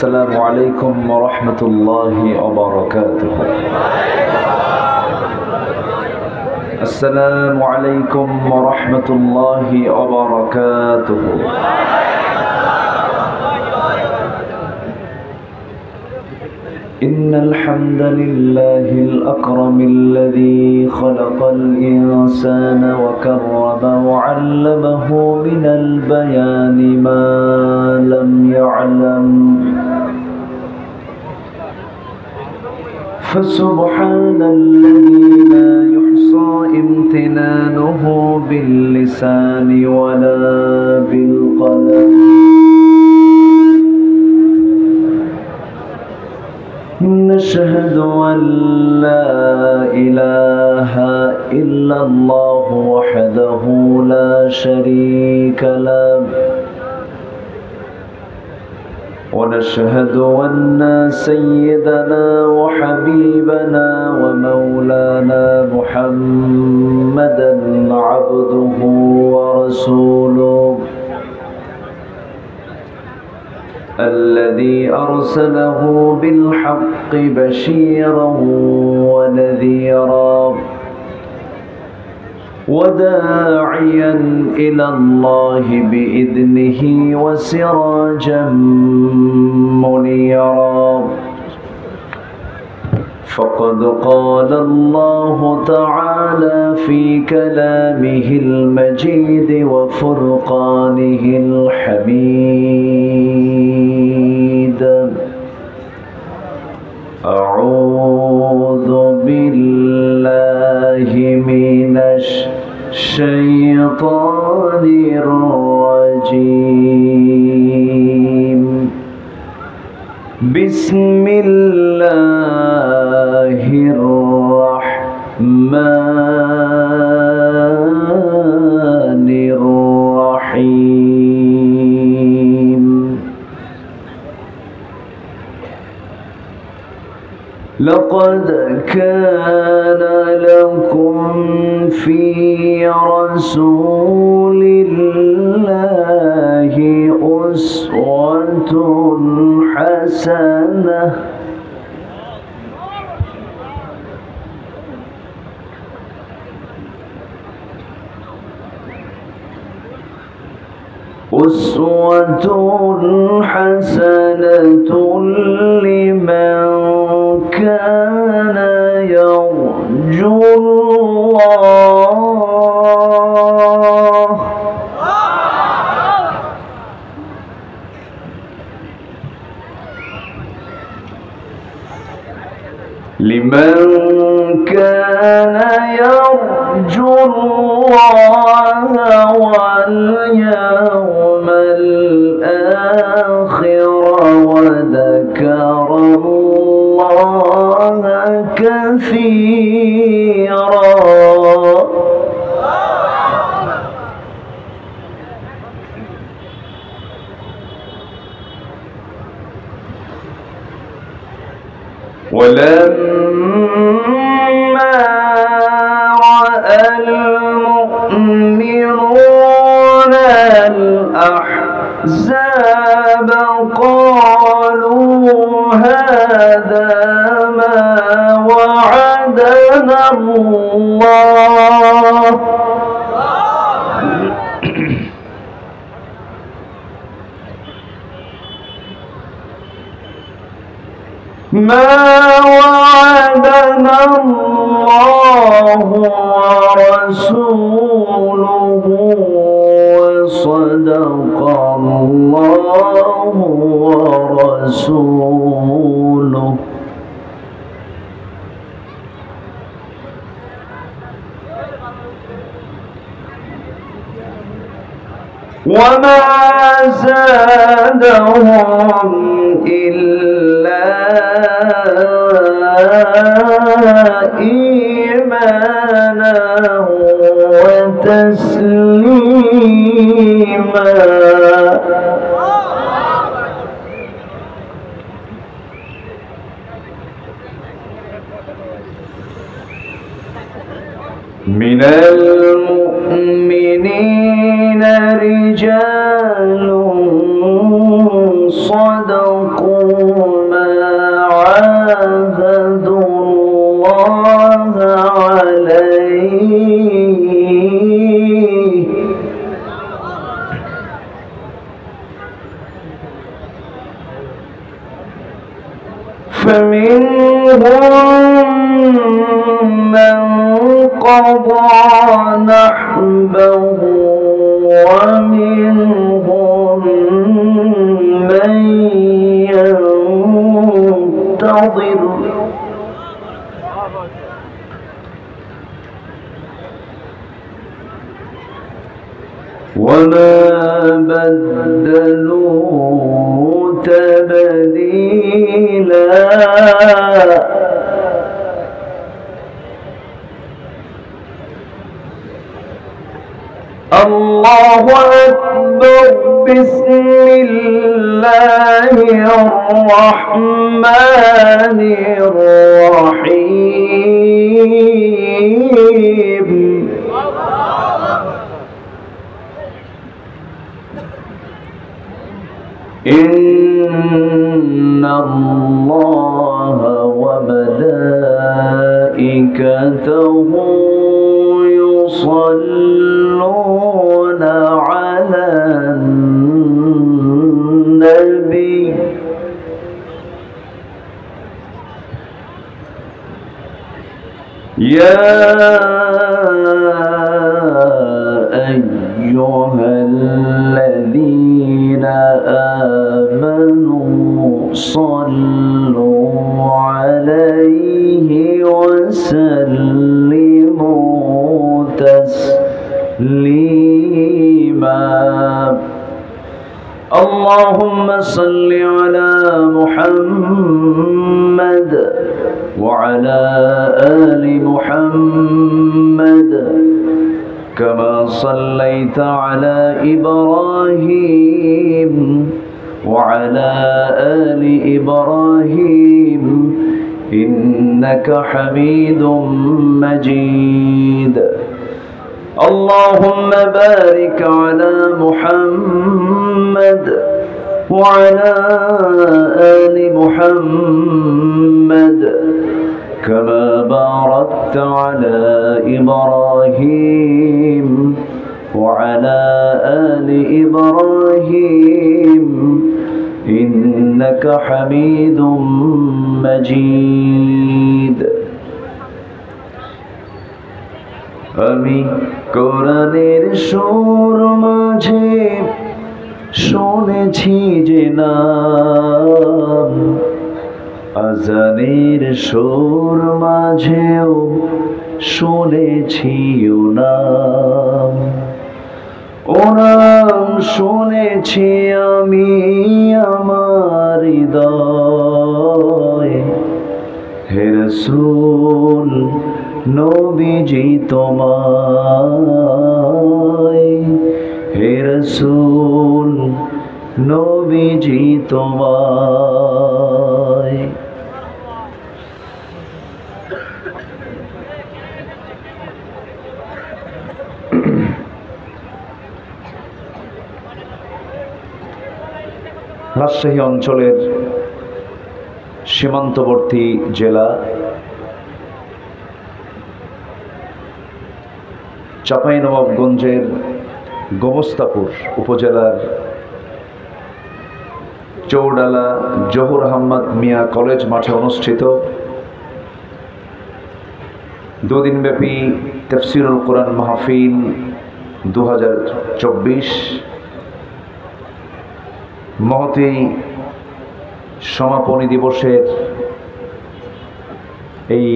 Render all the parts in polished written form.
السلام عليكم ورحمة الله وبركاته. السلام عليكم ورحمة الله وبركاته. إن الحمد لله الأكرم الذي خلق الإنسان وكرم وعلمه من البيان ما لم يعلم، فسبحان الذي لا يحصى امتنانه باللسان ولا بالقلم. نشهد أن لا إله إلا الله وحده لا شريك له، ونشهد أن سيدنا وحبيبنا ومولانا محمدا عبده ورسوله الذي أرسله بالحق بشيرا ونذيرا وداعيا إلى الله بإذنه وسراجا منيرا. فقد قال الله تعالى في كلامه المجيد وفرقانه الحميد: أعوذ بالله من الشيطان الرجيم. بسم الله الرحمن الرحيم. لقد كان لكم في رسول الله أسوة حسنة لمن كان يرجو الله واليوم الآخر وذكر الله كثيرا. ولما رأى المؤمنون الأحزاب قالوا هذا ما وعدنا الله ورسوله وصدق الله ورسوله. وما زادهم إلا إيمانا وتسليما. من المؤمنين رجال صدقوا صدقوا ما عاهدوا الله عليه فمنهم من قضى نحبه ومنهم من ينتظر وما بدلوا تبديلا الله أكبر بسم الله الرحمن الرحيم إن الله وملائكته يصلون على النبي يا أيها الذين آمنوا صلوا عليه وسلموا تسليما اللهم صل على محمد وعلى آل محمد كما صليت على إبراهيم وعلى آل إبراهيم إنك حميد مجيد اللهم بارك على محمد وعلى آل محمد كما باركت على إبراهيم وعلى آل إبراهيم إنك حميد مجيد আমি কোরআনের সুর মাঝে শুনেছি যে নাম আজানের সুর মাঝেও শুনেছি ও নাম ও নাম শুনেছি আমি আমার হৃদয় হে রাসূল নবীজি তোমায় হে রাসূল নবীজি তোমায় রাজশাহী অঞ্চলের সীমান্তবর্তী জেলা চাঁপাইনবাবগঞ্জের গোমস্তাপুর উপজেলার চৌডালা জহুর আহমদ মিয়া কলেজ মাঠে অনুষ্ঠিত দুদিনব্যাপী তাফসীরুল কোরআন মাহফিল 2024 মহতী সমাপনী দিবসের এই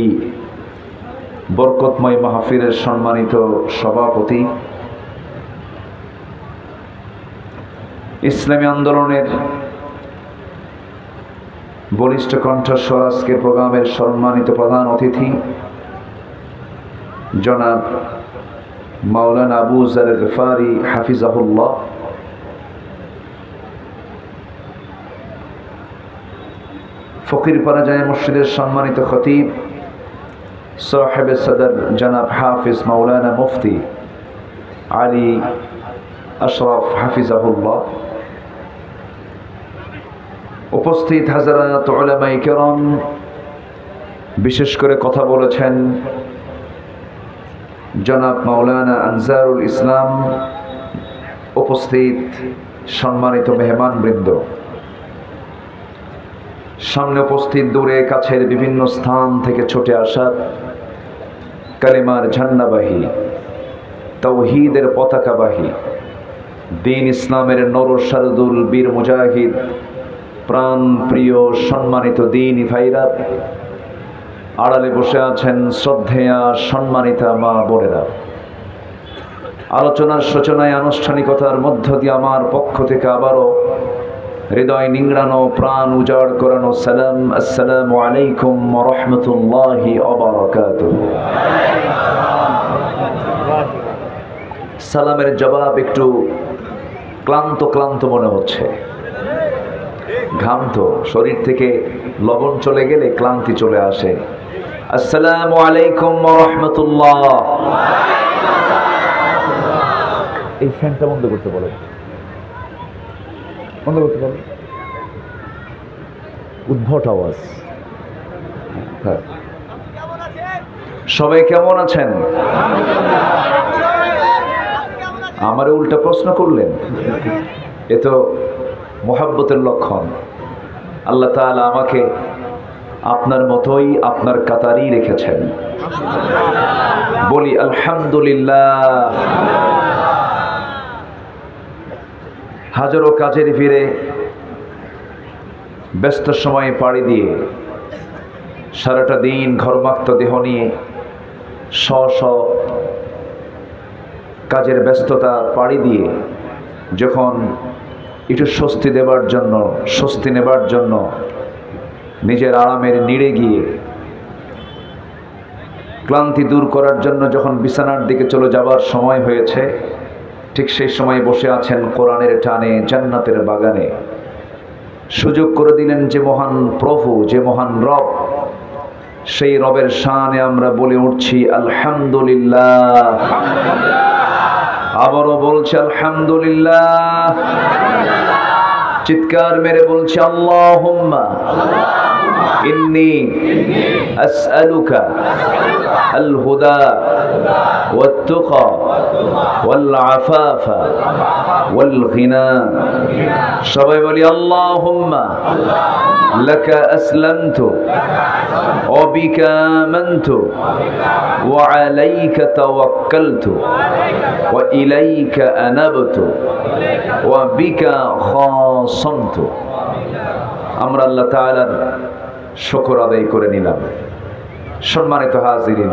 বরকতময় মাহফিলের সম্মানিত সভাপতি ইসলামী আন্দোলনের বলিষ্ঠ কণ্ঠস্বর আজকের প্রোগ্রামের সম্মানিত প্রধান অতিথি জনাব মাওলানা আবু যার গফারি হাফিজাহুল্লাহ, ফকিরপাড়া জামে মসজিদের সম্মানিত খতিব সাহেব সদর জনাব হাফিজ মাওলানা মুফতি আলী আশরাফ হাফিজাহুল্লাহ, উপস্থিত হাজারাত উলামায়ে কেরাম, বিশেষ করে কথা বলেছেন জনাব মাওলানা আনসারুল ইসলাম, উপস্থিত সম্মানিত মেহমানবৃন্দ, সামনে উপস্থিত দূরে কাছের বিভিন্ন স্থান থেকে ছুটে আসা কালেমার ঝান্ডাবাহী, তাওহীদের পতাকাবাহী, দ্বীন ইসলামের নরসারদুল বীর মুজাহিদ, প্রাণ প্রিয় সম্মানিত দ্বীনি ভাইরা, আড়ালে বসে আছেন শ্রদ্ধেয়া সম্মানিতা মা বোনেরা, আলোচনার সূচনায় আনুষ্ঠানিকতার মধ্য দিয়ে আমার পক্ষ থেকে আবারও হৃদয় নিংড়ানো, প্রাণ উজাড় করানো সালাম, আসসালামু আলাইকুম ওয়া রাহমাতুল্লাহি ওয়া বারাকাতুহু। সালামের জবাব একটু ক্লান্ত ক্লান্ত মনে হচ্ছে। ঘাম তো শরীর থেকে লবণ চলে গেলে ক্লান্তি চলে আসে। আসসালামু আলাইকুম ওয়া রাহমাতুল্লাহ। এই ফ্যানটা বন্ধ করতে বলেন, বন্ধ করতে বলেন, উদ্ভট আওয়াজ। সবাই কেমন আছেন? আমারে উল্টা প্রশ্ন করলেন, এ তো মোহাব্বতের লক্ষণ। আল্লাহ তাআলা আমাকে আপনার মতোই আপনার কাতারই রেখেছেন। বলি আলহামদুলিল্লাহ। হাজারো কাজের ভিড়ে ব্যস্ত সময়ে পাড়ি দিয়ে সারাটা দিন ঘর্মাক্ত দেহ নিয়ে স্ব কাজের ব্যস্ততা পাড়ি দিয়ে যখন একটু স্বস্তি দেবার জন্য, স্বস্তি নেবার জন্য নিজের আরামের নিড়ে গিয়ে ক্লান্তি দূর করার জন্য যখন বিছানার দিকে চলে যাবার সময় হয়েছে, ঠিক সেই সময় বসে আছেন কোরআনের টানে জান্নাতের বাগানে। সুযোগ করে দিলেন যে মহান প্রভু, যে মহান রব, সেই রবের শানে আমরা বলে উঠছি আলহামদুলিল্লাহ। আবারও বলছি আলহামদুলিল্লাহ। চিৎকার মেরে বলছি আল্লাহুম্মা ইন্নী আসআলুকা আল হুদা ওয়াত তুকা ওয়াল আফাফা ওয়াল গিনা। সবাই বলি আল্লাহুম্মা লাকা আসলামতু ওয়া বিকা আমানতু ওয়া আলাইকা তাওয়াক্কালতু ওয়া ইলাইকা আনাবতু ওয়া বিকা খাসামতু। আমরা আল্লাহ তাআলার শুকর আদায় করে নিলাম। সম্মানিত হাজিরিন,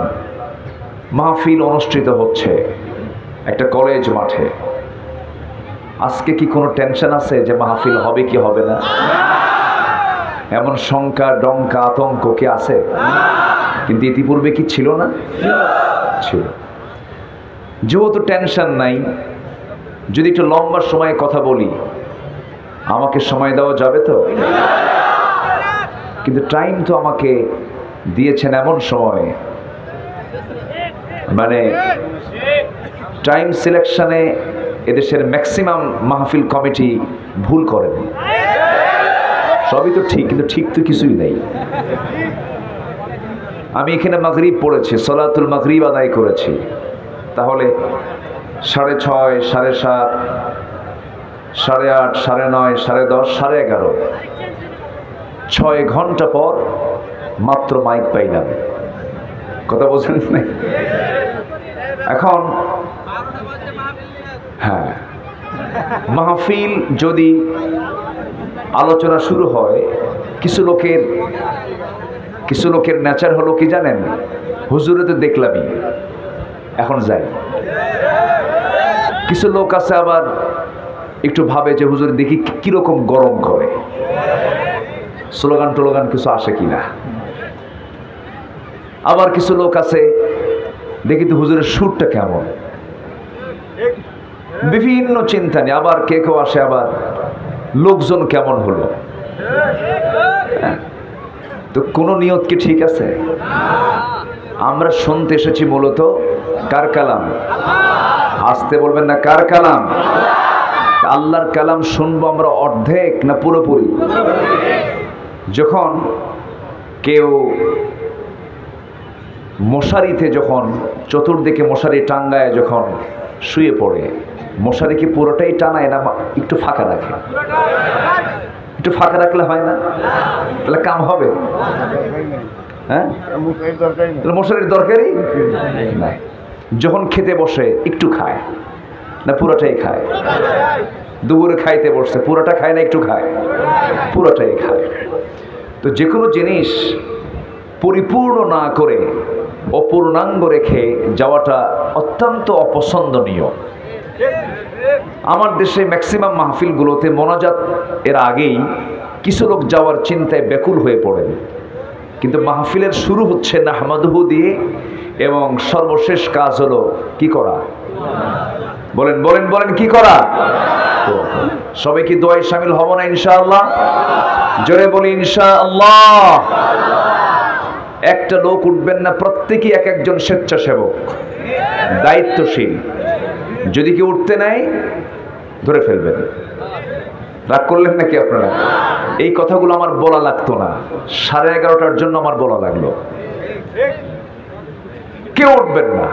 মাহফিল অনুষ্ঠিত হচ্ছে একটা কলেজ মাঠে। আজকে কি কোনো টেনশন আছে যে মাহফিল হবে কি হবে না? এমন শঙ্কা, ডঙ্কা, আতঙ্ক কি আছে? কিন্তু ইতিপূর্বে কি ছিল না? ছিল। যেহেতু টেনশন নাই, যদি একটু লম্বা সময়ে কথা বলি, আমাকে সময় দেওয়া যাবে তো? কিন্তু টাইম তো আমাকে দিয়েছেন এমন সময়, মানে টাইম সিলেকশনে এদেশের ম্যাক্সিমাম মাহফিল কমিটি ভুল করেন। সবই তো ঠিক, কিন্তু ঠিক তো কিছুই নেই। আমি এখানে মাগরিব পড়েছি, সলাতুল মাগরিব আদায় করেছি, তাহলে 6:30, 7:30, 8:30, 9:30, 10:30, 11:30, 6 ঘন্টা পর মাত্র মাইক পাইলাম। কথা বলছেন না? এখন হ্যাঁ, মাহফিল যদি আলোচনা শুরু হয়, কিছু লোকের নেচার হলো কি জানেন? হুজুরে তো দেখলামই, এখন যাই। কিছু লোক আছে আবার একটু ভাবে যে হুজুর দেখি কিরকম গরম করে, স্লোগান টোলোগান কিছু আসে কিনা। আবার কিছু লোক আছে দেখি তো হুজুরের সুরটা কেমন, বিভিন্ন চিন্তা নিয়ে। আবার কেউ আসে আবার লোকজন কেমন হলো। তো কোন নিয়ত কি ঠিক আছে? আমরা শুনতে এসেছি মূলত কার কালাম? আসতে বলবেন না, কার কালাম? আল্লাহর কালাম শুনবো আমরা অর্ধেক না পুরোপুরি? যখন কেউ মশারিতে যখন চতুর্দিকে মশারি টাঙ্গায় যখন শুয়ে পড়ে, মশারি কি পুরোটাই টানায় না একটু ফাঁকা রাখে? একটু ফাঁকা রাখলে হয় না? তাহলে কাম হবে? হ্যাঁ, মশারির দরকারই নাই। যখন খেতে বসে একটু খায় না পুরোটাই খায়? দুপুরে খাইতে বসছে পুরোটা খায় না একটু খায়? পুরোটাই খায়। তো যে কোনো জিনিস পরিপূর্ণ না করে অপূর্ণাঙ্গ রেখে যাওয়াটা অত্যন্ত অপছন্দনীয়। আমার দেশে ম্যাক্সিমাম মাহফিলগুলোতে মোনাজাত এর আগেই কিছু লোক যাওয়ার চিন্তায় ব্যাকুল হয়ে পড়েন, কিন্তু মাহফিলের শুরু হচ্ছে নাহমাদুহু দিয়ে এবং সর্বশেষ কাজ হলো কি করা? বলেন বলেন বলেন, কি করা? সবাই কি দোয়ায় শামিল হব না ইনশাআল্লাহ? জোরে বলি ইনশাআল্লাহ। একটা লোক উঠবেন না, প্রত্যেকেই এক একজন স্বেচ্ছাসেবক, দায়িত্বশীল। যদি কেউ উঠতে নেয় ধরে ফেলবেন। রাগ করলেন নাকি আপনারা? এই কথাগুলো আমার বলা লাগতো না, 11:30টার জন্য আমার বলা লাগলো। কেউ উঠবেন না,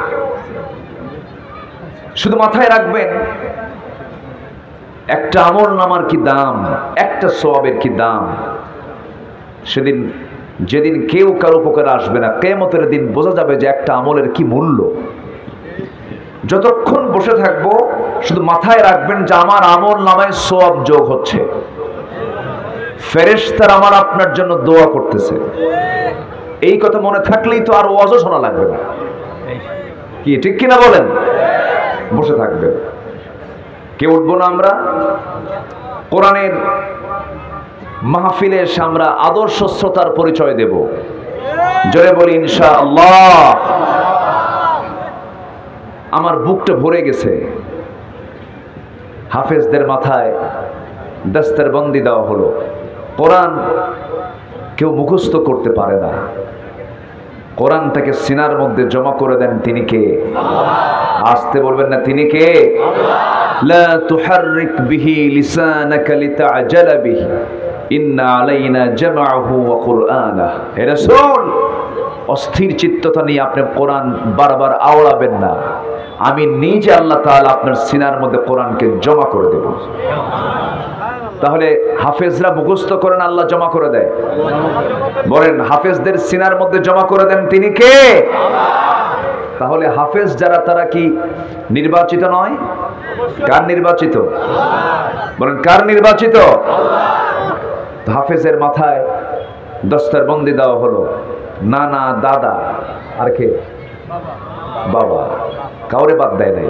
শুধু মাথায় রাখবেন একটা আমল নামার কি দাম, একটা সওয়াবের কি দাম। সেদিন যেদিন কেউ কারো উপকারে আসবে না, কিয়ামতের দিন বোঝা যাবে যে একটা আমলের কি মূল্য। যতক্ষণ বসে থাকবো শুধু মাথায় রাখবেন যে আমার আমল নামায় সওয়াব যোগ হচ্ছে, ফেরেশতারা আমার আপনার জন্য দোয়া করতেছে। এই কথা মনে থাকলেই তো আর ওয়াজও শোনা লাগবে না, কি ঠিক কিনা বলেন? বসে থাকবেন, কেউ উঠবো না। আমরা কোরআনের মাহফিলে এসে আমরা আদর্শ শ্রোতার পরিচয় দেব। জোরে বলি ইনশাআল্লাহ। আমার বুকটা ভরে গেছে। হাফেজদের মাথায় দস্তরবন্দি দেওয়া হলো। কোরআন কেউ মুখস্থ করতে পারে না, কোরআনটাকে সিনার মধ্যে জমা করে দেন তিনি কে? আসতে বলবেন না, তিনি কে? লা তুহাররিক বিহি লিসানাকা লিতাআজালা বিহি ইন্না আলাইনা জামআহু ওয়া কুরআনাহ। হে রাসূল, অস্থির চিত্ততা নিয়ে আপনি কোরআন বারবার আওড়াবেন না। আমি নিজে আল্লাহ তাআলা আপনার সিনার মধ্যে কোরআনকে জমা করে দেব। তাহলে হাফেজরা মুখস্থ করেন, আল্লাহ জমা করে দেয়। বলেন, হাফেজদের সিনার মধ্যে জমা করে দেন তিনি কে? তাহলে হাফেজ যারা, তারা কি নির্বাচিত নয়? কার নির্বাচিত? বলেন, কার নির্বাচিত? হাফেজের মাথায় দস্তরবন্দি দেওয়া হলো। নানা, দাদা, আর কে? বাবা, কাউরে বাদ দেয় নাই।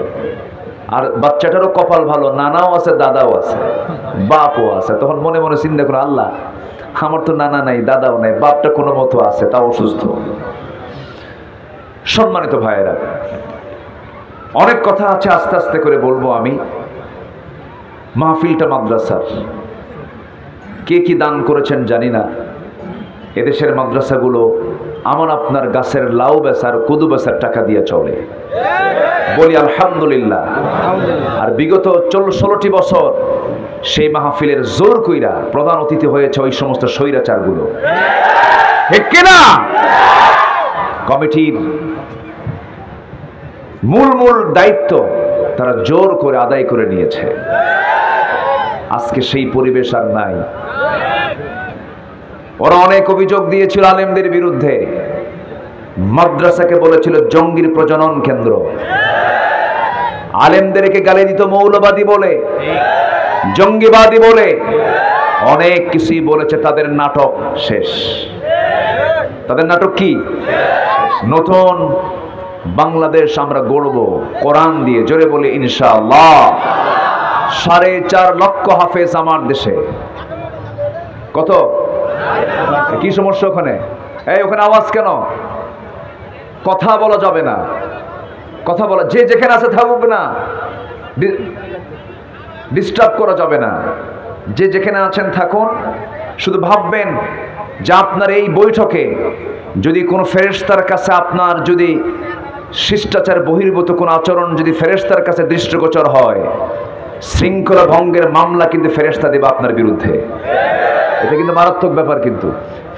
আর বাচ্চাটারও কপাল ভালো, নানাও আছে, দাদাও আছে, বাপও আছে। তখন মনে মনে চিন্তা করো, আল্লাহ আমার তো নানা নাই, দাদাও নাই, বাপটা কোনো মতো আছে, তাও অসুস্থ। সম্মানিত ভাইয়েরা, অনেক কথা আছে, আস্তে আস্তে করে বলবো আমি। মাহফিলটা মাদ্রাসার, কে কি দান করেছেন জানি না। এদেশের মাদ্রাসাগুলো আমার আপনার গাছের লাউ বেচার, কদু বেচার টাকা দিয়ে চলে, বলি আলহামদুলিল্লাহ। আর বিগত 16টি বছর সেই মাহফিলের জোর কইরা প্রধান অতিথি হয়েছে ওই সমস্ত স্বৈরাচারগুলো, ঠিক কিনা? কমিটির মূল দায়িত্ব তারা জোর করে আদায় করে নিয়েছে। আজকে সেই পরিবেশ আর নাই। ওরা অনেক অভিযোগ দিয়েছিল আলেমদের বিরুদ্ধে। মাদ্রাসাকে বলেছিল জঙ্গির প্রজনন কেন্দ্র, আলেমদেরকে গালি দিত মৌলবাদী বলে, জঙ্গিবাদী বলে, অনেক কিছুই বলেছে। তাদের নাটক শেষ। তাদের নাটক কি? নতুন বাংলাদেশ আমরা গড়ব কোরআন দিয়ে। জোরে বলি ইনশাআল্লাহ। 4.5 লক্ষ হাফেজ আমার দেশে। কত? কি সমস্যা ওখানে? ওখানে আওয়াজ কেন? কথা বলা যাবে না, কথা বলা, যে যেখানে আছে থাকুক না, ডিস্টার্ব করা যাবে না। যে যেখানে আছেন থাকুন। শুধু ভাববেন যে আপনার এই বৈঠকে যদি কোনো ফেরেশতার কাছে আপনার যদি শিষ্টাচার বহির্ভূত কোনো আচরণ যদি ফেরেশতার কাছে দৃষ্টিগোচর হয়, শৃঙ্খলা ভঙ্গের মামলা কিন্তু ফেরেশতা দেবে আপনার বিরুদ্ধে। এটা কিন্তু মারাত্মক ব্যাপার। কিন্তু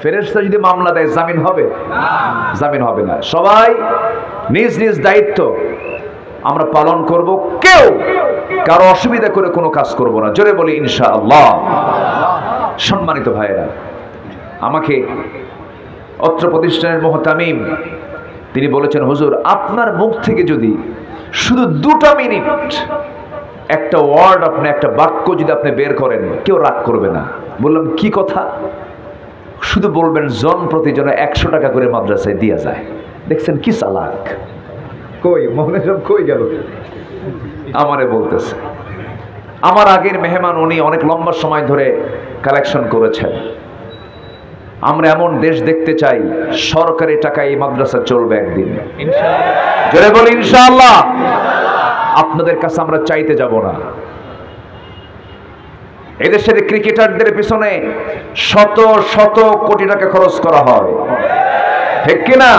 ফেরেশতা যদি মামলা দেয় জামিন হবে? জামিন হবে না। সবাই নিজ নিজ দায়িত্ব আমরা পালন করব, কেউ কারো অসুবিধা করে কোনো কাজ করব না। জোরে বলি ইনশাআল্লাহ। সম্মানিত ভাইয়েরা, আমাকে অত্র প্রতিষ্ঠানের মুহতামিম তিনি বলেছেন, হুজুর আপনার মুখ থেকে যদি শুধু 2টা মিনিট একটা ওয়ার্ড, আপনি একটা বাক্য যদি আপনি বের করেন, কেউ রাগ করবে না। বললাম কি কথা? শুধু বলবেন জন প্রতি জন 100 টাকা করে মাদ্রাসায় দিয়া যায়। দেখছেন কি চালাক! কই মনে সব কই গেল? আমারে বলতেছে। আমার আগের মেহমান উনি অনেক লম্বা সময় ধরে কালেকশন করেছেন। আমরা এমন দেশ দেখতে চাই সরকারি টাকায় এই মাদ্রাসা চলবে একদিন, জোরে বলি ইনশাআল্লাহ। আপনাদের কাছে আমরা চাইতে যাব না। এদেশের ক্রিকেটারদের পিছনে শত শত কোটি টাকা খরচ করা হয়, ঠিক কিনা?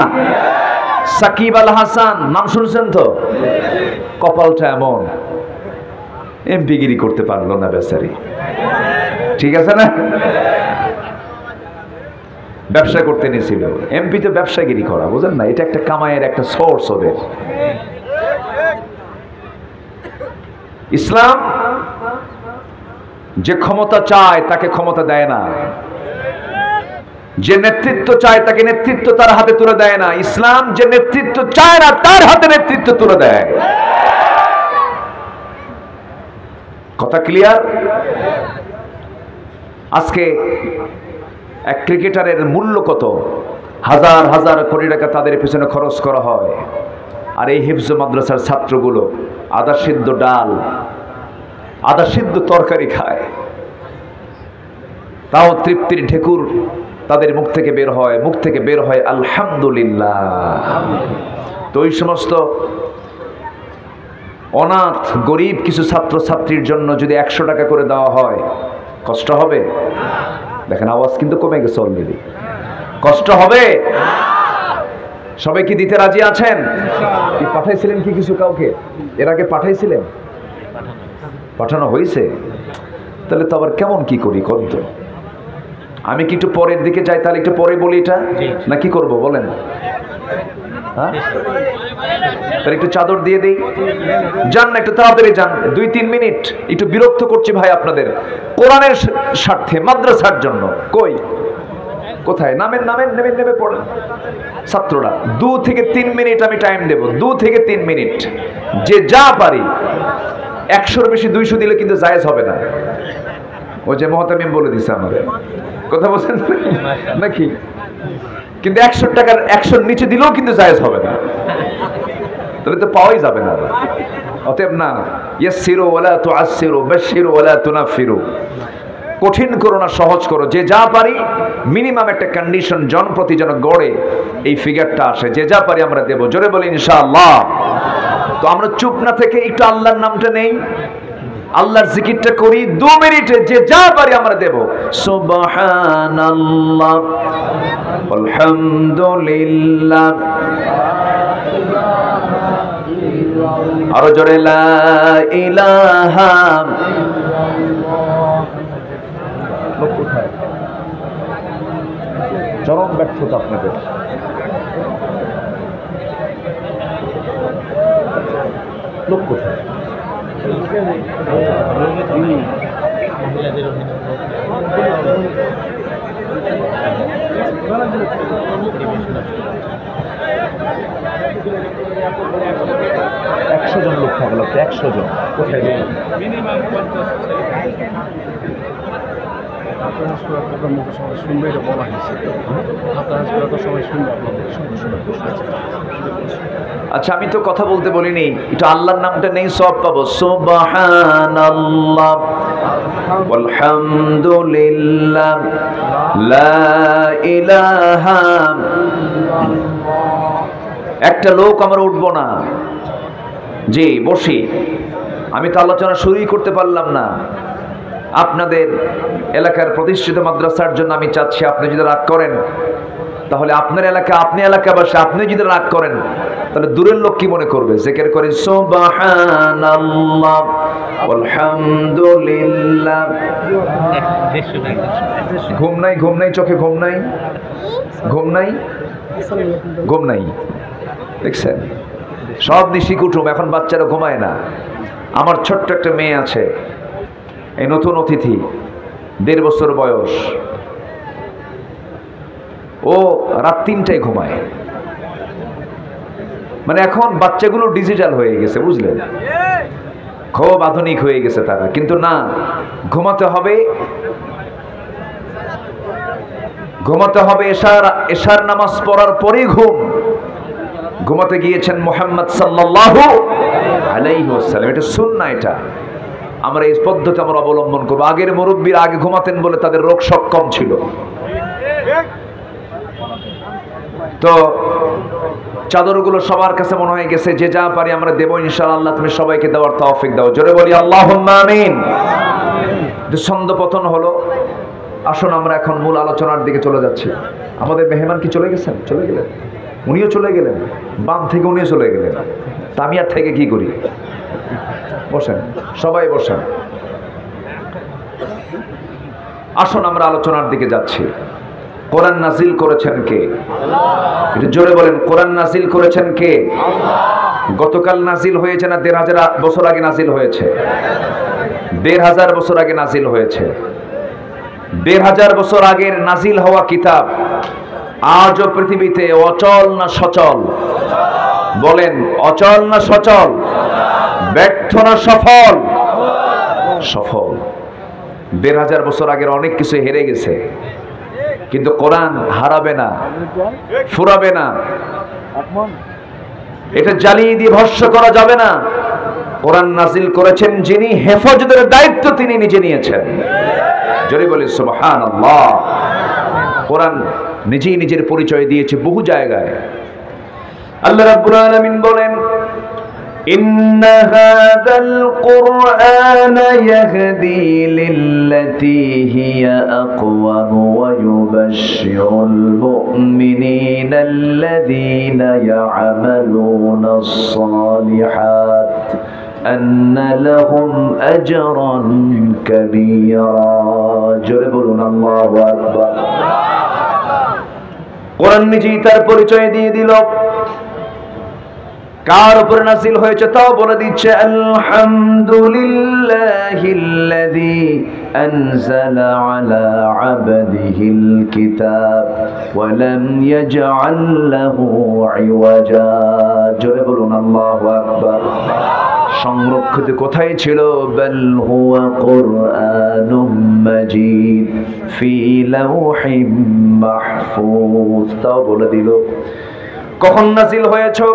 সাকিব আল হাসান নাম শুনছেন তো? কপালটা এমন, এমপিগিরি করতে পারলো না বেচারি, ঠিক আছে না? ব্যবসা করতে নিয়েছিল। এমপি তো ব্যবসাগিরি করা, বুঝেন না? এটা একটা কামাইয়ের একটা সোর্স ওদের। ইসলাম যে ক্ষমতা চায় তাকে ক্ষমতা দেয় না, যে নেতৃত্ব চায় তাকে নেতৃত্ব তার হাতে তুলে দেয় না। ইসলাম যে নেতৃত্ব চায় না তার হাতে নেতৃত্ব তুলে দেয়। কথা ক্লিয়ার? আজকে এক ক্রিকেটারের মূল্য কত? হাজার হাজার কোটি টাকা তাদের পিছনে খরচ করা হয়। আর এই হিফজ মাদ্রাসার ছাত্রগুলো আদা সিদ্ধ ডাল, আদা সিদ্ধ তরকারি খায়, তাও তৃপ্তির ঢেকুর তাদের মুখ থেকে বের হয়, মুখ থেকে বের হয় আলহামদুলিল্লাহ। তো ওই সমস্ত অনাথ গরিব কিছু ছাত্র ছাত্রীর জন্য যদি 100 টাকা করে দেওয়া হয়, কষ্ট হবে? দেখেন আওয়াজ কিন্তু কমে গেছে অলরেডি। কষ্ট হবে? সবাই কি দিতে রাজি আছেন? কি পাঠাইছিলেন কি কিছু কাউকে এর আগে? পাঠাইছিলেন? পাঠানো হয়েছে? তাহলে তো আবার কেমন কি করি কত? আমি কি একটু পরের দিকে যাই? তাহলে একটু পরে বলি এটা, না কি করব বলেন? হ্যাঁ, তাহলে একটু চাদর দিয়ে দেই। যান না, একটু তাড়াতাড়ি যান, 2-3 মিনিট। একটু বিরক্ত করছি ভাই আপনাদের, কোরআনের স্বার্থে, মাদ্রাসার জন্য। কই কোথায়? নামেন নামেন, নেমে নেমে পড়েন ছাত্ররা। 2 থেকে 3 মিনিট আমি টাইম দেব, 2 থেকে 3 মিনিট। যে যা পারি, 100-র বেশি 200 দিলে কিন্তু জায়েজ হবে না। ওই যে মহতামিম বলে দিছে আমাদের, কথা বলছেন নাকি? কিন্তু 100 টাকার 100-র নিচে দিলেও কিন্তু জায়েজ হবে না, তাহলে তো পাওয়াই যাবে না। অতএব না, ইয়াসসিরু ওয়ালা তুআসসিরু, বাশশিরু ওয়ালা তুনাফফিরু। কঠিন করো না, সহজ করো। যে যা পারি, মিনিমাম একটা কন্ডিশন জনপ্রতি যেন গড়ে এই ফিগারটা আসে। যে যা পারি আমরা দেব, জোরে বলি ইনশাআল্লাহ। তো আমরা চুপ না থেকে একটু আল্লাহর নামটা নেই, আল্লাহর জিকিরটা করি 2 মিনিটে। যে যা পারি আমরা দেব। সুবহানাল্লাহ, আলহামদুলিল্লাহ, আরো জোরে লা ইলাহা। চরম ব্যর্থতা আপনাদের। লোক কোথায়? একশো জন লোক থাকলো, 100 জন কোথায়? আচ্ছা, আমি তো কথা বলতে বলিনি, এটা আল্লাহর নামটা নেই, সব পাবো। সুবহানাল্লাহ, আলহামদুলিল্লাহ, লা ইলাহা। একটা লোক আমরা উঠবো না, জি বসি। আমি তো আলোচনা শুরুই করতে পারলাম না। আপনাদের এলাকার প্রতিষ্ঠিত মাদ্রাসার জন্য আমি চাচ্ছি, আপনি যদি রাগ করেন তাহলে আপনার এলাকা, আপনি এলাকাবাসী, আপনি যদি রাগ করেন তাহলে দূরের লোক কি মনে করবে? জিকির করে সুবহানাল্লাহ আলহামদুলিল্লাহ। ঘুম নাই, ঘুম নাই, চোখে ঘুম নাই, ঘুম নাই, ঘুম নাই, দেখছেন? সব নিশি কুটুম, এখন বাচ্চারা ঘুমায় না। আমার ছোট্ট একটা মেয়ে আছে, এই নতুন অতিথি, 1.5 বছর বয়স, ও রাত 3টায় ঘুমায়। মানে এখন বাচ্চাগুলো ডিজিটাল হয়ে গেছে, বুঝলেন, খুব আধুনিক হয়ে গেছে তারা। কিন্তু না, ঘুমাতে হবে, ঘুমাতে হবে। এশার নামাজ পড়ার পরেই ঘুমাতে গিয়েছেন মুহাম্মদ সাল্লাল্লাহু আলাইহি ওয়াসাল্লাম। এটা সুন্নাহ। এটা আমরা এই পদ্ধতি আমরা অবলম্বন করব। আগের মুরব্বীরা আগে ঘুমাতেন বলে তাদের রোগ সক্ষম ছিল। তো চাদরগুলো সবার কাছে মনে হয়ে গেছে, যে যা পারি আমরা দেবো ইনশাআল্লাহ। তুমি সবাইকে দেওয়ার তৌফিক দাও, জোরে বলি আল্লাহুম্মা আমিন। ছন্দপতন হলো। আসুন আমরা এখন মূল আলোচনার দিকে চলে যাচ্ছি। আমাদের মেহমান কি চলে গেছেন? চলে গেলেন? উনিও চলে গেলেন, বাম থেকে উনিও চলে গেলেন। তা আমি আর থেকে কি করি? বসেন, সবাই বসেন। আসুন আমরা আলোচনার দিকে যাচ্ছি। কোরআন নাজিল করেছেন কে? একটু জোরে বলেন, কোরআন নাজিল করেছেন কে? গতকাল নাজিল হয়েছে না 1500 বছর আগে নাজিল হয়েছে? 1500 বছর আগে নাজিল হয়েছে। 1500 বছর আগের নাজিল হওয়া কিতাব আজও পৃথিবীতে অচল না সচল? বলেন, অচল না সচল? ব্যর্থ না সফল? সফল। 1500 বছর আগের অনেক কিছু হেরে গেছে, কিন্তু কোরআন হারাবে না, ফুরাবে না। এটা জ্বালিয়ে দিয়ে ভস্ম করা যাবে না। কোরআন নাজিল করেছেন যিনি, হেফাজতের দায়িত্ব তিনি নিজে নিয়েছেন। জোরে বলি সুবহানাল্লাহ। কোরআন নিজেই নিজের পরিচয় দিয়েছে বহু জায়গায়। আল্লাহ রাব্বুল আলামিন বলেন, ইন্না হাযাল কুরআনা ইয়াহদি লিল্লাতী হিয়া আকওয়াম ওয়া ইউবাশশিরুল মুমিনিনা আল্লাযীনা ইয়া'মালুনাস সালিহাত আন্না লাহুম আজরান কাবীরা। জোরে বলুন আল্লাহু আকবার। কোরআন নিজেই তার পরিচয় দিয়ে দিল। কার উপর নাযিল হয়েছে তাও বলে দিচ্ছে, আলহামদুলিল্লাহিল্লাযী আনজালা আলা আবদিহিল কিতাব ওয়া লাম ইয়াজআল লাহু ইওয়াজা। জোরে বলুন আল্লাহু আকবার। সংরক্ষিত কোথায় ছিল? বাল হুয়া কুরআনুম মাজিদ ফি লাওহিম মাহফুজ। তাও বলে দিল। কখন নাজিল হয়েছে,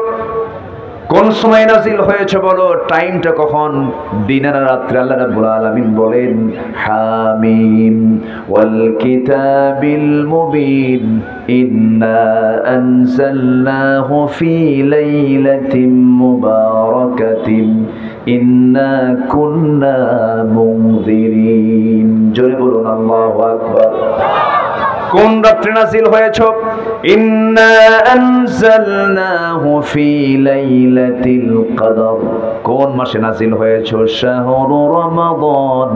কোন সময় নাজিল হয়েছে বলো, টাইমটা কখন, দিনে না রাত্রে? আল্লাহ রাব্বুল আলামিন বলেন, হামিম ওয়াল কিতাবিল মুবিন ইন্না আনজালনাহু ফি লাইলাতিন মুবারাকাতিন ইন্না কুন্না মুনজিরিন। জোরে বলুন আল্লাহু আকবার। কোন রাত্রে নাজিল হয়েছে? ইন্না আনজালনাহু ফি লাইলাতিল কদর। কোন মাসে নাজিল হয়েছে? শাহরু রমাদান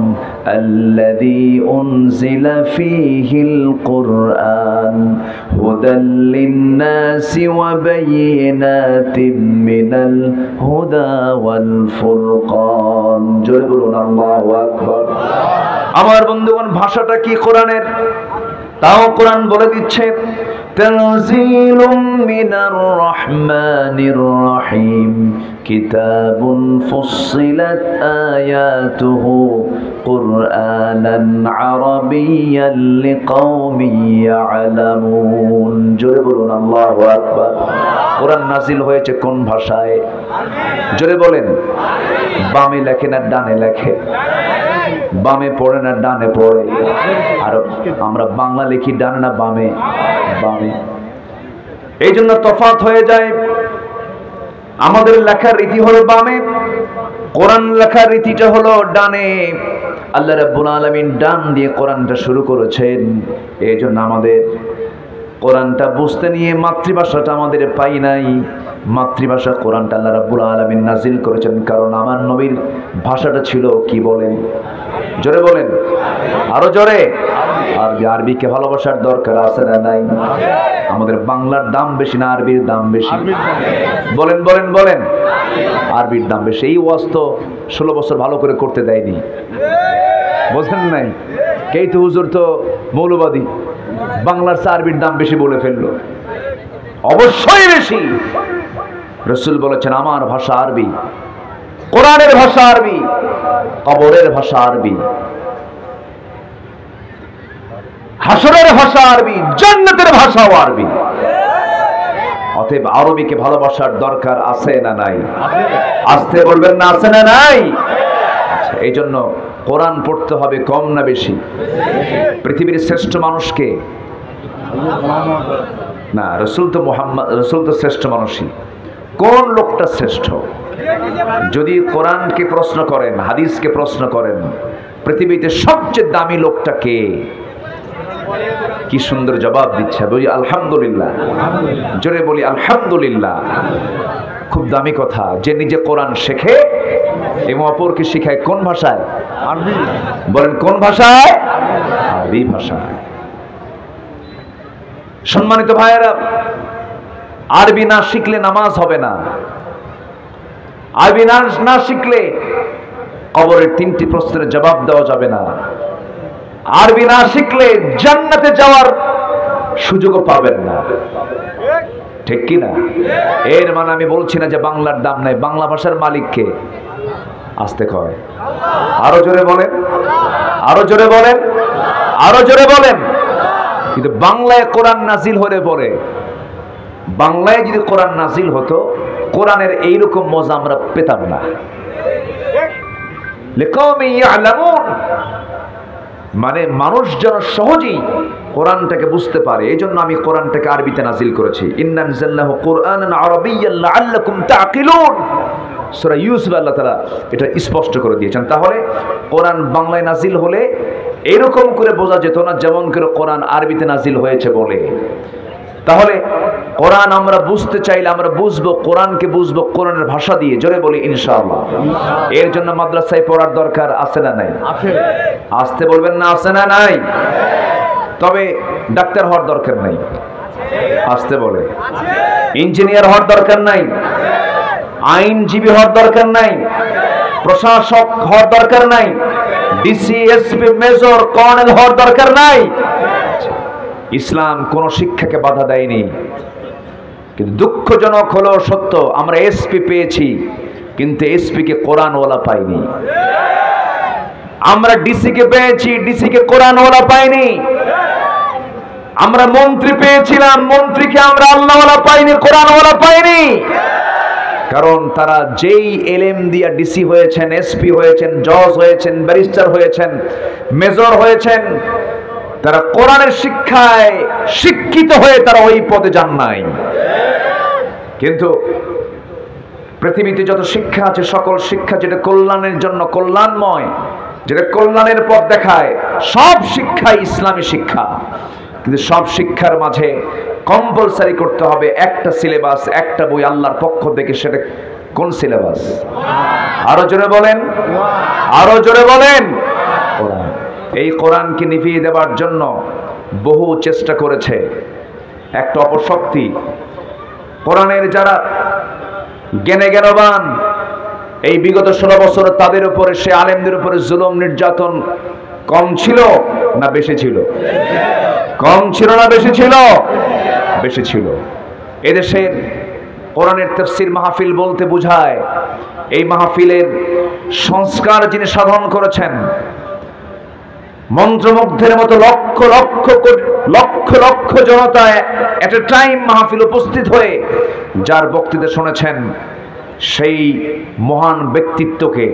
আল্লাযী উনজিলা ফীহিল কুরআন হুদাল লিন-নাসি ওয়া বায়িনাতিন মিনাল হুদা ওয়াল ফুরকান। জোরে বলুন আল্লাহু আকবার। আমার বন্ধুগণ, ভাষাটা কি কোরআনের? তাও কোরআন বলে দিচ্ছে, তানজিলুম মিনার রহমানির রহিম কিতাবুন ফুসসিলাত আয়াতুহু কুরআনান আরাবিয়্যান লিকাওমিন ইয়ালামুন। জোরে বলুন আল্লাহু আকবার। কোরআন নাজিল হয়েছে কোন ভাষায়? জোরে বলেন। বামে লেখে না ডানে লেখে? বামে পড়ে না ডানে পড়ে? আর আমরা বাংলা লিখি ডানে না বামে? বামে। এই জন্য তফাৎ হয়ে যায়। আমাদের লেখার রীতি হলো বামে, কোরআন লেখার রীতিটা হলো ডানে। আল্লাহ রাব্বুল আলামিন ডান দিয়ে কোরআনটা শুরু করেছেন। এই জন্য আমাদের কোরআনটা বুঝতে নিয়ে মাতৃভাষাটা আমাদের পাই নাই। মাতৃভাষা কোরআনটা আল্লাহ রাব্বুল আলামিন নাজিল করেছেন, কারণ আমার নবীর ভাষাটা ছিল কি বলেন, জোরে বলেন, আরো জোরে। আরবি, আরবিকে ভালোবাসার দরকার আছে না নাই? আমাদের বাংলার দাম বেশি না আরবির দাম বেশি? বলেন বলেন বলেন, আরবির দাম বেশি। এই ওয়াজ তো 16 বছর ভালো করে করতে দেয়নি, বোঝেন নাই? কেই তো হুজুর তো মৌলবাদী, বাংলার চেয়ে আরবির দাম বেশি বলে ফেললো। অবশ্যই বেশি। রাসূল বলেছেন আমার ভাষা আরবি, কোরআনের ভাষা আরবি, কবরের ভাষা আরবি, হাসরের ভাষা আরবি, জান্নাতের ভাষাও আরবি। অতএব আরবিকে ভালোবাসার দরকার আছে না নাই? আসতে বলবেন না, আছে না নাই? আচ্ছা, এই জন্য কোরআন পড়তে হবে কম না বেশি? পৃথিবীর শ্রেষ্ঠ মানুষকে না, রসুল তো মুহাম্মদ, রসুল তো শ্রেষ্ঠ মানুষই। কোন লোকটা শ্রেষ্ঠ? যদি কোরআনকে প্রশ্ন করেন, হাদিসকে প্রশ্ন করেন, পৃথিবীতে সবচেয়ে দামি লোকটা কে? কি সুন্দর জবাব দিচ্ছে, বলি আলহামদুলিল্লাহ, জোরে বলি আলহামদুলিল্লাহ। খুব দামি কথা। যে নিজে কোরআন শেখে এবং অপরকে শিখায় কোন ভাষায়? আরবি। বলেন কোন ভাষায়? আরবি ভাষায়। সম্মানিত ভাইয়েরা, আরবি না শিখলে নামাজ হবে না। আরবি না শিখলে কবরের 3টি প্রশ্নের জবাব দেওয়া যাবে না। আরবি না শিখলে জান্নাতে যাওয়ার সুযোগও পাবেন না। ঠিক কি না? এর মানে আমি বলছি না যে বাংলার দাম নাই। বাংলা ভাষার মালিক কে? আসতে কয়, আরো জোরে বলেন, আরো জোরে বলেন, আরো জোরে বলেন। কিন্তু বাংলায় কোরআন নাজিল হলে পরে, বাংলায় যদি কোরআন নাজিল হতো, কোরআনের এইরকম মজা আমরা পেতাম না। লিকাওমি ইয়ালামুন, মানে মানুষ যেন সহজেই কোরআনটাকে বুঝতে পারে। এই জন্য আমি কোরআনটাকে আরবিতে নাজিল করেছি। ইন্না আনজালনাহু কুরআনান আরাবিয়্যান লাআল্লাকুম তাআকিলুন। সূরা ইউসুফ আল্লাহ তাআলা এটা স্পষ্ট করে দিয়েছেন। তাহলে কোরআন বাংলায় নাজিল হলে এরকম করে বোঝা যেত না যেমন করে কোরআন আরবিতে নাজিল হয়েছে বলে। তাহলে কোরআন আমরা বুঝতে চাইলে আমরা বুঝবো, কোরআনকে বুঝবো কোরআনের ভাষা দিয়ে। জোরে বলি ইনশাআল্লাহ। এর জন্য মাদ্রাসায় পড়ার দরকার আছে না নাই? আসতে বলবেন না, আছে না নাই? তবে ডাক্তার হওয়ার দরকার নাই, আসতে বলে। ইঞ্জিনিয়ার হওয়ার দরকার নাই, আইনজীবী হওয়ার দরকার নাই, প্রশাসক হওয়ার দরকার নাই, ডিসি, এসপি, মেজর, কর্নেল হওয়ার দরকার নাই। ইসলাম কোন শিক্ষাকে বাধা দেয়নি। কিন্তু দুঃখজনক হলো সত্য, আমরা এসপি পেয়েছি কিন্তু এসপি কে কোরআনওয়ালা পাইনি। আমরা ডিসি কে পেয়েছি, ডিসি কে কোরআনওয়ালা পাইনি। আমরা মন্ত্রী পেয়েছিলাম, মন্ত্রীকে আমরা আল্লাহওয়ালা পাইনি, কোরআনওয়ালা পাইনি। কারণ তারা যেই এলএম দিয়া ডিসি হয়েছেন, এসপি হয়েছেন, জজ হয়েছেন, ব্যারিস্টার হয়েছেন, মেজর হয়েছেন, তারা কোরআনের শিক্ষায় শিক্ষিত হয়ে তারা ওই পদে যান নাই। কিন্তু পৃথিবীতে যত শিক্ষা আছে, সকল শিক্ষা যেটা কল্যাণের জন্য কল্যাণময়, যেটা কল্যাণের পথ দেখায়, সব শিক্ষাই ইসলামী শিক্ষা। কিন্তু সব শিক্ষার মাঝে কম্পালসারি করতে হবে একটা সিলেবাস, একটা বই আল্লাহর পক্ষ থেকে। সেটা কোন সিলেবাস? আরো জোরে বলেন, আরো জোরে বলেন। কোরআন। এই কোরআনকে নিভিয়ে দেওয়ার জন্য বহু চেষ্টা করেছে একটা অপশক্তি। কোরআনের যারা জ্ঞানে জ্ঞানবান, এই বিগত 16 বছর তাদের উপরে, সে আলেমদের উপরে জুলুম নির্যাতন কম ছিল না বেশি ছিল? কম ছিল না বেশি ছিল? বেশি ছিল। এদেশের কোরআনের তাফসীর মাহফিল বলতে বোঝায় এই মাহফিলের সংস্কার যিনি সাধন করেছেন, মন্ত্রমুগ্ধের মতো লক্ষ লক্ষ লক্ষ লক্ষ জনতা এট এ টাইম মাহফিল উপস্থিত হয়ে যার বক্তৃতা শুনেছেন, সেই মহান ব্যক্তিত্বকে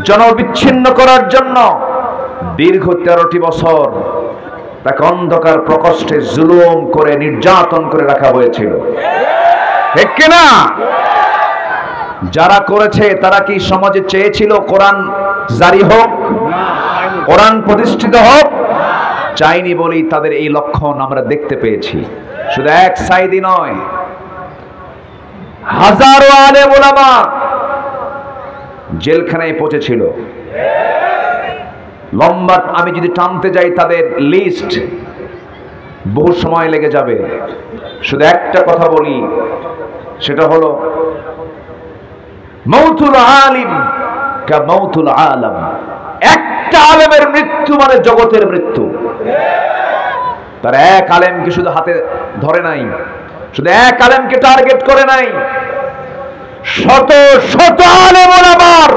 জনবিচ্ছিন্ন করার জন্য দীর্ঘ 13টি বছর তাকে অন্ধকার প্রকোষ্ঠে জুলুম করে নির্যাতন করে রাখা হয়েছিল। ঠিক কিনা? যারা করেছে তারা কি সমাজে চেয়েছিল কোরআন জারি হোক, কোরআন প্রতিষ্ঠিত হোক? চাইনি বলেই তাদের এই লক্ষণ আমরা দেখতে পেয়েছি। শুধু এক সাইডই নয়, হাজারো আলেম ওলামা জেলখানায় পৌঁছেছিল। লম্বা আমি যদি টানতে যাই তাদের লিস্ট বহু সময় লেগে যাবে। শুধু একটা কথা বলি, সেটা হলো মৌতুল আলিম কা মৌতুল আলম। একটা আলেমের মৃত্যু মানে জগতের মৃত্যু। তার এক আলেমকে শুধু হাতে ধরে নাই, শুধু এক আলেমকে টার্গেট করে নাই, শত শত আলেম ওলামার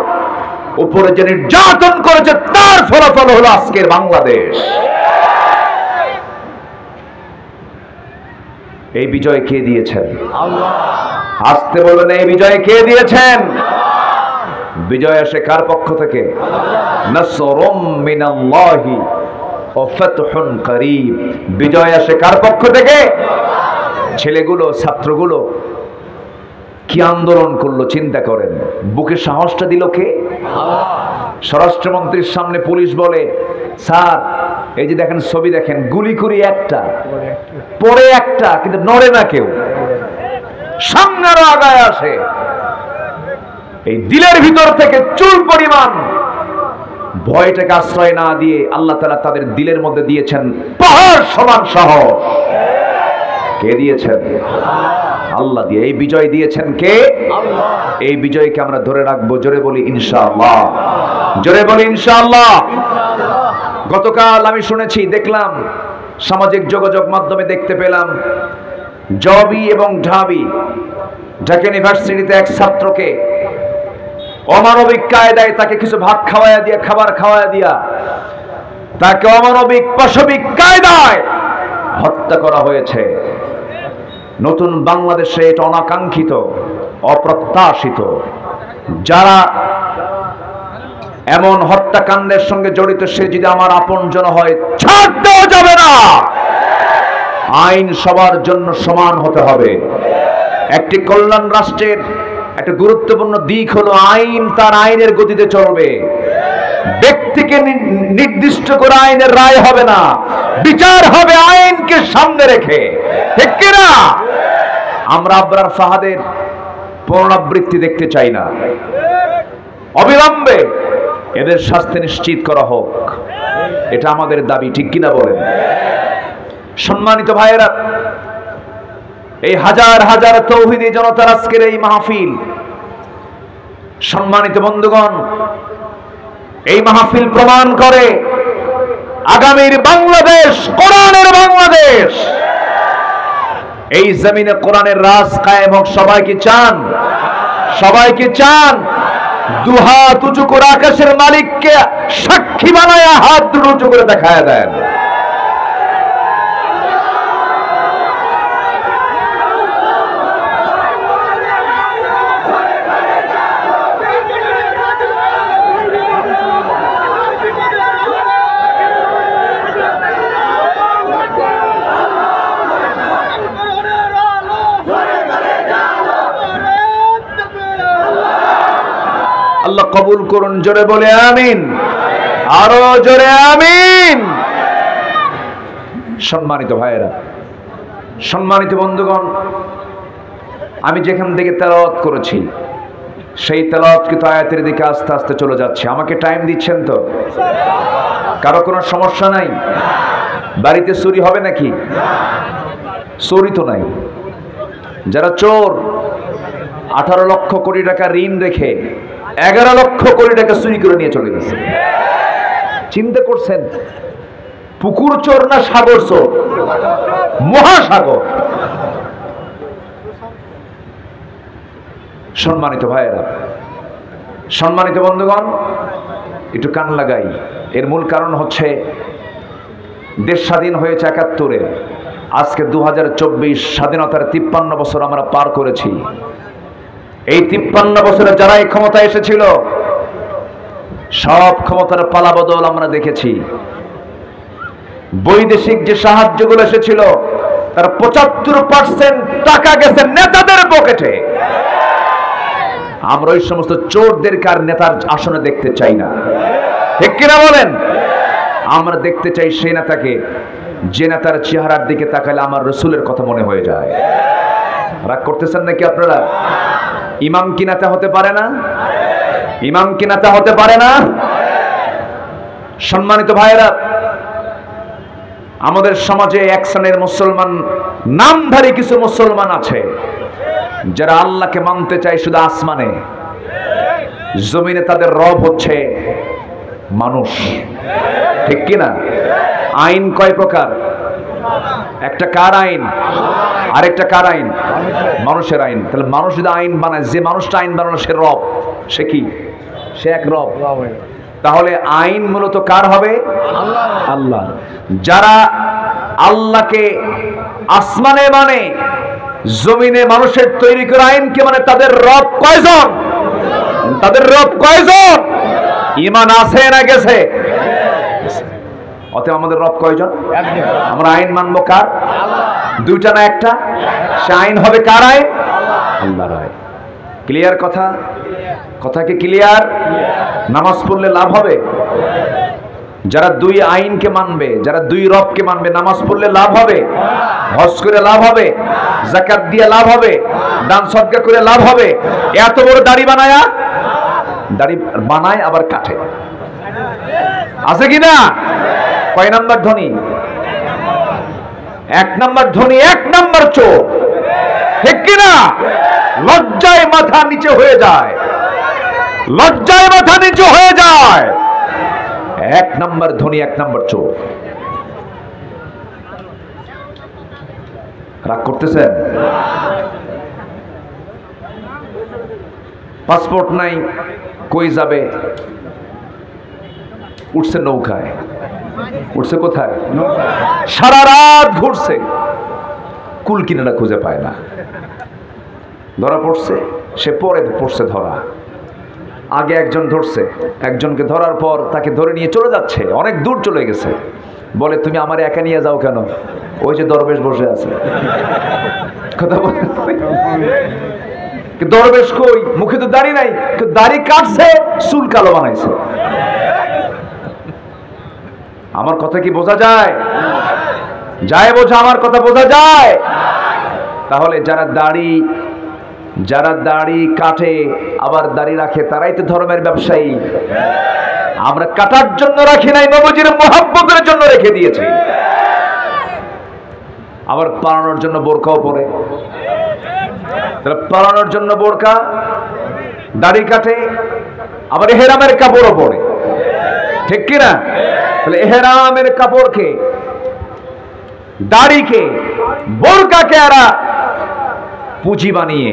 উপরে যে নির্যাতন করেছে তার ফলাফল হলো আজকের বাংলাদেশ। এই বিজয় কে দিয়েছেন? আল্লাহ। আসতে বলেন, এই বিজয় কে দিয়েছেন? বিজয় আসে কার পক্ষ থেকে? নাসরুম মিনাল্লাহি ওয়া ফাতহুন করিব। বিজয় আসে কার পক্ষ থেকে? ছেলেগুলো, ছাত্রগুলো কি আন্দোলন করলো চিন্তা করেন। বুকে সাহসটা দিল কে? স্বরাষ্ট্রমন্ত্রীর সামনে পুলিশ বলে, স্যার এই যে দেখেন ছবি দেখেন, গুলি করি একটা পরে একটা, কিন্তু নড়ে না কেউ, সামনে আরো আগায় আসে। এই দিলের ভিতর থেকে চুল পরিমাণ ভয়টাকে আশ্রয় না দিয়ে আল্লাহ তাআলা তাদের দিলের মধ্যে দিয়েছেন পাহাড় সমান সাহস। কে দিয়েছেন? আল্লাহ দিয়ে। এই বিজয় দিয়েছেন কে? আল্লাহ। এই বিজয়কে আমরা ধরে রাখবো। জোরে বলি ইনশাআল্লাহ, জোরে বলি ইনশাআল্লাহ। গতকাল আমি শুনেছি, দেখলাম সামাজিক যোগাযোগ মাধ্যমে দেখতে পেলাম, জবি এবং ঢাবি ঢাকা ইউনিভার্সিটিতে এক ছাত্রকে অমানবিক কায়দায় তাকে কিছু ভাত খাওয়ায়া দিয়া, খাবার খাওয়ায়া দিয়া তাকে অমানবিক পাশবিক কায়দায় হত্যা করা হয়েছে। নতুন বাংলাদেশে এটা অনাকাঙ্ক্ষিত, অপ্রত্যাশিত। যারা এমন হত্যাকাণ্ডের সঙ্গে জড়িত, সে যদি আমার আপনজন হয়, ছাড় দেওয়া যাবে না। আইন সবার জন্য সমান হতে হবে। একটি কল্যাণ রাষ্ট্রের একটা গুরুত্বপূর্ণ দিক হলো আইন তার আইনের গতিতে চলবে। ব্যক্তিকে নির্দিষ্ট করে আইনের রায় হবে না, বিচার হবে আইনকে সামনে রেখে, ঠিক কিনা? আমরা আবরার ফাহাদের পুনরাবৃত্তি দেখতে চাই না। অবিলম্বে এদের শাস্তি নিশ্চিত করা হোক, এটা আমাদের দাবি, ঠিক কিনা বলেন? সম্মানিত ভাইয়েরা, এই হাজার হাজার তৌহিদি জনতার আজকের এই মাহফিল, সম্মানিত বন্ধুগণ, এই মাহফিল প্রমাণ করে আগামীর বাংলাদেশ কোরআনের বাংলাদেশ। এই জমিনে কোরআনের রাজ কায়েম হোক। সবাই কি চান? সবাই কি চান? দুহাত উঁচু করে আকাশের মালিককে সাক্ষী বানায় হাত দুটো উঁচু করে দেখায় দেন। আল্লাহ কবুল করুন। জোরে বলে আমিন, আরো জোরে আমিন। সম্মানিত ভাইয়েরা, সম্মানিত বন্ধুগণ, আমি যেখান থেকে তেলাওয়াত করেছি সেই তেলাওয়াতকৃত আয়াতের দিকে আস্তে আস্তে চলে যাচ্ছে। আমাকে টাইম দিচ্ছেন তো? কারো কোনো সমস্যা নাই? বাড়িতে চুরি হবে নাকি? চুরি তো নাই। যারা চোর 18 লক্ষ কোটি টাকা ঋণ রেখে 11 লক্ষ কোটি টাকা চুরি করে নিয়ে চলে গেছে, চিন্তা করছেন? পুকুর চোর না সাগর চোর? মহাসাগর। সম্মানিত ভাইয়েরা, সম্মানিত বন্ধুগণ, একটু কান লাগাই। এর মূল কারণ হচ্ছে দেশ স্বাধীন হয়েছে 71-এ, আজকে 2024, স্বাধীনতার 53 বছর আমরা পার করেছি। এই 53 বছরে যারা এই ক্ষমতায় এসেছিল, সব ক্ষমতার পালাবদল আমরা দেখেছি। বৈদেশিক যে সাহায্যগুলো এসেছিল, তার 75% টাকা গেছে নেতাদের পকেটে। আমরা ওই সমস্ত চোরদেরকে আর নেতার আসনে দেখতে চাই না, ঠিক কিনা বলেন? আমরা দেখতে চাই সেই নেতাকে যে নেতার চেহারার দিকে তাকালে আমার রসুলের কথা মনে হয়ে যায়। রাগ করতেছেন নাকি আপনারা? ইমাম কি নেতা হতে পারে না? ইমাম কি নেতা হতে পারে না? সম্মানিত ভাইয়েরা, আমাদের সমাজে এক শ্রেণীর মুসলমান, নামধারী কিছু মুসলমান আছে যারা আল্লাহকে মানতে চায় শুধু আসমানে, জমিনে তাদের রব হচ্ছে মানুষ। ঠিক কি না? আইন কয় প্রকার? একটা কার আইন? আরেকটা কার আইন? মানুষের আইন। তাহলে মানুষ যদি আইন বানায়, যে মানুষটা আইন বানানো সে রব, সে কি? সে এক রব। তাহলে আইন মূলত কার হবে? আল্লাহ। যারা আল্লাহকে আসমানে মানে, জমিনে মানুষের তৈরি করা আইনকে মানে, তাদের রব কয়জন? তাদের রব কয়জন? ঈমান আছে না গেছে? অতএব আমাদের রব কয়জন? আমরা আইন মানবো কার? দুইটা না একটা? সে আইন হবে কার আইন? আল্লাহর আইন। ক্লিয়ার কথা? কথা কি ক্লিয়ার? নামাজ পড়লে লাভ হবে? যারা দুই আইনকে মানবে, যারা দুই রবকে মানবে, নামাজ পড়লে লাভ হবে, হজ করে লাভ হবে, যাকাত দিয়ে লাভ হবে, দান সদকা করে লাভ হবে। এত বড় দাড়ি বানায়া, দাড়ি বানায় আবার কাটে, আছে কি না? কয় নাম্বার ধনী? এক নাম্বার ধনী, এক নাম্বার চোর। ঠিক কি না? লজ্জায় মাথা নিচে হয়ে যায়, লজ্জায় মাথা নিচু হয়ে যায়। এক নাম্বার ধনী, এক নাম্বার চোর। রাগ করতেছেন? পাসপোর্ট নাই, কই যাবে? উঠছে নৌকায়। উঠছে কোথায়? সারা রাত ঘুরছে, কুল কিনারা খুঁজে পায় না। ধরা পড়ছে, সে পরে পড়ছে ধরা। আগে একজন ধরছে, একজনকে ধরার পর তাকে ধরে নিয়ে চলে যাচ্ছে, অনেক দূর চলে গেছে। বলে, তুমি আমার একা নিয়ে যাও কেন? ওই যে দরবেশ বসে আছে। কথা বলে, দরবেশ কই? মুখে তো দাড়ি নাই, দাড়ি কাটছে, চুল কালো বানাইছে। আমার কথা কি বোঝা যায়? যায় বোঝা? আমার কথা বোঝা যায়? তাহলে যারা দাড়ি কাটে আবার দাড়ি রাখে, তারাই তো ধর্মের ব্যবসায়ী। আমরা কাটার জন্য রাখি নাই, নবীজির মুহাব্বতের জন্য রেখে দিয়েছি। আবার পালানোর জন্য বোরকাও পরে, পালানোর জন্য বোরকা, দাড়ি কাটে, আবার ইহরামের কাপড়ও পরে। ঠিক কিনা? তাহলে ইহরামের কাপড়কে, দাড়িকে, বোরকাকে এরা পুঁজি বানিয়ে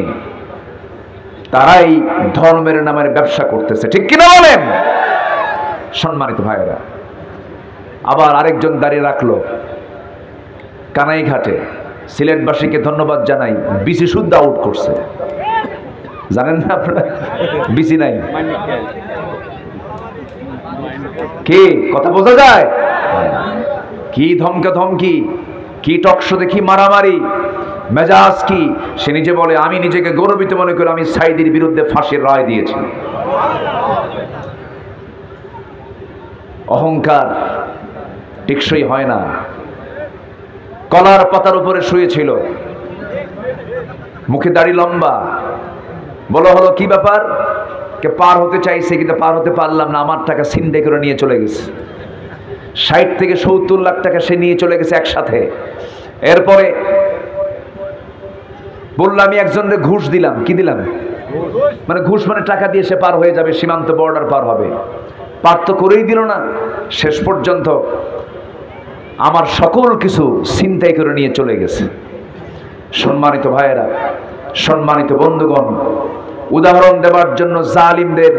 তারাই ধর্মের নামের ব্যবসা করতেছে। ঠিক কিনা বলেন? সম্মানিত ভাইয়েরা, আবার আরেকজন দাঁড়িয়ে রাখলো কানাই ঘাটে। সিলেটবাসীকে ধন্যবাদ জানাই, বিসি শুদ্ধ আউট করছে। জানেন না আপনারা? বিসি নাই কি? কথা বোঝা যায়? কি ধমকা ধমকি, কি টকশো দেখি মারামারি, মেজাজ কি! সে নিজে বলে, আমি নিজেকে গর্বিত মনে করি আমি সাইদির বিরুদ্ধে ফাঁসির রায় দিয়েছি। অহংকার টেকসই হয় না। কলার পাতার উপরে শুয়েছিল, মুখে দাড়ি লম্বা। বলা হলো, কি ব্যাপার? কে পার হতে চাইছে কিন্তু পার হতে পারলাম না, আমার টাকা ছিনতাই করে নিয়ে চলে গেছে। 60 থেকে 70 লাখ টাকা সে নিয়ে চলে গেছে একসাথে। এরপরে বললাম, আমি একজনকে ঘুষ দিলাম। কি দিলাম? মানে ঘুষ মানে টাকা দিয়ে সে পার হয়ে যাবে, সীমান্ত বর্ডার পার হবে। পার তো করেই দিল না, শেষ পর্যন্ত আমার সকল কিছু ছিনতাই করে নিয়ে চলে গেছে। সম্মানিত ভাইয়েরা, সম্মানিত বন্ধুগণ, উদাহরণ দেওয়ার জন্য জালিমদের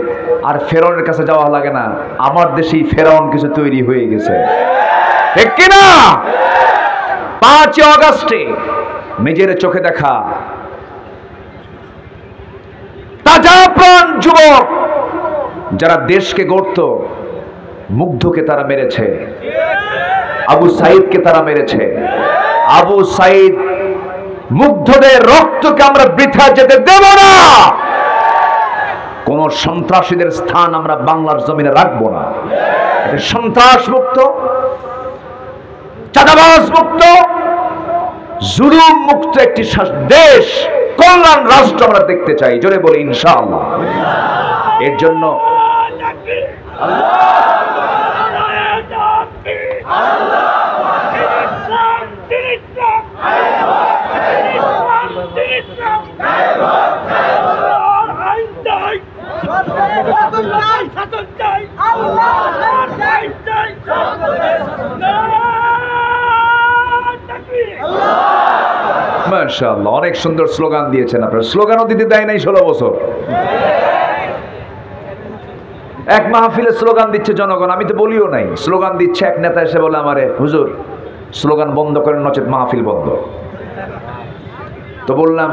আর ফেরাউনের কাছে যাওয়া লাগে না। আমার দেশেই ফেরাউন কিছু তৈরি হয়ে গেছে। ঠিক কিনা? 5 আগস্টে নিজের চোখে দেখা তাজা প্রাণ যুবক যারা দেশকে গড়ত, মুগ্ধকে তারা মেরেছে, আবু সাইদকে তারা মেরেছে। আবু সাইদ মুগ্ধদের রক্তকে আমরা বৃথা যেতে দেব না। কোন সন্ত্রাসীদের স্থান আমরা বাংলার জমিনে রাখবো না। এটা সন্ত্রাস মুক্ত, চাঁদাবাজ মুক্ত, জুলুম মুক্ত একটি দেশ কল্যাণ রাষ্ট্র আমরা দেখতে চাই। জোরে বলি ইনশাআল্লাহ। এর জন্য মাশাআল্লাহ, অনেক সুন্দর স্লোগান দিয়েছেন আপনারা। স্লোগানও দিতে দেয় নাই 16 বছর। এক মাহফিলে স্লোগান দিচ্ছে জনগণ, আমি তো বলিও নাই। স্লোগান দিচ্ছে, এক নেতা এসে বলে আমারে, হুজুর স্লোগান বন্ধ করেন, নচেত মাহফিল বন্ধ। তো বললাম,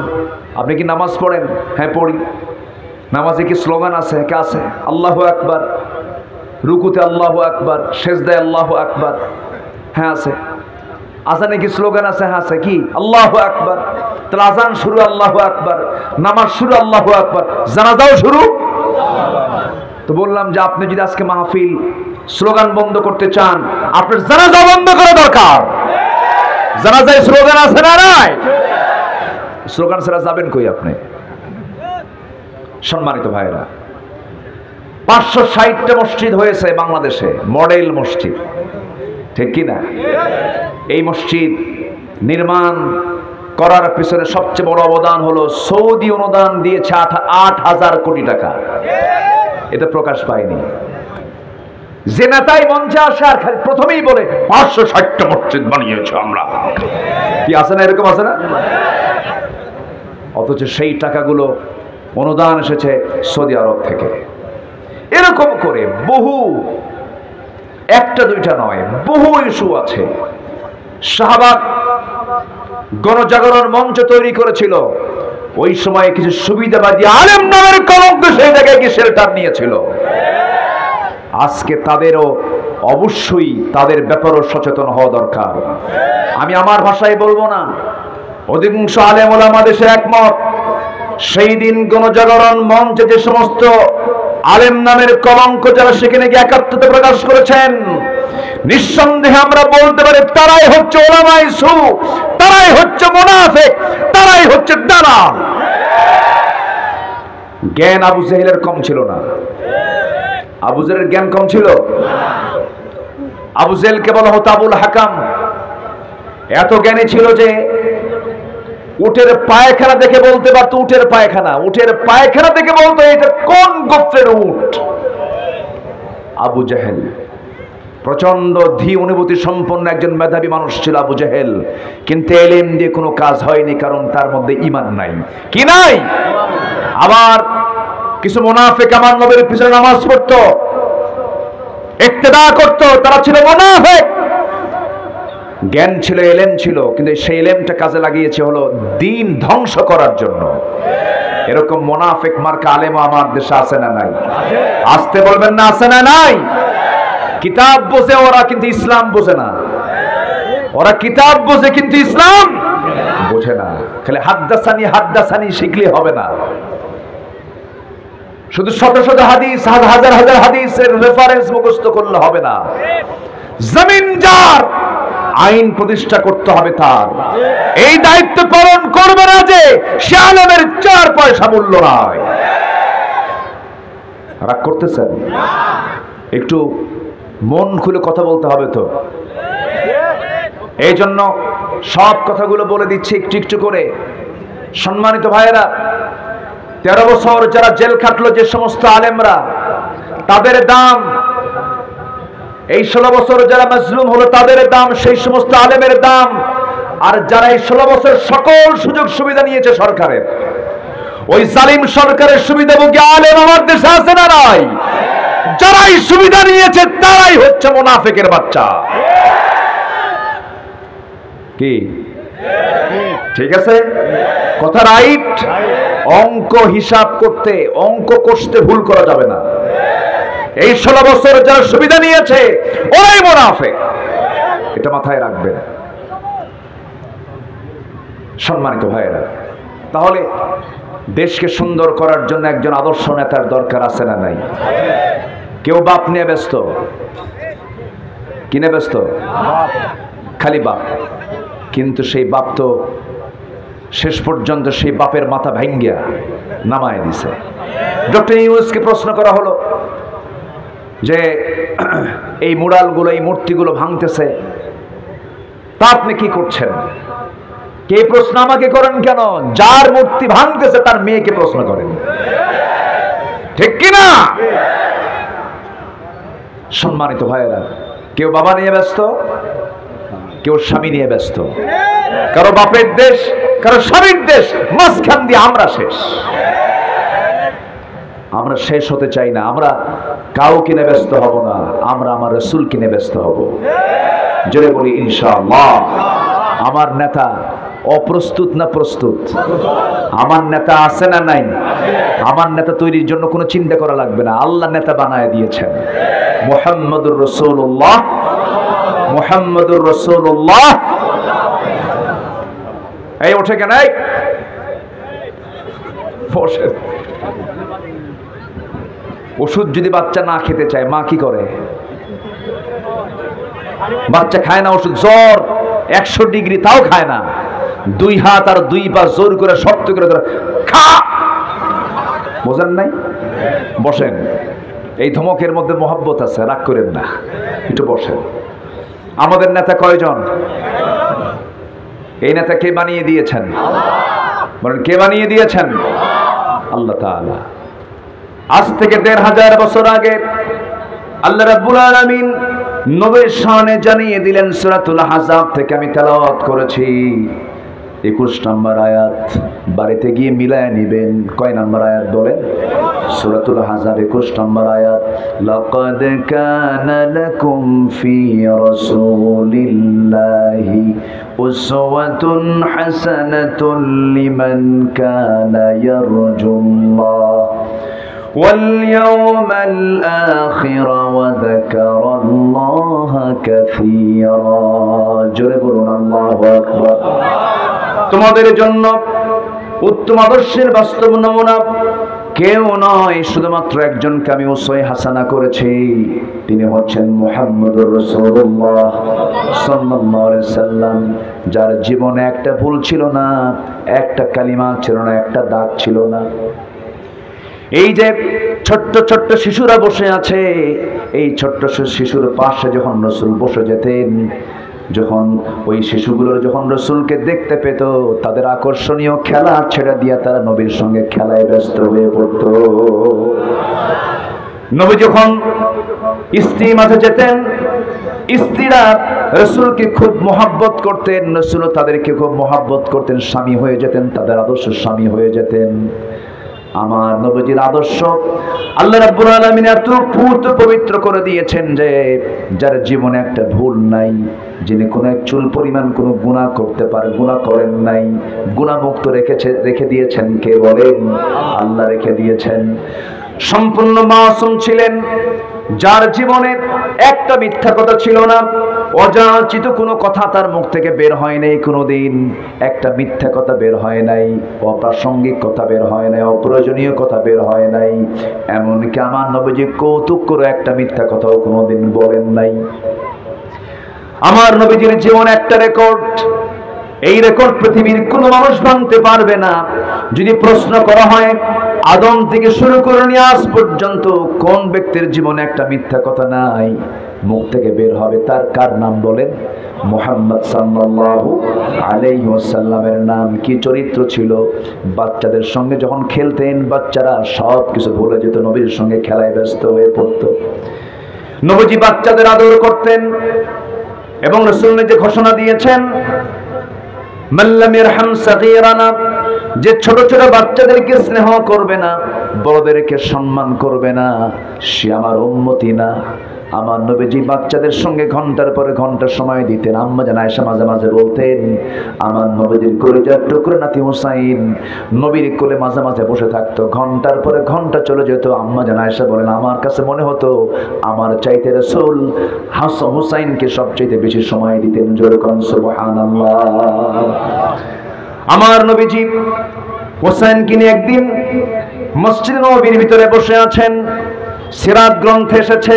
আপনি কি নামাজ পড়েন? হ্যাঁ পড়ি। নামাজে কি স্লোগান আছে? কে আছে? আল্লাহু আকবার, রুকুতে আল্লাহু আকবার, সেজদায় আল্লাহু আকবার। হ্যাঁ আছে। আজানে কি স্লোগান আছে? হ্যাঁ আছে। কি? আল্লাহু আকবার। তাহলে আজান শুরু আল্লাহু আকবার, নামাজ শুরু আল্লাহু আকবার, জানাজাও শুরু। তো বললাম যে আপনি যদি আজকে মাহফিল স্লোগান বন্ধ করতে চান, আপনার জানাজা বন্ধ করা দরকার। জানাজায় স্লোগান আছে না নাই? স্লোগান ছাড়া যাবেন কই আপনি? সম্মানিত ভাইরা, 560টা মসজিদ হয়েছে বাংলাদেশে, মডেল মসজিদ, ঠিক কি না? এই মসজিদ নির্মাণ করার পিছনে সবচেয়ে বড় অবদান হলো সৌদি অনুদান দিয়েছে 8,000 কোটি টাকা। এটা প্রকাশ পায়নি। যে নেতাই মঞ্চে আসে আর খালি প্রথমেই বলে 560টা মসজিদ বানিয়েছে আমরা। কি আছে না? এরকম আছে না? অথচ সেই টাকাগুলো অনুদান এসেছে সৌদি আরব থেকে। এরকম করে বহু, একটা দুইটা নয়, বহু ইস্যু আছে। শাহবাগ গণজাগরণ মঞ্চ তৈরি করেছিল, ওই সময় কিছু সুবিধাবাদী আলেম নামের কলঙ্ক সেই জায়গায় গিয়ে শেল্টার নিয়েছিল। আজকে তাদেরও অবশ্যই তাদের ব্যাপারেও সচেতন হওয়া দরকার। আমি আমার ভাষায় বলবো না, অধিকাংশ আলেম ওলামা দেশে একমত। সেই দিন গণজাগরণ মঞ্চে যে সমস্ত আলেম নামের কলঙ্ক যারা সেখানে গিয়ে একাত্মতা প্রকাশ করেছেন, নিঃসন্দেহে আমরা বলতে পারি তারাই হচ্ছে ওলামায়ে সু, তারাই হচ্ছে মুনাফিক, তারাই হচ্ছে দালাল। জ্ঞান আবু জেহেলের কম ছিল না। আবু জেহেলের জ্ঞান কম ছিল? আবু জেহেলকে বলা হতো আবুল হাকাম। এত জ্ঞানী ছিল যে উটের পায়খানা দেখে বলতে পারতো উটের পায়খানা, উটের পায়খানা দেখে বলতো এটা কোন গোত্রের উট। আবু জেহেল প্রচন্ড ধী অনুভূতি সম্পন্ন একজন মেধাবী মানুষ ছিল আবু জেহেল, কিন্তু ইলম দিয়ে কোনো কাজ হয়নি, কারণ তার মধ্যে ঈমান নাই। কি নাই? আবার কিছু মুনাফিক আমার নবীর পিছনে নামাজ পড়তো, ইক্তেদা করত, তারা ছিল মুনাফিক। জ্ঞান ছিল, ইলম ছিল, কিন্তু সেই ইলমটা কাজে লাগিয়েছে হলো দ্বীন ধ্বংস করার জন্য। এরকম মুনাফিক মার্কা আলেম আমার দেশে আছে না নাই? আসতে বলবেন না, আছে না নাই? কিতাব বোঝে ওরা, কিন্তু ইসলাম বোঝে না। ওরা কিতাব বোঝে কিন্তু ইসলাম বোঝে না। খালি হাদ্দাসানি হাদ্দাসানি শিখলে হবে না। শুধু শত শত হাদিস, হাজার হাজার হাদিসের রেফারেন্স মুখস্থ করলে হবে না। জমিন যার, আইন প্রতিষ্ঠা করতে হবে তার। এই দায়িত্ব পালন করবে না যে সে আলেমের 4 পয়সা মূল্য নয়। রাগ করতেছেন? একটু মন খুলে কথা বলতে হবে তো। এই জন্য সব কথাগুলো বলে দিচ্ছি একটু একটু করে। সম্মানিত ভাইয়েরা, 13 বছর যারা জেল খাটলো যে সমস্ত আলেমরা, তাদের দাম, এই 16 বছর যারা মাজলুম হলো তাদের দাম, সেই সমস্ত আলেমের দাম। আর যারা এই 16 বছর সকল সুযোগ সুবিধা নিয়েছে সরকারের, ওই জালিম সরকারের সুবিধাভোগী আলেম আমার দেশে আছে না নাই? যারাই সুবিধা নিয়েছে তারাই হচ্ছে মুনাফিকের বাচ্চা। কি ঠিক আছে? কথা রাইট? অঙ্ক হিসাব করতে, অঙ্ক কষতে ভুল করা যাবে না। এই 16 বছর যারা সুবিধা নিয়েছে ওরাই মুনাফিক, এটা মাথায় রাখবেন। সম্মানিত ভাইয়েরা, তাহলে দেশকে সুন্দর করার জন্য একজন আদর্শ নেতার দরকার আছে না নাই? কেউ বাপ নিয়ে ব্যস্ত, কিনে ব্যস্ত, খালি বাপ। কিন্তু সেই বাপ তো শেষ পর্যন্ত সেই বাপের মাথা ভাঙ্গিয়া নামায় দিছে। ডক্টর ইউনূসকে প্রশ্ন করা হলো যে এই মুরালগুলো, এই মূর্তিগুলো ভাঙতেছে, তা আপনি কি করছেন? কে প্রশ্ন আমাকে করেন কেন? যার মূর্তি ভাঙতেছে তার মেয়েকে প্রশ্ন করেন, ঠিক কিনা? সম্মানিত ভাইয়েরা, কেউ বাবা নিয়ে ব্যস্ত, কেউ স্বামী নিয়ে ব্যস্ত, কারো বাপের দেশ, কারো স্বামীর দেশ, মাঝখান দিয়ে আমরা শেষ। আমরা শেষ হতে চাই না। আমরা কাউ কিনে ব্যস্ত হব না, আমরা আমার রাসূল কিনে ব্যস্ত হব। জোরে বলি ইনশাআল্লাহ। আমার নেতা অপ্রস্তুত না প্রস্তুত? আমার নেতা আছে না নাই? আমার নেতা তৈরির জন্য কোনো চিন্তা করা লাগবে না, আল্লাহ নেতা বানায় দিয়েছেন। মুহাম্মদুর রাসূলুল্লাহ, মুহাম্মদুর রাসূলুল্লাহ। এই ওঠে কেন? এই ওষুধ যদি বাচ্চা না খেতে চায়, মা কি করে? বাচ্চা খায় না ওষুধ, জ্বর 100 ডিগ্রি তাও খায় না, 2 হাত আর 2 পা জোর করে শক্ত করে ধরে খা। বোঝেন নাই? বসেন, এই ধমকের মধ্যে মহব্বত আছে, রাগ করেন না, একটু বসেন। আমাদের নেতা কয়জন? এই নেতা কে বানিয়ে দিয়েছেন? বলেন, কে বানিয়ে দিয়েছেন? আল্লাহ তাআলা। আজ থেকে 1500 বছর আগে আল্লাহ রাব্বুল আলামিন নবীর শানে জানিয়ে দিলেন। সূরাতুল আহজাব থেকে আমি তেলাওয়াত করেছি 21 নম্বর আয়াত। বাড়িতে গিয়ে মিলায় নেবেন। কয় নম্বর আয়াত বলেন? সূরাতুল আহজাব 21 নম্বর আয়াত। লাকাদ কানা লাকুম ফি রাসূলিল্লাহি উসওয়াতুন হাসানাতুন লিমান কানা ইয়ারজুল্লাহ واليوم الآخر وذكر الله كثيرا। জোরে বলুন আল্লাহু আকবার। তোমাদের জন্য উত্তম আদর্শের বাস্তব নমুনা কেউ নয়, শুধুমাত্র একজনকে আমি উসওয়া হাসানা করেছি, তিনি হচ্ছেন মুহাম্মদুর রাসূলুল্লাহ সাল্লাল্লাহু আলাইহি সাল্লাম, যার জীবনে একটা ভুল ছিল না, একটা কালিমা ছিল না, একটা দাগ ছিল না। এই যে ছোট্ট ছোট্ট শিশুরা বসে আছে, এই ছোট্ট শিশুর পাশে যখন রাসূল বসে যেতেন, যখন ওই শিশুগুলোর যখন রাসূলকে দেখতে পেত, তাদের আকর্ষণীয় খেলা ছেড়ে দিয়ে তারা নবীর সঙ্গে খেলায় ব্যস্ত হয়ে পড়ত। নবী যখন স্ত্রীর মাঝে যেতেন, স্ত্রীরা রাসূলকে খুব মহব্বত করতেন, রাসূলও তাদেরকে খুব মহব্বত করতেন, স্বামী হয়ে যেতেন, তাদের আদর্শ স্বামী হয়ে যেতেন। আমার নবীজির আদর্শ আল্লাহ রাব্বুল আলামিন এত পবিত্র করে দিয়েছেন যে যার জীবনে একটা ভুল নাই, যিনি কোনো এক চুল পরিমাণ কোনো গুনাহ করতে পারে, গুনাহ করেন নাই, গুনাহমুক্ত রেখে দিয়েছেন কে বলেন? আল্লাহ রেখে দিয়েছেন। সম্পূর্ণ মাসুম ছিলেন, যার জীবনে একটা মিথ্যা কথা ছিল না, অযাচিত কোনো কথা তার মুখ থেকে বের হয় নাই কোনোদিন, একটা মিথ্যা কথা বের হয় নাই, অপ্রাসঙ্গিক কথা বের হয় নাই, অপ্রয়োজনীয় কথা বের হয় নাই। এমনকি আমার নবীজি কৌতুক করে একটা মিথ্যা কথাও কোনোদিন বলেন নাই। আমার নবীজির জীবনে একটা রেকর্ড, এই রেকর্ড পৃথিবীর কোনো মানুষ ভাঙতে পারবে না। যদি প্রশ্ন করা হয় আদম থেকে শুরু করে নিয়ে আজ পর্যন্ত কোন ব্যক্তির জীবনে একটা মিথ্যা কথা নাই, মুখ থেকে বের হবে, তার কার নাম বলেন? মুহাম্মদ সাল্লাল্লাহু আলাইহি ওয়াসাল্লামের নাম। কি চরিত্র ছিল! বাচ্চাদের সঙ্গে যখন খেলতেন, বাচ্চারা সব কিছু ভুলে যেত, নবীর সঙ্গে খেলায় ব্যস্ত হয়ে পড়ত। নবীজি বাচ্চাদের আদর করতেন এবং রাসূল যে ঘোষণা দিয়েছেন, মাল্লাম ইয়ারহাম সাগীরানা, যে ছোট ছোট বাচ্চাদেরকে স্নেহ করবে না, বড়দেরকে সম্মান করবে না, সে আমার উম্মতি না। আমার নবীজি বাচ্চাদের সঙ্গে ঘন্টার পরে ঘন্টা সময় দিতেন। আম্মা জান আয়েশা মাঝে মাঝে বলতেন, আমার নবীজির কলিজার টুকরা নাতি হুসাইন নবীর কোলে মাঝে মাঝে বসে থাকতো, ঘন্টার পরে ঘন্টা চলে যেত। আম্মা জান আয়েশা বলেন, আমার কাছে মনে হতো আমার চাইতে রাসূল হাসান হুসাইনকে সবচাইতে বেশি সময় দিতেন। জোরে কোন সুবহানাল্লাহ। আমার নবীজি হুসাইনকে নিয়ে একদিন মসজিদে নববীর ভিতরে বসে আছেন। সিরাত গ্রন্থে এসেছে,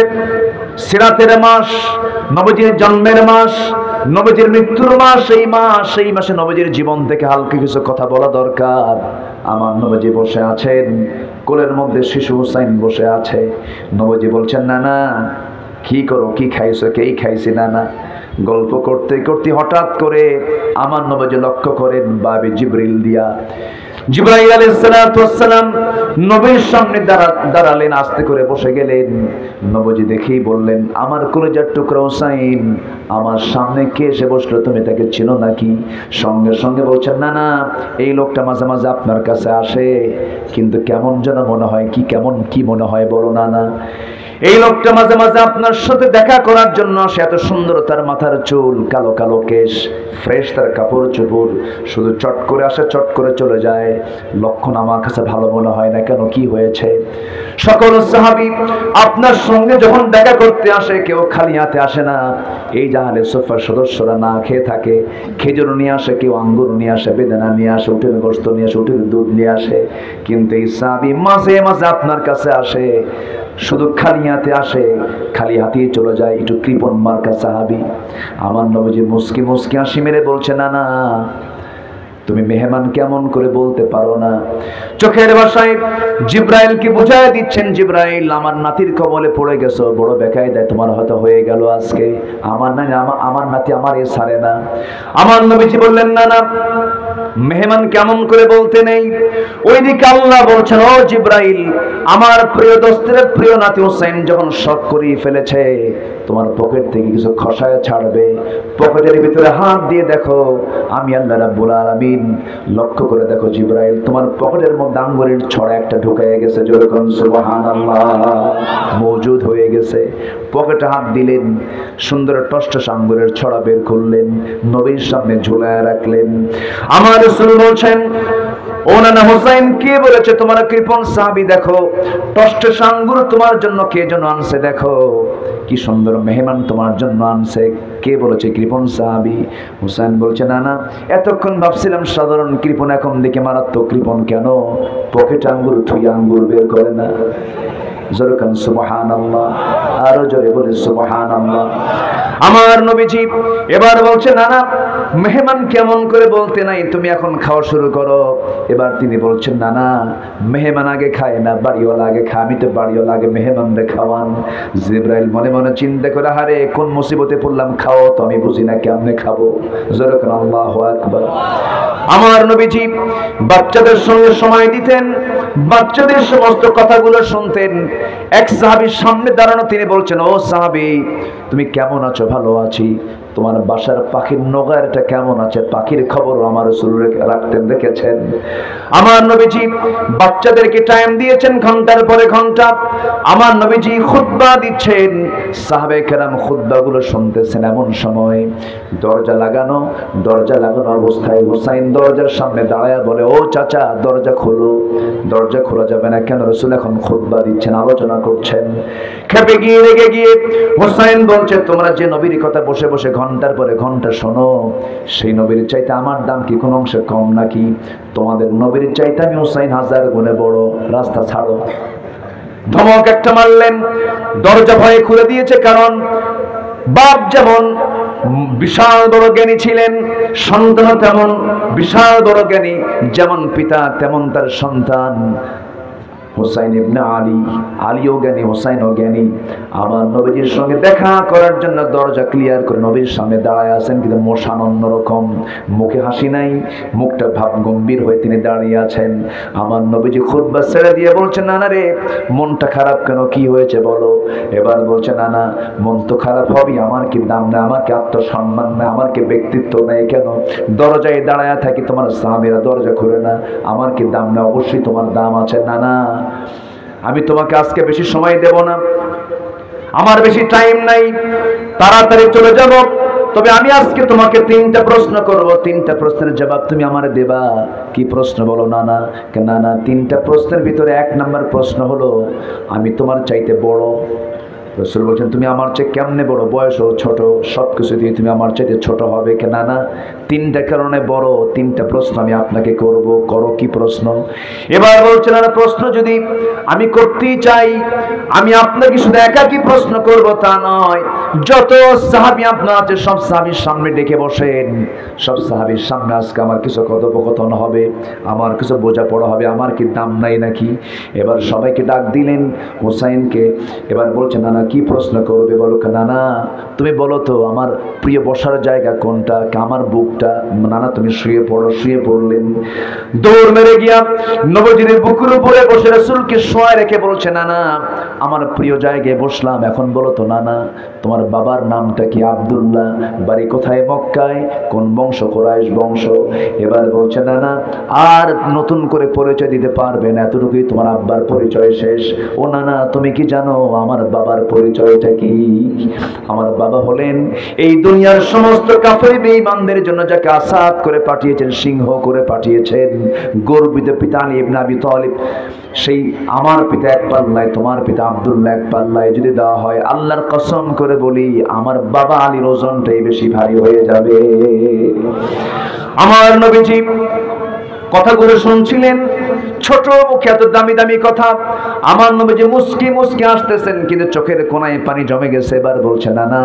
সিরাতের মাস, নবীজির জন্মের মাস, নবীজির মৃত্যুর মাস, সেই মাসে নবীজির জীবন থেকে হালকা কিছু কথা বলা দরকার। আমার নবীজি বসে আছেন, কোলের মধ্যে শিশু হুসাইন বসে আছে। নবীজি বলছেন, না না কি করো, কি খাইছো? কেই খাইছি না না। গল্প করতে করতে হঠাৎ করে আমার নবীজি লক্ষ্য করেন বাবে জিবরিল দিয়া। জিবরাইল আলাইহিস সালাতু ওয়াস সালাম নবীর সামনে দাঁড়ালেন, আস্তে করে বসে গেলেন। নবীজি দেখেই বললেন, আমার কলিজার টুকরা হুসাইন, আমার সামনে কে এসে বসলো, তুমি তাকে চিনো নাকি? সঙ্গে সঙ্গে বলছেন, না না, এই লোকটা মাঝে মাঝে আপনার কাছে আসে, কিন্তু কেমন যেন মনে হয়। কি মনে হয় বলো না না? এই লোকটা মাঝে মাঝে আপনার সাথে দেখা করার জন্য আসে। এত সুন্দর তার মাথার চুল, কালো কালো কেশ, ফ্রেশ তার কাপড় চোপড়, শুধু চট করে আসে, চট করে চলে যায়। লক্ষণ আমার কাছে ভালো মনে হয় না। কেন, কি হয়েছে? সকল সাহাবী আপনার সঙ্গে যখন দেখা করতে আসে, কেউ খালি হাতে আসে না। এই জাহালে সোফার সদস্যরা না খেয়ে থাকে, খেজুর নিয়ে আসে, কেউ আঙ্গুর নিয়ে আসে, বেদানা নিয়ে আসে, উটের গোশত নিয়ে আসে, উটের দুধ নিয়ে আসে। কিন্তু এই সাহাবী মাঝে মাঝে আপনার কাছে আসে, শুধু খালি হাতে আসে, খালি হাতেই চলে যায়। একটু কৃপণ মার্কা সাহাবী। আমার নবীজি মুস্কি মুস্কি হাসি মেরে বলছে, না না, তুমি মেহমান কেমন করে বলতে পারো না? চোখের ভাষায় জিবরাইলকে বুঝায় দিচ্ছেন, জিবরাইল, আমার নাতির কবলে পড়ে গেছো, বড় বেকায়দায় তোমার হয়তো হয়ে গেল আজকে। আমার নাতি আমার এ ছাড়ে না। আমার নবীজি বললেন, না না, মেহমান কেমন করে বলতে নেই। ওইদিকে আল্লাহ বলছেন, ও জিবরাইল, আমার প্রিয় দোস্তের প্রিয় নাতি হুসাইন যখন শক করিয়ে ফেলেছে, তোমার পকেট থেকে কিছু খসায় ছাড়বে, পকেটের ভিতরে হাত দিয়ে দেখো, আমি আল্লাহ রাব্বুল আলামিন। লক্ষ্য করে দেখো জিবরাইল, তোমার পকেটের মধ্যে আঙ্গুরের ছড়া একটা ঢুকায় গেছে। যেরকম সুবহানাল্লাহ, মওজুদ হয়ে গেছে। পকেটে হাত দিলেন, সুন্দর টসটস আঙ্গুরের ছড়া বের করলেন, নবীর সামনে ঝুলায় রাখলেন। আমার রাসূল বলছেন, ও নানা হুসাইন, কে বলেছে তোমার কৃপণ সাহাবী দেখো, টসটস আঙ্গুর তোমার জন্য কে যেন আনছে, দেখো কি সুন্দর মেহমান তোমার জন্য আনছে। কে বলেছে? কৃপণ সাহাবী। হুসাইন বলছে, না না, এতক্ষণ ভাবছিলাম সাধারণ কৃপণ, এখন দেখে মারাত্মক কৃপণ। কেন? পকেট আঙ্গুর থুই আঙ্গুর বের করে না। জোরে কান সুবহানাল্লাহ, আরো জোরে বলে সুবহানাল্লাহ। আমার নবীজি এবার বলছে, না না, মেহমান কেমন করে বলতে নাই, তুমি এখন খাওয়া শুরু করো। এবার তিনি বলছেন, না না, মেহমান আগে খায় না, বাড়িওয়ালা আগে খায়, আমি তো বাড়িওয়ালা, আগে মেহমানরে খাওয়ান। জিবরাইল মনে মনে চিন্তা করে, হারে কোন মুসিবতে পড়লাম, খাও তো আমি বুঝি না, কেমনে খাবো? জোরে কান আল্লাহু আকবার। আমার নবীজি বাচ্চাদের সঙ্গে সময় দিতেন, বাচ্চাদের সমস্ত কথাগুলো শুনতেন। এক সাহাবীর সামনে দাঁড়ানো, তিনি বলছেন, ও সাহাবী, তুমি কেমন আছো? ভালো আছি। তোমার বাসার পাখির নগারটা কেমন আছে? পাখির খবর আমার রাসূল রাখতেন, রেখেছেন। আমার নবীজি বাচ্চাদেরকে টাইম দিয়েছেন ঘন্টার পরে ঘন্টা। আমার নবীজি খুতবা দিচ্ছেন, সাহাবায়ে কেরাম খুতবাগুলো শুনতেছেন। এমন সময় দরজা লাগানো অবস্থায় হুসাইন দরজার সামনে দাঁড়ায়া বলে, ও চাচা, দরজা খোলো। দরজা খোলা যাবে না কেন? রাসূল এখন খুতবা দিচ্ছেন, আলোচনা করছেন। খেপে গিয়ে, রেগে গিয়ে হুসাইন বলছে, তোমরা যে নবীর কথা বসে বসে ঘন্টার পরে ঘন্টা শোনো, সেই নবীর চাইতে আমার দাম কি কোনো অংশে কম নাকি? তোমাদের নবীর চাইতে আমি হুসাইন 1000 গুণে বড়। রাস্তা ছাড়ো। ধমক একটা মারলেন, দরজা ভয়ে খুলে দিয়েছে। কারণ বাপ যেমন বিশাল বড় জ্ঞানী ছিলেন, সন্তান তেমন বিশাল বড় জ্ঞানী। যেমন পিতা তেমন তার সন্তান। হুসাইন ইবনে আলীও জ্ঞানী, হুসাইনও জ্ঞানী। আমার নবীজির সঙ্গে দেখা করার জন্য দরজা ক্লিয়ার করে নবীর সামনে দাঁড়ায় আছেন, কিন্তু মোশান অন্যরকম, মুখে হাসি নাই, মুখটা ভাব গম্ভীর হয়ে তিনি দাঁড়িয়ে আছেন। আমার নবীজি খুতবা ছেড়ে দিয়ে বলছেন, না না রে, মনটা খারাপ কেন? কি হয়েছে বলো? এবার বলছে, না না, মন তো খারাপ হবেই, আমার কি দাম নেই, আমার কি আত্মসম্মান নেই, আমার কি ব্যক্তিত্ব নেই? কেন দরজায় দাঁড়ায় থাকি, তোমার সাহাবীরা দরজা খুলে না, আমার কি দাম নেই? অবশ্যই তোমার দাম আছে। না না, আমি তোমাকে আজকে বেশি সময় দেব না, আমার বেশি টাইম নাই, তাড়াতাড়ি চলে যাব। তবে আমি আজকে তোমাকে 3টা প্রশ্ন করব, 3টা প্রশ্নের জবাব তুমি আমারে দেবা। কি প্রশ্ন বলো? না না, 3টা প্রশ্নের ভিতরে 1 নম্বর প্রশ্ন হলো, আমি তোমার চাইতে বড়। রাসূল বলছেন তুমি আমার চেয়ে কেমনে বড়, বয়সও ছোট, সব কিছু দিয়ে তুমি আমার চাইতে ছোট হবে কেন? না, তিনটা কারণে বড়। তিনটা প্রশ্ন আমি আপনাকে করব, করো কি প্রশ্ন? এবার বলছেন আর প্রশ্ন যদি আমি করতেই চাই, আমি আপনাকে শুধু একাকি প্রশ্ন করব তা নয়, যত সাহাবী আপনার আছে সব সাহাবীর সামনে ডেকে বসেন, সব সাহাবীর সামনে আজকে আমার কিছু কথোপকথন হবে, আমার কিছু বোঝাপড়া হবে, আমার কি দাম নাই নাকি? এবার সবাইকে ডাক দিলেন, হুসাইনকে। এবার বলছে নানা কি প্রশ্ন করবে বলো? নানা তুমি বলো তো আমার প্রিয় বসার জায়গা কোনটা, আমার বুকটা। নানা তুমি শুয়ে পড়ো। শুয়ে পড়লেন। দৌড় মেরে গিয়া নবীজির বুকের উপরে বসে রাসূলকে শোয়া রেখে বলছে নানা আমার প্রিয় জায়গায় বসলাম, এখন বলো তো নানা তোমার বাবার নামটা কি? আব্দুল্লাহ। বাড়ি কোথায়? মক্কায়। কোন বংশ? কুরাইশ বংশ। এবার বলছে নানা আর নতুন করে পরিচয় দিতে পারবে না, এতটুকুই তোমার আব্বার পরিচয় শেষ। ও নানা তুমি কি জানো আমার বাবার পরিচয়টা কি? আমার বাবা হলেন এই দুনিয়ার সমস্ত কাফের বেঈমানদের জন্য যাকে আসাদ করে পাঠিয়েছেন, সিংহ করে পাঠিয়েছেন, গর্বিত পিতা আলী ইবনে আবি তালিব। সেই আমার পিতা এক পাল্লায়, তোমার পিতা আব্দুল্লাহ এক পাল্লায় যদি দেওয়া হয়, আল্লাহর কসম করে বলি আমার বাবা আলীর ওজনটাই বেশি ভারী হয়ে যাবে। আমার নবীজি কথাগুলো শুনছিলেন, ছোট মুখে এত দামি দামি কথা। আমার নবীজি মুস্কি মুস্কি আসতেছেন, কিন্তু চোখের কোনায় পানি জমে গেছে। এবার বলছে নানা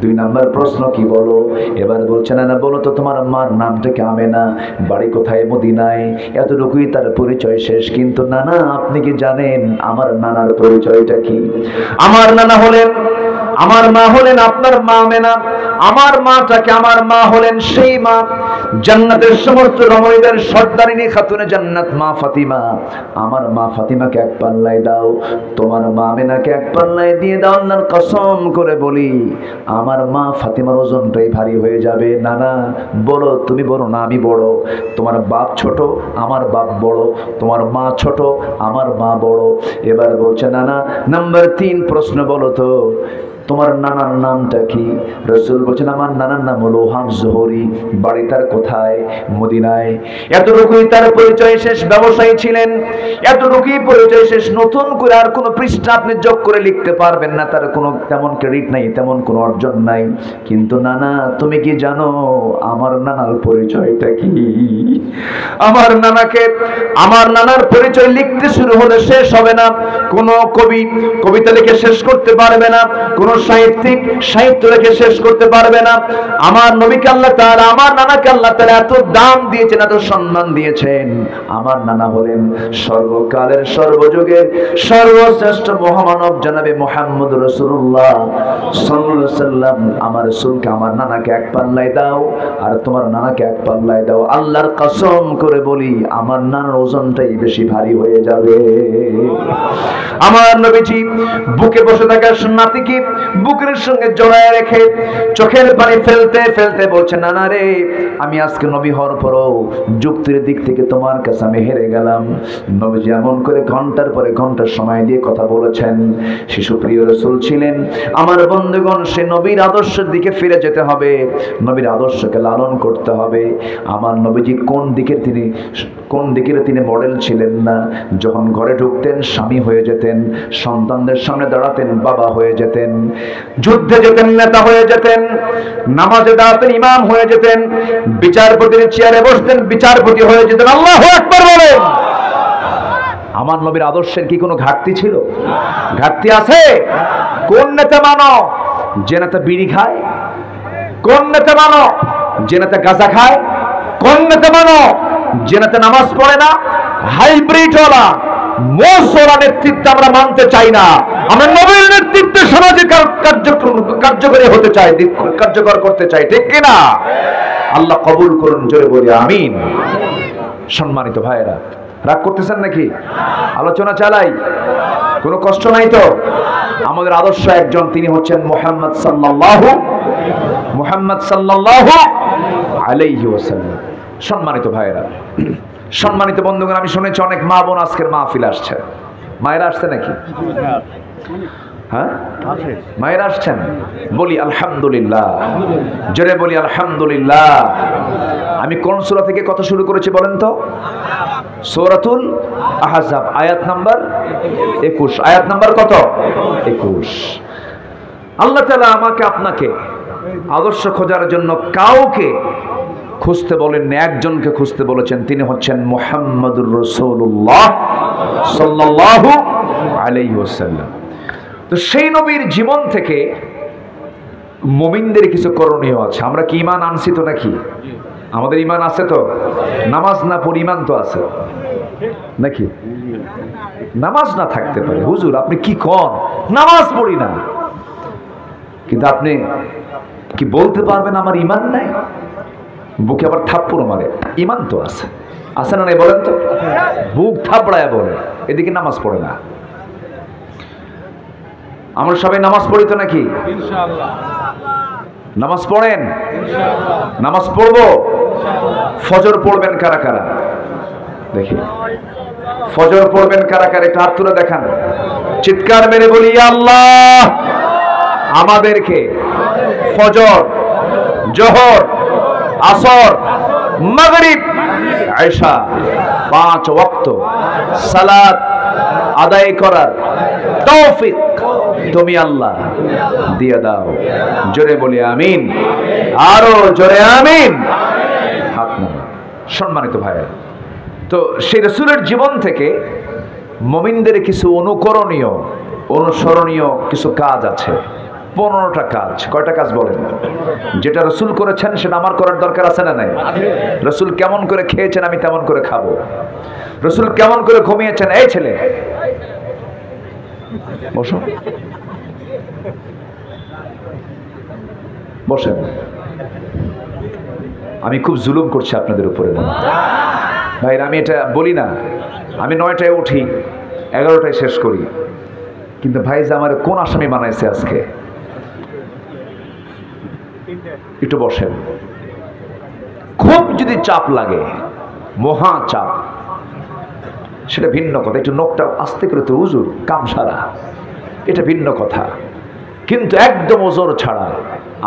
2 নাম্বার প্রশ্ন কি বলো? এবার বলছে নানা বলো তো তোমার মার নামটা কি? আমেনা। বাড়ি কোথায়? মদিনায়। এতটুকুই তার পরিচয় শেষ। কিন্তু নানা আপনি কি জানেন আমার নানার পরিচয়টা কি? আমার নানা হলেন, আমার মা হলেন আপনার মা আমেনা। আমার মাটাকে, আমার মা হলেন সেই মা জান্নাতের সমস্ত রমণীদের সর্দারিনী খাতুনে জান্নাত মা ফাতিমা। আমার মা ফাতিমাকে এক পাল্লায় দাও, তোমার মা আমেনাকে এক পাল্লায় দিয়ে দাও। আল্লাহর কসম করে বলি আমার মা ফাতিমার ওজনটাই ভারী হয়ে যাবে। নানা বলো, তুমি বলো না আমি বড়? তোমার বাপ ছোট, আমার বাপ বড়। তোমার মা ছোট, আমার মা বড়। এবার বলছে নানা নাম্বার 3 প্রশ্ন বলো তো তোমার নানার নামটা কি? রাসূল বলছেন আমার নানার নাম হলো ওহাব জোহরি। বাড়ি তার কোথায়? মদিনায়। এতটুকুই তার পরিচয় শেষ। ব্যবসায়ী ছিলেন, এতটুকুই পরিচয় শেষ। নতুন করে আর কোনো পৃষ্ঠা আপনি যোগ করে লিখতে পারবেন না, তার কোনো তেমন ক্রেডিট নাই, তেমন কোনো অর্জন নাই। কিন্তু নানা তুমি কি জানো আমার নানার পরিচয়টা কি? আমার নানাকে, আমার নানার পরিচয় লিখতে শুরু হলে শেষ হবে না। কোনো কবি কবিতা লিখে শেষ করতে পারবে না, কোন সাহিত্যিক সাহিত্য লিখে শেষ করতে পারবে না। আমার নবীকে আল্লাহ তাআলা, আমার নানাকে আল্লাহ তাআলা এত দাম দিয়েছেন, এত সম্মান দিয়েছেন। আমার নানা হলেন সর্বকালের সর্বযুগের সর্বশ্রেষ্ঠ মহামানব জনাবে মুহাম্মদ রাসূলুল্লাহ সাল্লাল্লাহু আলাইহি ওয়াসাল্লাম। আমার রাসূলকে, আমার নানাকে এক পাল্লায় দাও আর তোমার নানাকে এক পাল্লায় দাও। আল্লাহর কসম করে বলি আমার নানার ওজনটাই বেশি ভারী হয়ে যাবে। আমার নবীজি বুকে বসে থাকা নাতিকে বুকের সঙ্গে জড়ায় রেখে চোখের পানি ফেলতে ফেলতে বলছে নানা রে আমি আজকে নবী হওয়ার পরও যুক্তির দিক থেকে তোমার কাছে আমি হেরে গেলাম। নবীজি এমন করে ঘন্টার পরে ঘন্টা সময় দিয়ে কথা বলেছেন। শিশুপ্রিয় রাসূল ছিলেন। আমার বন্ধুগণ, সে নবীর আদর্শের দিকে ফিরে যেতে হবে, নবীর আদর্শকে লালন করতে হবে। আমার নবীজি কোন দিকের তিনি মডেল ছিলেন না। যখন ঘরে ঢুকতেন স্বামী হয়ে যেতেন, সন্তানদের সামনে দাঁড়াতেন বাবা হয়ে যেতেন, যুদ্ধে যেতেন নেতা হয়ে যেতেন, নামাজে দাঁড়াতেন ইমাম হয়ে যেতেন, বিচারপতির চেয়ারে বসতেন বিচারপতি হয়ে যেতেন। আল্লাহু আকবার বলেন। আমার নবীর আদর্শের কি কোনো ঘাটতি ছিল? ঘাটতি আছে? কোন নেতা মানো যে নেতা বিড়ি খায়? কোন নেতা মানো যে নেতা গাঁজা খায়? কোন নেতা মানো যে নেতা নামাজ পড়ে না? হাইব্রিড ওয়ালা মোসরা নেতৃত্ব আমরা মানতে চাই না। আমরা নবীর নেতৃত্বে সমাজে কার্যকরী হতে চাই, কার্যকর করতে চাই, ঠিক কিনা? আল্লাহ কবুল করুন, জোরে বলি আমিন। সম্মানিত ভাইয়েরা, রাগ করতেছেন নাকি? আলোচনা চালাই, কোনো কষ্ট নাই তো? আমাদের আদর্শ একজন, তিনি হচ্ছেন মুহাম্মদ সাল্লাল্লাহু আলাইহি ওয়াসাল্লাম। সম্মানিত ভাইয়েরা, সম্মানিত বন্ধুগণ, আমি শুনেছি অনেক মা বোন আজকের মাহফিল আসছে। মায়েরা আসছে নাকি? হ্যাঁ, মায়েরা আসছেন? বলি আলহামদুলিল্লাহ, জোরে বলি আলহামদুলিল্লাহ। আমি কোন সূরা থেকে কথা শুরু করেছি বলেন তো? সূরাতুল আহজাব আয়াত নাম্বার 21। আয়াত নাম্বার কত? 21। আল্লাহ তাআলা আমাকে আপনাকে আদর্শ খোঁজার জন্য কাউকে খুঁজতে বলেননি, একজনকে খুঁজতে বলেছেন, তিনি হচ্ছেন মুহাম্মদুর রাসূলুল্লাহ সাল্লাল্লাহু আলাইহি ওয়াসাল্লাম। তো সেই নবীর জীবন থেকে মুমিনদের কিছু করণীয় আছে। আমরা কি ঈমান আনছি তো নাকি? আমাদের ঈমান আছে তো? নামাজ না পড়ি ঈমান তো আছে নাকি? নামাজ না থাকতে পারে, হুজুর আপনি কি কন, নামাজ পড়ি না, কিন্তু আপনি কি বলতে পারবেন আমার ঈমান নাই? বুকে আবার থাপ্পড় মারে, ঈমান তো আছে, আছে না নাই বলেন তো? বুক থাপড়ায় বলে, এদিকে নামাজ পড়ে না। আমরা সবাই নামাজ পড়ি তো নাকি? ইনশাআল্লাহ। নামাজ পড়েন? ইনশাআল্লাহ। নামাজ পড়বো। ফজর পড়বেন কারা কারা? দেখি ফজর পড়বেন কারা কারা, একটু হাত তুলে দেখান, চিৎকার মেরে বলি ইয়া আল্লাহ আমাদেরকে ফজর, জোহর, আসর, মাগরিব, ইশা 5 ওয়াক্ত সালাত আদায় করার তৌফিক তুমি আল্লাহ দিয়ে দাও। জোরে বলি আমিন, আরো জোরে আমিন। হাত নামান। সম্মানিত ভাইরা, তো সেই রাসূলের জীবন থেকে মুমিনদের কিছু অনুকরণীয়, অনুসরণীয় কিছু কাজ আছে। 15টা কাজ। কয়টা কাজ বলেন? যেটা রাসূল করেছেন সেটা আমার করার দরকার আছে না নাই? রাসূল কেমন করে খেয়েছেন আমি তেমন করে খাবো। রাসূল কেমন করে ঘুমিয়েছেন, এই ছেলে বসো, বসেন। আমি খুব জুলুম করছি আপনাদের উপরে ভাই, আমি এটা বলি না। আমি 9টায় উঠি, 11টায় শেষ করি, কিন্তু ভাই যে আমার কোন আসামি বানাইছে আজকে। একটু বসেন। খুব যদি চাপ লাগে, মহা চাপ, সেটা ভিন্ন কথা। একটু নখটা আস্তে করে তো হুজুর কাম সারা, এটা ভিন্ন কথা। কিন্তু একদম ওজোর ছাড়া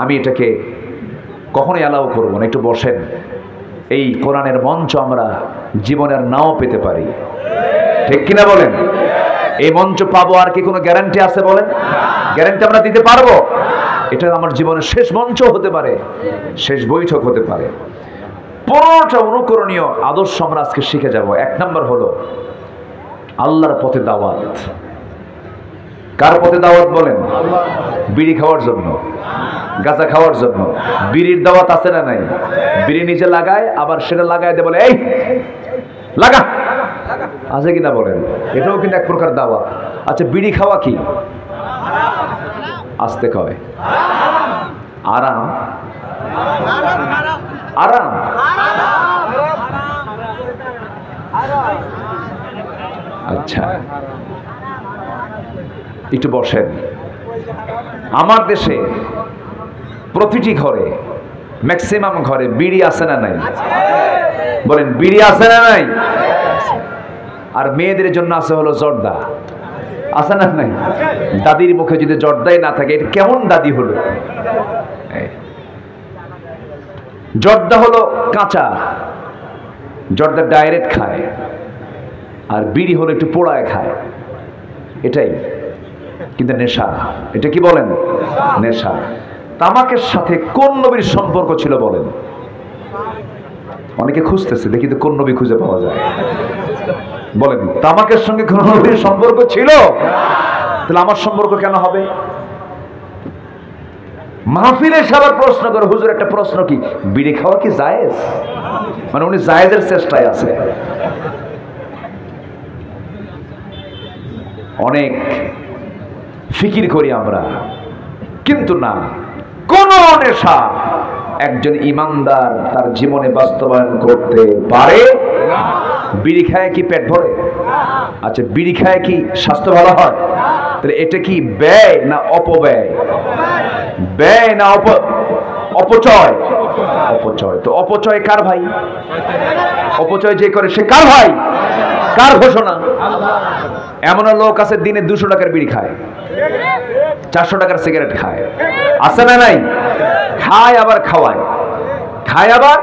আমি এটাকে কখনোই অ্যালাউ করবো না। একটু বসেন। এই কোরআনের মঞ্চ আমরা জীবনের নাও পেতে পারি, ঠিক কিনা বলেন? এই মঞ্চ পাবো আর কি কোনো গ্যারান্টি আছে বলেন? গ্যারান্টি আমরা দিতে পারবো? এটা আমার জীবনের শেষ মঞ্চ হতে পারে, শেষ বৈঠক হতে পারে। 15টা অনুকরণীয় আদর্শ আমরা আজকে শিখে যাব। 1 নম্বর হলো আল্লাহর পথে দাওয়াত। কার পথে দাওয়াত বলেন? বিড়ি খাওয়ার জন্য, গাঁজা খাওয়ার জন্য। বিড়ির দাওয়াত আছে না নাই? বিড়ি নিজে লাগায়, আবার সেটা লাগায় দিয়ে বলে এই লাগা, আছে কিনা বলেন? এটাও কিন্তু এক প্রকার দাওয়াত। আচ্ছা, বিড়ি খাওয়া কি? আস্তে কয় আরাম, আরাম। আচ্ছা, একটু বসেন। আমার দেশে প্রতিটি ঘরে, ম্যাক্সিমাম ঘরে বিড়ি আছে না নাই? বলেন, বিড়ি আছে না নাই? আর মেয়েদের জন্য আছে হলো জর্দা, আছে না নাই? দাদির মুখে যদি জর্দাই না থাকে, এটা কেমন দাদি হলো? জর্দা হলো কাঁচা, জর্দা ডাইরেক্ট খায়, আর বিড়ি হলো একটু পোড়ায় খায়, এটাই কিন্তু নেশা। এটা কি বলেন? নেশা। তামাকের সাথে কোন নবীর সম্পর্ক ছিল বলেন? অনেকে খুঁজতেছে, দেখি তো কোন নবী খুঁজে পাওয়া যায়। বলেন, তামাকের সঙ্গে কোন নবীর সম্পর্ক ছিল? তাহলে আমার সম্পর্ক কেন হবে? মাহফিলে সবার প্রশ্ন করে, হুজুর একটা প্রশ্ন, কি বিড়ি খাওয়া কি জায়েজ? মানে উনি জায়েজের চেষ্টায় আছে। অনেক ফিকির করি আমরা, কিন্তু না, কোন নেশা একজন ইমানদার তার জীবনে বাস্তবায়ন করতে পারে? বিড়ি খায় কি পেট ভরে? আচ্ছা, বিড়ি খায় কি স্বাস্থ্য ভালো হয়? তাহলে এটা কি ব্যয় না অপব্যয়? ব্যয় না অপচয়? অপচয়। তো অপচয় কার ভাই? অপচয় যে করে সে কার ভাই? কার ঘোষণা? এমন লোক আছে দিনে 200 টাকার বিড়ি খায়, 400 টাকার সিগারেট খায়, আছে না নাই? খায় আবার খাওয়ায়, খায় আবার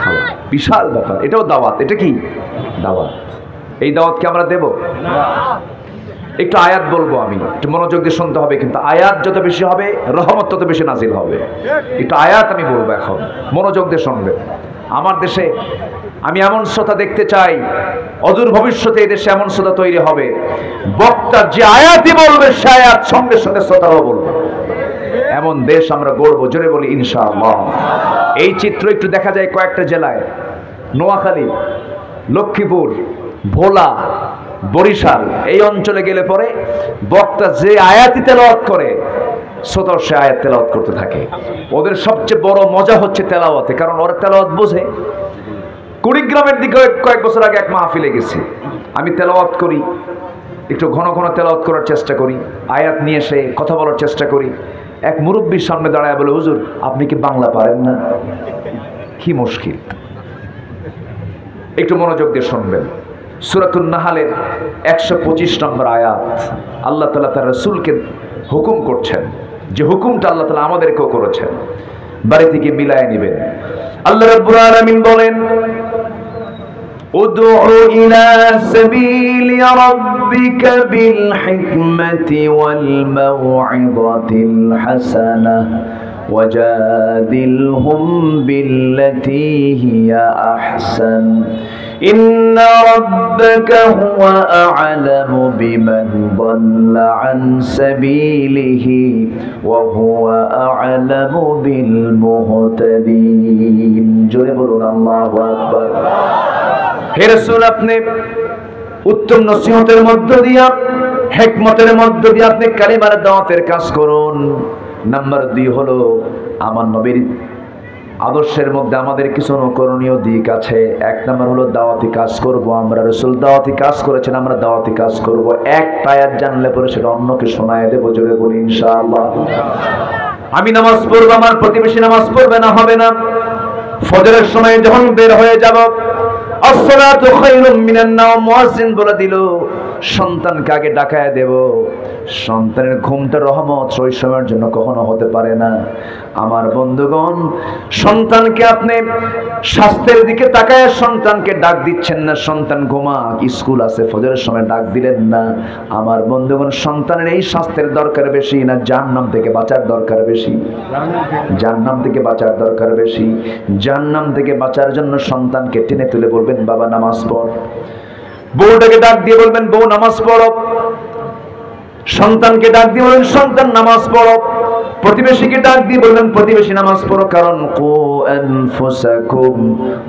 খাওয়ায়। বিশাল ব্যাপার। এটাও দাওয়াত। এটা কি দাওয়াত। এই দাওয়াতকে আমরা দেব না। একটু আয়াত বলবো, আমি একটু মনোযোগ দিয়ে শুনতে হবে, কিন্তু আয়াত যত বেশি হবে রহমত তত বেশি নাজিল হবে। একটু আয়াত আমি বলবো, এখন মনোযোগ দিয়ে শুনবে। আমার দেশে আমি এমন শ্রোতা দেখতে চাই, অদূর ভবিষ্যতে এই দেশে এমন শ্রোতা তৈরি হবে, বক্তা যে আয়াতই বলবে সে আয়াত সঙ্গে সঙ্গে শ্রোতারাও বলবে। এমন দেশ আমরা গড়বো, জোরে বলি ইনশাআল্লাহ। এই চিত্র একটু দেখা যায় কয়েকটা জেলায়, নোয়াখালী, লক্ষ্মীপুর, ভোলা, বরিশাল, এই অঞ্চলে গেলে পরে বক্তা যে আয়াতই তেলাওয়াত করে শ্রোতা সে আয়াত তেলাওয়াত করতে থাকে। ওদের সবচেয়ে বড় মজা হচ্ছে তেলাওয়াতে, কারণ ওরা তেলাওয়াত বোঝে। কুড়িগ্রামের দিকে কয়েক বছর আগে এক মাহফিলে গেছি, আমি তেলাওয়াত করি, একটু ঘন ঘন তেলাওয়াত করার চেষ্টা করি, আয়াত নিয়ে এসে কথা বলার চেষ্টা করি। এক মুরব্বীর সামনে দাঁড়ায় বলে, হুজুর আপনি কি বাংলা পারেন না? কি মুশকিল। একটু মনোযোগ দিয়ে শুনবেন। সূরাতুন নাহলের 125 নম্বর আয়াত, আল্লাহ তাআলা তার রাসূলকে হুকুম করছেন, যে হুকুমটা আল্লাহ তাআলা আমাদেরকেও করেছেন, বাড়ি থেকে মিলায় নেবেন। আল্লাহ রাব্বুল আলামিন বলেন, উদউ ইলা সাবিলি রাব্বিকা বিল হিকমাতি ওয়াল মাউইযাতিল হাসানাহ ওয়াজাদিলহুম বিল্লাতী হিয়া আহসান ইন্না রাব্বাকা হুয়া আ'লামু বিমান দাল্লা আন সাবিলিহি ওয়া হুয়া আ'লামু বিল মুহতাদিন। জোরে বলুন আল্লাহু আকবার। হে রাসূল, আপনি উত্তম নসিহতের মধ্য দিয়া, হিকমতের মধ্য দিয়ে আপনি কালিমার দাওয়াতের কাজ করুন। নাম্বার 2 হলো, আমার নবীর আদর্শের মধ্যে আমাদের কিছু অনুকরণীয় দিক আছে। 1 নাম্বার হলো দাওয়াতি কাজ করব আমরা। রাসূল দাওয়াতি কাজ করেছেন, আমরা দাওয়াতি কাজ করব। একটা আয়াত জানলে পরে সেটা অন্যকে শোনায় দেব, জোরে বলি ইনশাআল্লাহ। আমি নামাজ পড়ব, আমার প্রতিবেশী নামাজ পড়বে না, হবে না। ফজরের সময় যখন বের হয়ে যাব, আসসালাতু খায়রুম মিনান নাওম, মুয়াজ্জিন বলে দিল, সন্তানকে আগে ডাকায় দেব। সন্তানের ঘুমটা রহমত শৈশবের জন্য কখনো হতে পারে না। আমার বন্ধুগণ, সন্তানকে আপনি স্বাস্থ্যের দিকে তাকায় সন্তানকে ডাক দিচ্ছেন না, সন্তান ঘুমাক, স্কুল আছে, ফজরের সময় ডাক দিলেন না। আমার বন্ধুগণ, সন্তানের এই স্বাস্থ্যের দরকার বেশি না জাহান্নাম থেকে বাঁচার দরকার বেশি? জাহান্নাম থেকে বাঁচার দরকার বেশি। জাহান্নাম থেকে বাঁচার জন্য সন্তানকে টেনে তুলে বলবেন, বাবা নামাজ পড়। বউটাকে ডাক দিয়ে বলবেন, বউ নামাজ পড়ো। সন্তানকে ডাক দিয়ে বলবেন, সন্তান নামাজ পড়ো। প্রতিবেশীকে ডাক দিয়ে বলবেন, প্রতিবেশী নামাজ পড়ো। কারণ কু আনফুসাকুম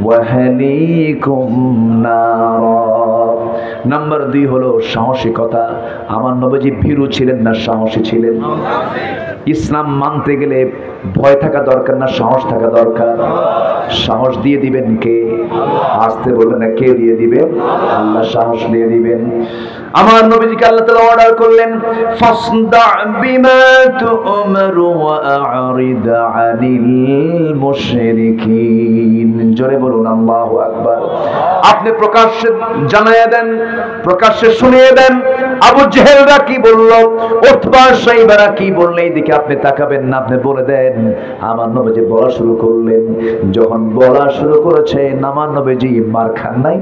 ওয়া আহলিকুম নারা। নাম্বার 2 হলো সাহসিকতা। আমার নবীজি ভীরু ছিলেন না, সাহসী ছিলেন। ইসলাম মানতে গেলে ভয় থাকা দরকার না, সাহস থাকা দরকার। সাহস দিয়ে দিবেন কে? আসতে বলবেন না, কে দিয়ে দিবেন? আল্লাহ সাহস দিয়ে দিবেন। আমার নবীজিকে আল্লাহ তাআলা অর্ডার করলেন, ফাসদা বিমা তু'মারু ওয়া আ'রিদ আনিল মুশরিকিন। জোরে বলুন আল্লাহু আকবার। আপনি প্রকাশ্যে জানায়া দেন, প্রকাশ্যে শুনিয়ে দেন, আবু জেহেলরা কি বলল, উতবা শাইবারা কি বলল, এইদিকে আপনি তাকাবেন না, আপনি বলে দেন। আমার নবীজি বলা শুরু করলেন। যখন বলা শুরু করেছেন, আমার নবীজি মার খান নাই?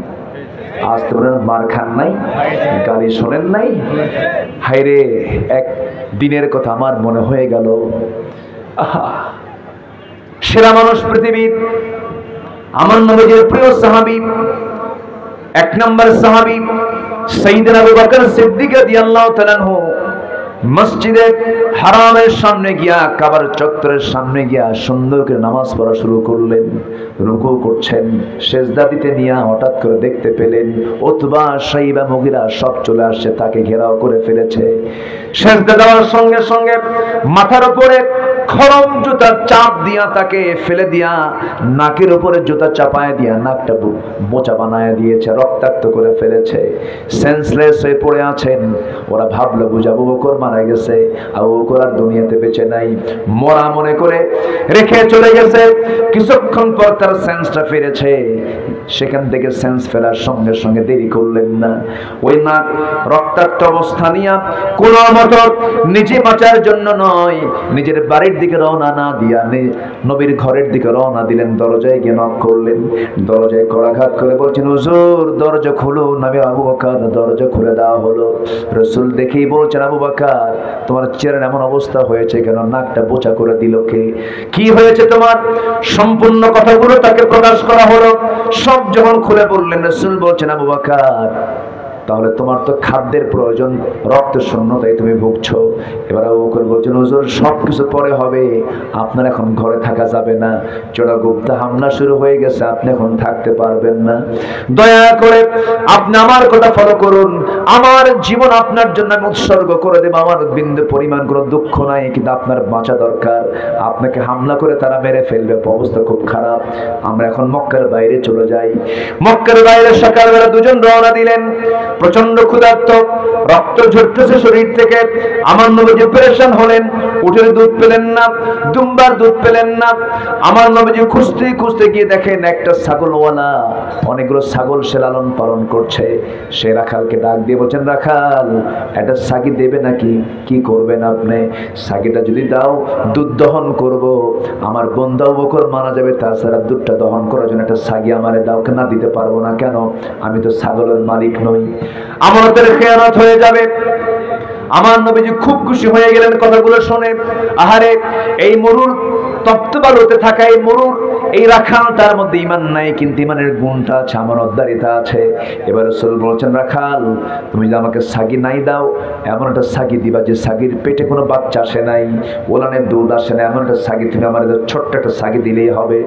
আসতে বলেন, মার খান নাই? গালি শোনেন নাই? হায়রে, এক দিনের কথা আমার মনে হয়ে গেল। সেরা মানুষ পৃথিবীর, আমার নবীজির প্রিয় সাহাবী, 1 নম্বর সাহাবী সাইয়েদনা আবু বকর সিদ্দিক রাদিয়াল্লাহু তাআলা আনহু মসজিদে হারামের সামনে গিয়া, কাবার চত্বরের সামনে গিয়া সুন্দর করে নামাজ পড়া শুরু করলেন। রুকু করছেন, সেজদা দিতে নিয়ে হঠাৎ করে দেখতে পেলেন উতবা, শাইবা, মুগিরা সব চলে আসছে, তাকে ঘেরাও করে ফেলেছে। সেজদা দেওয়ার সঙ্গে সঙ্গে মাথার উপরে খরম জুতার চাপ দিয়া তাকে ফেলে দিয়া নাকের উপরে জুতা চাপায় দিয়া নাকটা বোচা বানায় দিয়েছে, রক্তাক্ত করে ফেলেছে। সেন্সলেস হয়ে পড়ে আছেন। ওরা ভাবলো বুঝা আবু বকর মারা গেছে, আবু বকর আর দুনিয়াতে বেঁচে নাই, মরা মনে করে রেখে চলে গেছে। কিছুক্ষণ পর তার সেন্সটা ফিরেছে। সেখান থেকে সেন্স ফেরার সঙ্গে সঙ্গে দেরি করলেন না। ওই নাক রক্তাক্ত অবস্থা নিয়ে কোনো মতো নিজে বাঁচার জন্য নয়, নিজের বাড়ির দিকে রওনা না দিয়া নবীর ঘরের দিকে রওনা দিলেন। দরজায় গিয়ে নক করলেন, দরজায় কড়াঘাত করে বলছেন, হুজুর দরজা খুলুন। নবী আবু বকর দরজা খুলে দেওয়া হলো। রাসূল দেখেই বলছেন, আবু বকর তোমার চেহারার এমন অবস্থা হয়েছে কেন? নাকটা বোচা করে দিল কে? কি হয়েছে তোমার? সম্পূর্ণ কথাগুলো তাকে প্রকাশ করা হলো। সব যখন খুলে বললেন, রাসূল বলছেন, আবু বকর তাহলে তোমার তো খাদ্যের প্রয়োজন, রক্ত শূন্যতায় তুমি ভুগছো। এবার আবু বকর বলছেন, হুজুর সবকিছু পরে হবে, আপনার এখন ঘরে থাকা যাবে না, চোরাগুপ্তা হামলা শুরু হয়ে গেছে, আপনি এখন থাকতে পারবেন না। দয়া করে আপনি আমার কথা ফলো করুন, আমার জীবন আপনার জন্য আমি উৎসর্গ করে দেব, আমার বিন্দু পরিমাণ কোনো দুঃখ নাই, কিন্তু আপনার বাঁচা দরকার, আপনাকে হামলা করে তারা মেরে ফেলবে, অবস্থা খুব খারাপ, আমরা এখন মক্কার বাইরে চলে যাই। মক্কার বাইরে সকালবেলা দুজন রওনা দিলেন। প্রচন্ড ক্ষুধার্ত, রক্ত ঝরতেছে শরীর থেকে। আমার নবীজি পেরেশান হলেন, উটের দুধ পেলেন না, দুম্বার দুধ পেলেন না। আমার নবীজি খুঁজতে খুঁজতে গিয়ে দেখেন একটা ছাগলওয়ালা অনেকগুলো ছাগল সে লালন পালন করছে। সে রাখালকে ডাক দিয়ে বলছেন, রাখাল একটা ছাগি দেবে নাকি? কি করবেন আপনি? ছাগিটা যদি দাও দুধ দহন করব, আমার বন্ধু আবু বকর মারা যাবে, তাছাড়া দুধটা দহন করার জন্য একটা ছাগি আমারে দাও। না দিতে পারবো না। কেন? আমি তো ছাগলের মালিক নই, আমাদের খেয়ানত হয়ে যাবে। আমার নবীজি খুব খুশি হয়ে গেলেন কথাগুলো শুনে। আহারে, এই মরুর তপ্ত বালুতে থাকা এই মরুর এই রাখাল, তার মধ্যে ঈমান নাই, কিন্তু ঈমানের গুণটা আছে, আমানতদারিতা আছে। এবার রাসূল বলছেন, রাখাল তুমি যদি আমাকে ছাগি নাই দাও, এমন একটা ছাগি দিবা যে ছাগির পেটে কোনো বাচ্চা আসে নাই, ওলানের দুধ আসে না, এমন একটা ছাগি তুমি আমার ছোট্ট একটা ছাগি দিলেই হবে।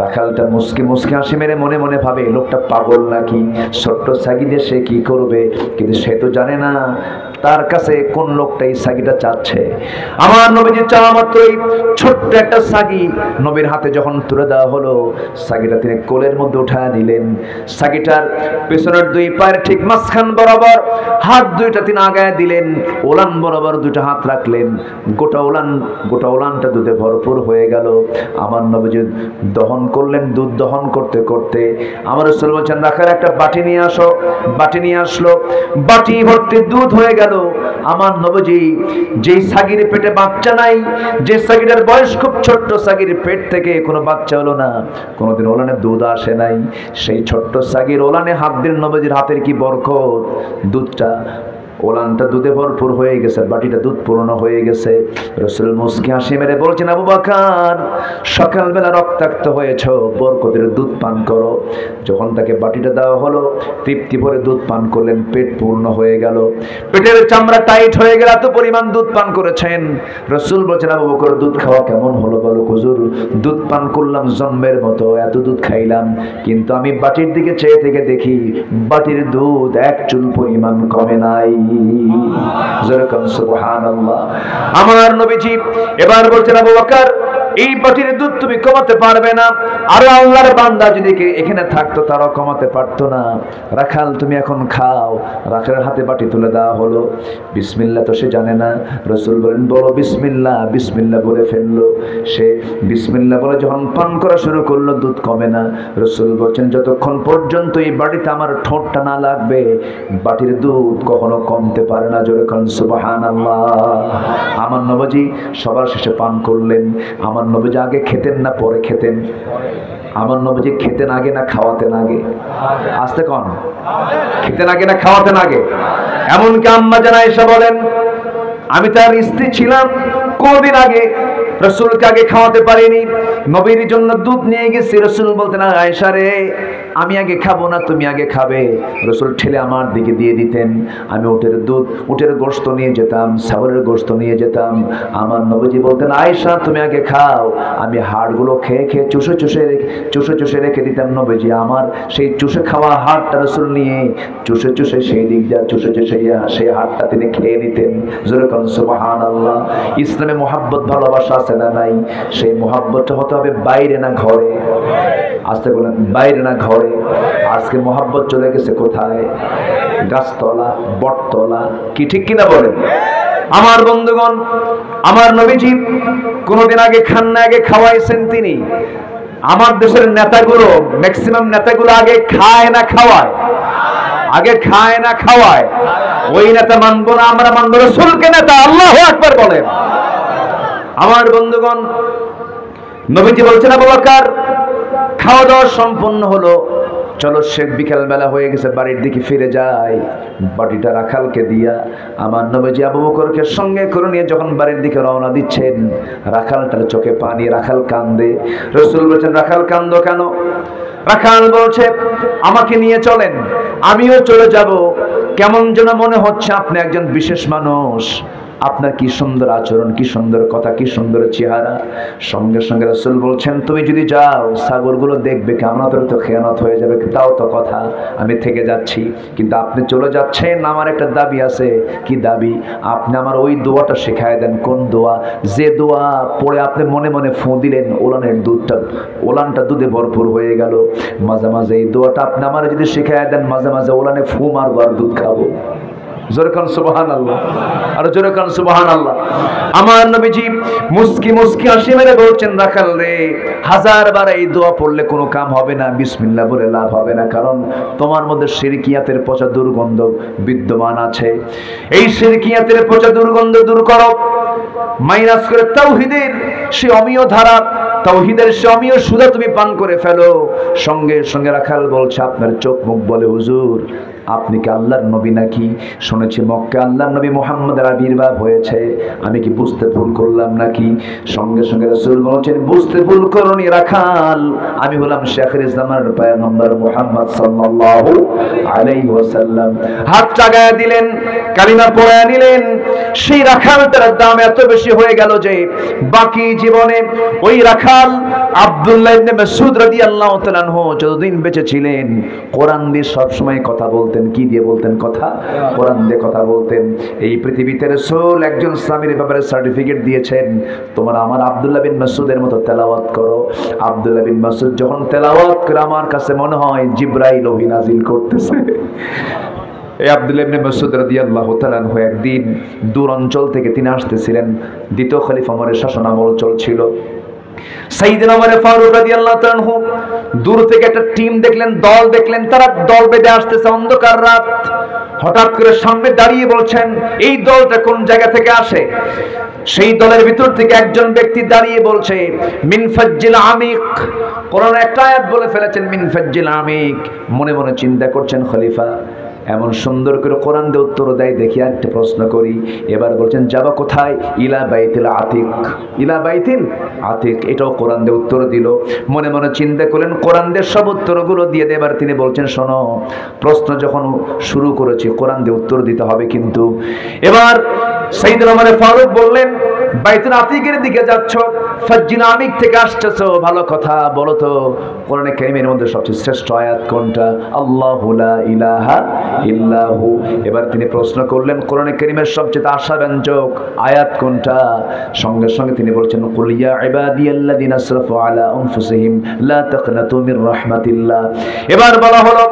রাখালটা মুসকি মুসকি হাসি মেরে মনে মনে ভাবে, লোকটা পাগল নাকি, ছোট্ট ছাগি দিয়ে সে কি করবে? কিন্তু সে তো জানে না তার কাছে কোন লোকটা এই ছাগিটা চাচ্ছে। আমার নবীজি চাওয়া মাত্রই ছোট্ট একটা ছাগি নবীর হাতে যখন তুলে দেওয়া হলো, ছাগিটা তিনি কোলের মধ্যে উঠায় নিলেন। ছাগিটার পেছনের দুই পায়ের ঠিক মাঝখান বরাবর হাত দুইটা তিনি আগায় দিলেন, ওলান বরাবর দুইটা হাত রাখলেন। গোটা ওলানটা দুধে ভরপুর হয়ে গেল। আমার নবীজি দহন করলেন। দুধ দহন করতে করতে আমার রাসূল বলছেন, রাখার একটা বাটি নিয়ে আসো। বাটি নিয়ে আসলো, বাটি ভর্তি দুধ হয়ে গেল। আমার নবীজি যেই ছাগির পেটে বাচ্চা নাই, যে ছাগিটার বয়স খুব ছোট্ট, ছাগির পেট থেকে কোনো বাচ্চা হলো না, কোনোদিন ওলানে দুধ আসে নাই, সেই ছোট্ট ছাগির ওলানে হাত দিন নবীজির হাতের কি বরকত! দুধটা ওলানটা দুধে ভরপুর হয়ে গেছে, বাটিটা দুধ পূর্ণ হয়ে গেছে। রাসূল মুস্কি হাসি মেরে বলছেন, আবু বকর সকালবেলা রক্তাক্ত হয়েছ, বরকতের দুধ পান করো। যখন তাকে বাটিটা দেওয়া হলো, তৃপ্তি ভরে দুধ পান করলেন, পেট পূর্ণ হয়ে গেল, পেটের চামড়া টাইট হয়ে গেল, এত পরিমাণ দুধ পান করেছেন। রাসূল বলছেন, আবু বকর দুধ খাওয়া কেমন হলো বলো? হুজুর দুধ পান করলাম জন্মের মতো, এত দুধ খাইলাম, কিন্তু আমি বাটির দিকে চেয়ে থেকে দেখি বাটির দুধ এক চুল পরিমাণ কমে নাই। সুবহানাল্লাহ। আমার নবীজি এবার বলছেন, আবু বকর এই বাটির দুধ তুমি কমাতে পারবে না, আর আল্লাহর বান্দা যদি এখানে থাকতো তারাও কমাতে পারতো না। রাখাল তুমি এখন খাও। রাখালের হাতে বাটি তুলে দেওয়া হলো। বিসমিল্লাহ তো সে জানে না। রাসূল বলেন, বলো বিসমিল্লাহ। বিসমিল্লাহ বলে ফেললো। সে বিসমিল্লাহ বলে যখন পান করা শুরু করলো, দুধ কমে না। রাসূল বলছেন, যতক্ষণ পর্যন্ত এই বাটিতে আমার ঠোঁটটা না লাগবে, বাটির দুধ কখনো কমতে পারে না। জোরে বলেন সুবহানাল্লাহ। আমার নবীজি সবার শেষে পান করলেন। আমার নবীজি আগে খেতেন না পরে খেতেন? আমার নবীজি খেতেন আগে না খাওয়াতেন আগে? আসতে কন, খেতেন আগে না খাওয়াতেন আগে? এমনকি আম্মা জান আয়েশা বলেন, আমি তার স্ত্রী ছিলাম, কোনদিন আগে রাসূলকে আগে খাওয়াতে পারিনি। নবীর জন্য দুধ নিয়ে গেছি, রাসূল বলতেন, আয়েশা রে আমি আগে খাবো না, তুমি আগে খাবে। রাসূল ঠেলে আমার দিকে দিয়ে দিতেন। আমি উটের গোশত নিয়ে যেতাম, ছাগলের গোশত নিয়ে যেতাম। আমার নবীজি বলতেন, আয়েশা তুমি আগে খাও। আমি হাড়গুলো খেয়ে খেয়ে চুষে রেখে দিতাম। নবীজি আমার সেই চুষে খাওয়া হাড়টা রাসূল নিয়ে চুষে সেই দিক দিয়ে চুষে সেই হাড়টা তিনি খেয়ে নিতেন। জোরে বলেন সুবহানাল্লাহ। ইসলামে মুহাব্বত ভালোবাসা আছে না নাই? সেই মুহাব্বতটা হতে হবে বাইরে না ঘরে। আস্তে বলেন, বাইরে না ঘরে। আজকে মুহাব্বত চলে গেছে কোথায়? গাছতলা, বটতলা। কি ঠিক কিনা বলেন? আমার বন্ধুগণ, আমার নবীজি কোনদিন আগে খান না, আগে খাওয়াইছেন তিনি। আমার দেশের নেতাগুলো, ম্যাক্সিমাম নেতাগুলো আগে খায় না খাওয়ায়? আগে খায় না খাওয়ায়? ওই নেতা মানবো না, আমরা মানবো রাসূলকে নেতা। আল্লাহু আকবার বলেন। আমার বন্ধুগণ, নবীজি বলছেন, আবু বকর খাওয়া দাওয়া সম্পন্ন হলো, চলো শেখ বিকেল বেলা হয়ে গেছে, বাড়ির দিকে ফিরে যাই। বাটিটা রাখালকে দিয়া আমার নবীজি আবু বকরকে সঙ্গে করে নিয়ে যখন বাড়ির দিকে রওনা দিচ্ছেন, রাখালটার চোখে পানি, রাখাল কান্দে। রাসূল বলেছেন, রাখাল কান্দো কেন? রাখাল বলছে, আমাকে নিয়ে চলেন, আমিও চলে যাব। কেমন যেন মনে হচ্ছে আপনি একজন বিশেষ মানুষ, আপনার কি সুন্দর আচরণ, কি সুন্দর কথা, কি সুন্দর চেহারা। সঙ্গে সঙ্গে রাসূল বলছেন, তুমি যদি যাও ছাগলগুলো দেখবে, কেমন তো খেয়ানত হয়ে যাবে, তাও তো কথা, আমি থেকে যাচ্ছি। কিন্তু আপনি চলে যাচ্ছেন, আমার একটা দাবি আছে। কি দাবি? আপনি আমার ওই দোয়াটা শেখায় দেন। কোন দোয়া? যে দোয়া পড়ে আপনি মনে মনে ফু দিলেন, ওলানটা দুধে ভরপুর হয়ে গেল। মাঝে মাঝে এই দোয়াটা আপনি আমার যদি শেখায় দেন, মাঝে মাঝে ওলানে ফু মারবো আর দুধ খাবো। জোরে কান সুবহানাল্লাহ, আর জোরে কান সুবহানাল্লাহ। আমার নবীজি মুস্কি মুস্কি হাসি মেরে বলছেন, রাখাল রে, 1000 বার এই দোয়া পড়লে কোনো কাম হবে না, বিসমিল্লাহ বলে লাভ হবে না, কারণ তোমার মধ্যে শিরকিয়াতের পচা দুর্গন্ধ বিদ্যমান আছে। এই শিরকিয়াতের পচা দুর্গন্ধ দূর করো, মাইনাস করে তাওহীদের সে অমীয় ধারা, তাওহীদের সে অমীয় সুধা তুমি পান করে ফেলো। সঙ্গে সঙ্গে রাখাল বলছে, আপনার চোখ মুখ বলে, হুজুর আপনি কি আল্লাহর নবী নাকি? শুনেছি মক্কা আল্লাহর নবী মুহাম্মদের আবির্ভাব হয়েছে, আমি কি বুঝতে ভুল করলাম নাকি? সঙ্গে সঙ্গে রাসূল বলেছেন, বুঝতে ভুল করনি রাখাল, আমি হলাম শেখুল ইসলামের পয়গম্বর মুহাম্মদ সাল্লাল্লাহু আলাইহি ওয়াসাল্লাম। হাত চাগায় দিলেন, কালিমা পড়ে নিলেন। সেই রাখালটার দাম এত বেশি হয়ে গেল যে বাকি জীবনে ওই রাখাল আব্দুল্লাহ ইবনে মাসউদ রাদিয়াল্লাহু তাআলা আনহু যতদিন বেঁচে ছিলেন, কোরআন দিয়ে সব সময় কথা বলতেন। কি দিয়ে বলতেন কথা? কোরআন দিয়ে কথা বলতেন। এই পৃথিবীতে রাসূল একজন স্বামীর ব্যাপারে সার্টিফিকেট দিয়েছেন, তোমরা আমার আব্দুল্লাহ বিন মাসউদের মতো তেলাওয়াত করো। আব্দুল্লাহ বিন মাসউদ যখন তেলাওয়াত করে, আমার কাছে মনে হয় জিবরাইল ওহী নাজিল করতেছে। এই আব্দুল্লাহ ইবনে মাসউদ রাদিয়াল্লাহু তাআলা আনহু একদিন দূর অঞ্চল থেকে তিনি আসতেছিলেন। দ্বিতীয় খলিফা ওমরের শাসনামল চলছিল। সাইয়েদনা ওমর ফারুক রাদিয়াল্লাহু তাআলা আনহু দূর থেকে একটা টিম দেখলেন, দল দেখলেন, তারা দল বেঁধে আসতেছে, অন্ধকার রাত। হঠাৎ করে সামনে দাঁড়িয়ে বলছেন, এই দলটা কোন জায়গা থেকে আসে? সেই দলের ভিতর থেকে একজন ব্যক্তি দাঁড়িয়ে বলছে, মিন ফাজ্জিল আমিক। কোরআনে একটা আয়াত বলে ফেলেছেন, মিন ফাজ্জিল আমিক। মনে মনে চিন্তা করছেন, খলিফা এমন সুন্দর করে কোরআন দিয়ে উত্তর দেয়, দেখি একটা প্রশ্ন করি। এবার বলছেন, যাবা কোথায়? ইলা বাইতিল আতিক। ইলা বাইতিল আতিক, এটাও কোরআন দিয়ে উত্তর দিল। মনে মনে চিন্তা করলেন, কোরআন দিয়ে সব উত্তরগুলো দিয়ে দেবার তিনি বলছেন, শোনো, প্রশ্ন যখন শুরু করেছি কোরআন দিয়ে উত্তর দিতে হবে। কিন্তু এবার সাইয়েদনা ওমর ফারুক বললেন, বাইতুল আতিকের দিকে যাচ্ছ, ফাজ্জিল আমিক থেকে আসতেছো, ভালো কথা, বলো তো কোরআনে কারীমের মধ্যে সবচেয়ে শ্রেষ্ঠ আয়াত কোনটা? আল্লাহু লা ইলাহা ইল্লাহু। এবার তিনি প্রশ্ন করলেন, কোরআনে কারীমের সবচেয়ে আশাব্যঞ্জক আয়াত কোনটা? সঙ্গে সঙ্গে তিনি বলছেন, কুল ইয়া ইবাদিয়াল্লাযিনা আসরাফু আলা আনফুসিহিম লা তাকনাতু মির রাহমাতিল্লাহ। এবার বলা হলো,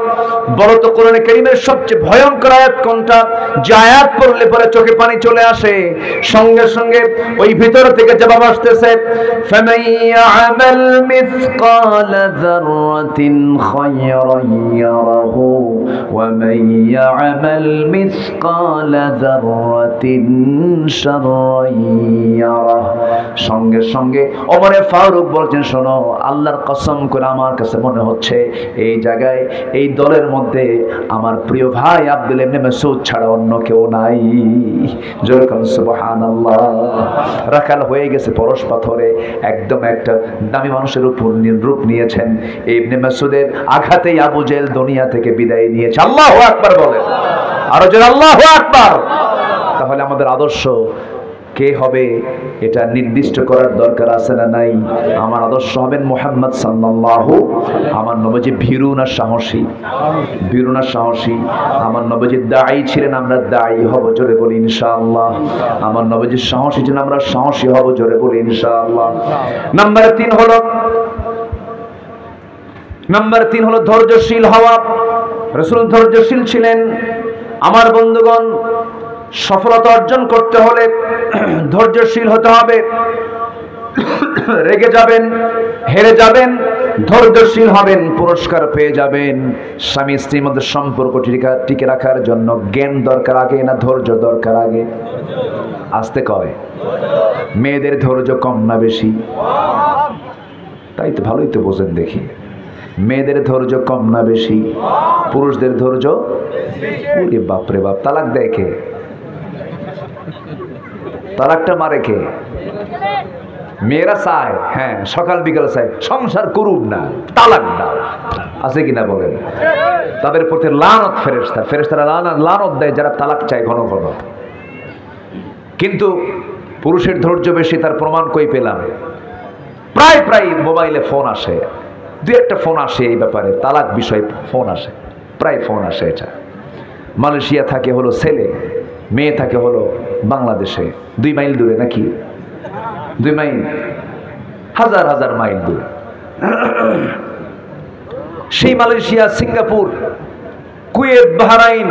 বলো তো কোরআনে কারীমের সবচেয়ে ভয়ঙ্কর আয়াত কোনটা, যে আয়াত পড়লে পরে চোখে পানি চলে আসে? সঙ্গে সঙ্গে ওই ভিতর থেকে জবাব আসতেছে, ফামান ইয়ামাল মিসকালা যাররাতিন খায়রান ইয়ারাহু ওয়া মান ইয়ামাল মিসকালা যাররাতিন শাররান ইয়ারাহু। সঙ্গে সঙ্গে ওমর ফারুক বলছেন, শোনো, আল্লাহর কসম করে আমার কাছে মনে হচ্ছে এই জায়গায় এই দলের মধ্যে আমার প্রিয় ভাই আব্দুল্লাহ ইবনে মাসউদ ছাড়া অন্য কেউ নাই। জোরে কান সুবহানাল্লাহ। রাখাল হয়ে গেছে পরশ পাথরে, একদম একটা দামি মানুষের রূপ নিয়েছেন। ইবনে মাসউদের আঘাতেই আবু জেহেল দুনিয়া থেকে বিদায় নিয়েছে। আল্লাহু আকবার বলেন, আরো জোরে আল্লাহু আকবার। তাহলে আমাদের আদর্শ কে হবে এটা নির্দিষ্ট করার দরকার আছে না নাই? আমার আদর্শ হবেন মুহাম্মদ সাল্লাল্লাহু। আমার নবীজি ভীরু না সাহসী? ভীরু না সাহসী? আমার নবীজি দাঈ ছিলেন, আমরা দাঈ হব, জোরে বলি ইনশাআল্লাহ। আমার নবীজি সাহসী ছিলেন, আমরা সাহসী হব, জোরে বলি ইনশাআল্লাহ। নাম্বার 3 হলো ধৈর্যশীল হওয়া। রাসূল ধৈর্যশীল ছিলেন। আমার বন্ধুগণ, সফলতা অর্জন করতে হলে ধৈর্যশীল হতে হবে। রেগে যাবেন, হেরে যাবেন, ধৈর্যশীল হবেন, পুরস্কার পেয়ে যাবেন। স্বামী স্ত্রীর মধ্যে সম্পর্ক টিকে রাখার জন্য জ্ঞান দরকার আগে না ধৈর্য দরকার আগে? আসতে কয় মেয়েদের ধৈর্য কম না বেশি? তাই তো, ভালোই তো বোঝেন দেখি। মেয়েদের ধৈর্য কম না বেশি? পুরুষদের ধৈর্য? ওরে বাপরে বাপ, তালাক দেয় কে? তালাকটা মারে কে? মেয়েরা চায়, হ্যাঁ, সকাল বিকাল চায় সংসার করুন না, তালাক দাও। আছে কিনা বলেন? তাদের প্রতি লানত ফেরেশতারা লানত দেয় যারা তালাক চায় ঘন ঘন। কিন্তু পুরুষের ধৈর্য বেশি, তার প্রমাণ কই পেলাম? প্রায় প্রায় মোবাইলে ফোন আসে, দু একটা ফোন আসে এই ব্যাপারে, তালাক বিষয়ে ফোন আসে, প্রায় ফোন আসে। এটা মালয়েশিয়া থাকে হলো ছেলে, মেয়ে থাকে হলো বাংলাদেশে, 2 মাইল দূরে, নাকি 2 মাইল, হাজার হাজার মাইল দূরে। সেই Malaysia, Singapore, Kuwait, Bahrain,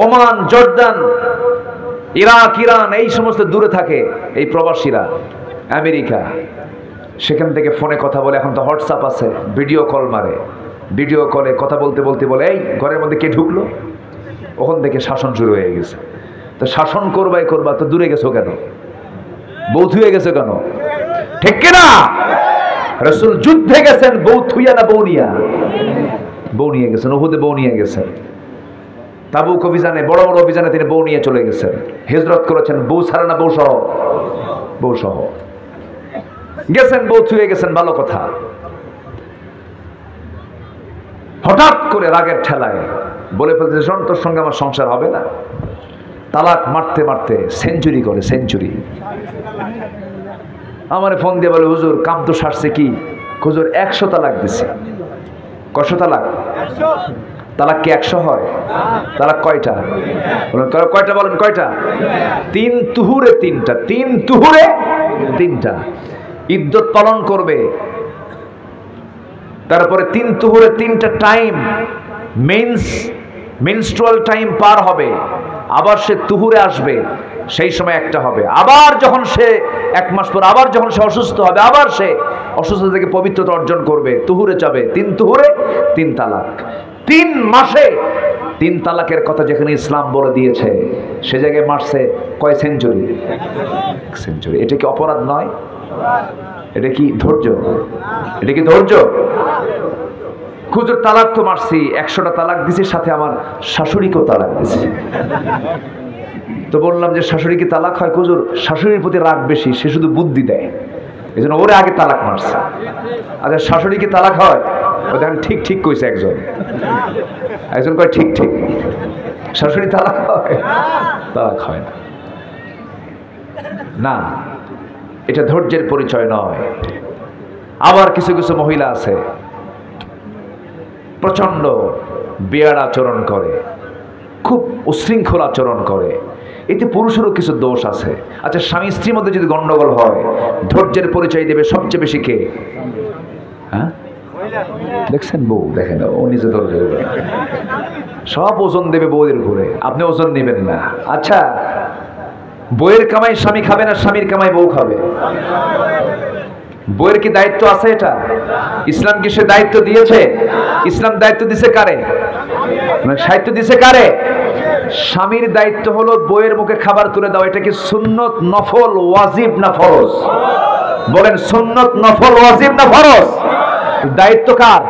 Oman, Jordan, Iraq, Iran, এই সমস্ত দূরে থাকে এই প্রবাসীরা, আমেরিকা। সেখান থেকে ফোনে কথা বলে। এখন তো হোয়াটসঅ্যাপ আছে, ভিডিও কল মারে, ভিডিও কলে কথা বলতে বলতে বলে, এই ঘরের মধ্যে কে ঢুকলো? ওখান থেকে শাসন শুরু হয়ে গেছে। তো শাসন করবা তো দূরে গেছো কেন? বউ থুয়ে গেছে কেন? ঠিক কিনা? রাসূল যুদ্ধে গেছেন বউ থুইয়া না বউ নিয়া? বউ নিয়ে গেছেন, উহুদে বউ নিয়ে গেছেন, তাবুক অভিযানে, বড় বড় অভিযানে তিনি বউ নিয়ে চলে গেছেন। হিজরত করেছেন বউ ছাড়া না বউ সহ? বউ সহ গেছেন, বউ থুয়ে গেছেন, ভালো কথা। হঠাৎ করে রাগের ঠেলায় বলে ফেলতে, শোন, তোর সঙ্গে আমার সংসার হবে না। তালাক মারতে মারতে সেঞ্চুরি করে, সেঞ্চুরি। আমার ফোন দিয়ে বলে, হুজুর কাম তো সারছে কি? হুজুর 100 তালাক দিছে। কয়শো তালাক? তালাক কি 100 হয়? তালাক কয়টা বলেন? কয়টা বলেন? কয়টা? 3 তুহুরে 3টা, 3 তুহুরে 3টা। ইদ্যত পালন করবে, তারপরে 3 তুহুরে 3টা টাইম, মেনস্ট্রুয়াল টাইম পার হবে, আবার সে তুহুরে আসবে, সেই সময় একটা হবে। আবার যখন সে 1 মাস পর আবার যখন সে অসুস্থ হবে, আবার সে অসুস্থতা থেকে পবিত্রতা অর্জন করবে, তুহুরে যাবে। 3 তুহুরে 3 তালাক। 3 মাসে 3 তালাকের কথা যেখানে ইসলাম বলে দিয়েছে, সে জায়গায় মারছে কয় সেঞ্চুরি? সেঞ্চুরি। এটা কি অপরাধ নয়? এটা কি ধৈর্য? এটা কি ধৈর্য? হুজুর তালাক তো মারছি, 100টা তালাক দিছি, সাথে আমার শাশুড়িকেও তালাক দিছি। তো বললাম যে শাশুড়ি কি তালাক হয়? হুজুর শাশুড়ির প্রতি রাগ বেশি, সে শুধু বুদ্ধি দেয়, এই জন্য ওরে আগে তালাক মারছে। আচ্ছা শাশুড়ি কি তালাক হয়? ও দেখেন ঠিক ঠিক কইছে একজন, একজন কয় ঠিক ঠিক, শাশুড়ি তালাক হয়? তালাক হয় না। না, এটা ধৈর্যের পরিচয় নয়। আবার কিছু কিছু মহিলা আছে প্রচন্ড বেয়ার আচরণ করে, খুব উশৃঙ্খল আচরণ করে, এতে পুরুষেরও কিছু দোষ আছে। আচ্ছা স্বামী স্ত্রীর মধ্যে যদি গন্ডগোল হয়, ধৈর্যের পরিচয় দেবে সবচেয়ে বেশি কে? হ্যাঁ, দেখছেন বউ, দেখেন ও নিজে ধৈর্য দেবে, সব ওজন দেবে বউয়ের উপরে, আপনি ওজন নেবেন না। আচ্ছা বইয়ের কামাই স্বামী খাবে না স্বামীর কামাই বউ খাবে? বইয়ের কি দায়িত্ব আছে? এটা ইসলাম কি সে দায়িত্ব দিয়েছে? ইসলাম দায়িত্ব দিছে কারে? সাহিত্য দিছে কারে? স্বামীর দায়িত্ব হলো বইয়ের মুখে খাবার তুলে দাও। এটা কি সুন্নত, নফল, ওয়াজিব না ফরজ? বলেন সুন্নত, নফল, ওয়াজিব না ফরজ? দায়িত্ব কার?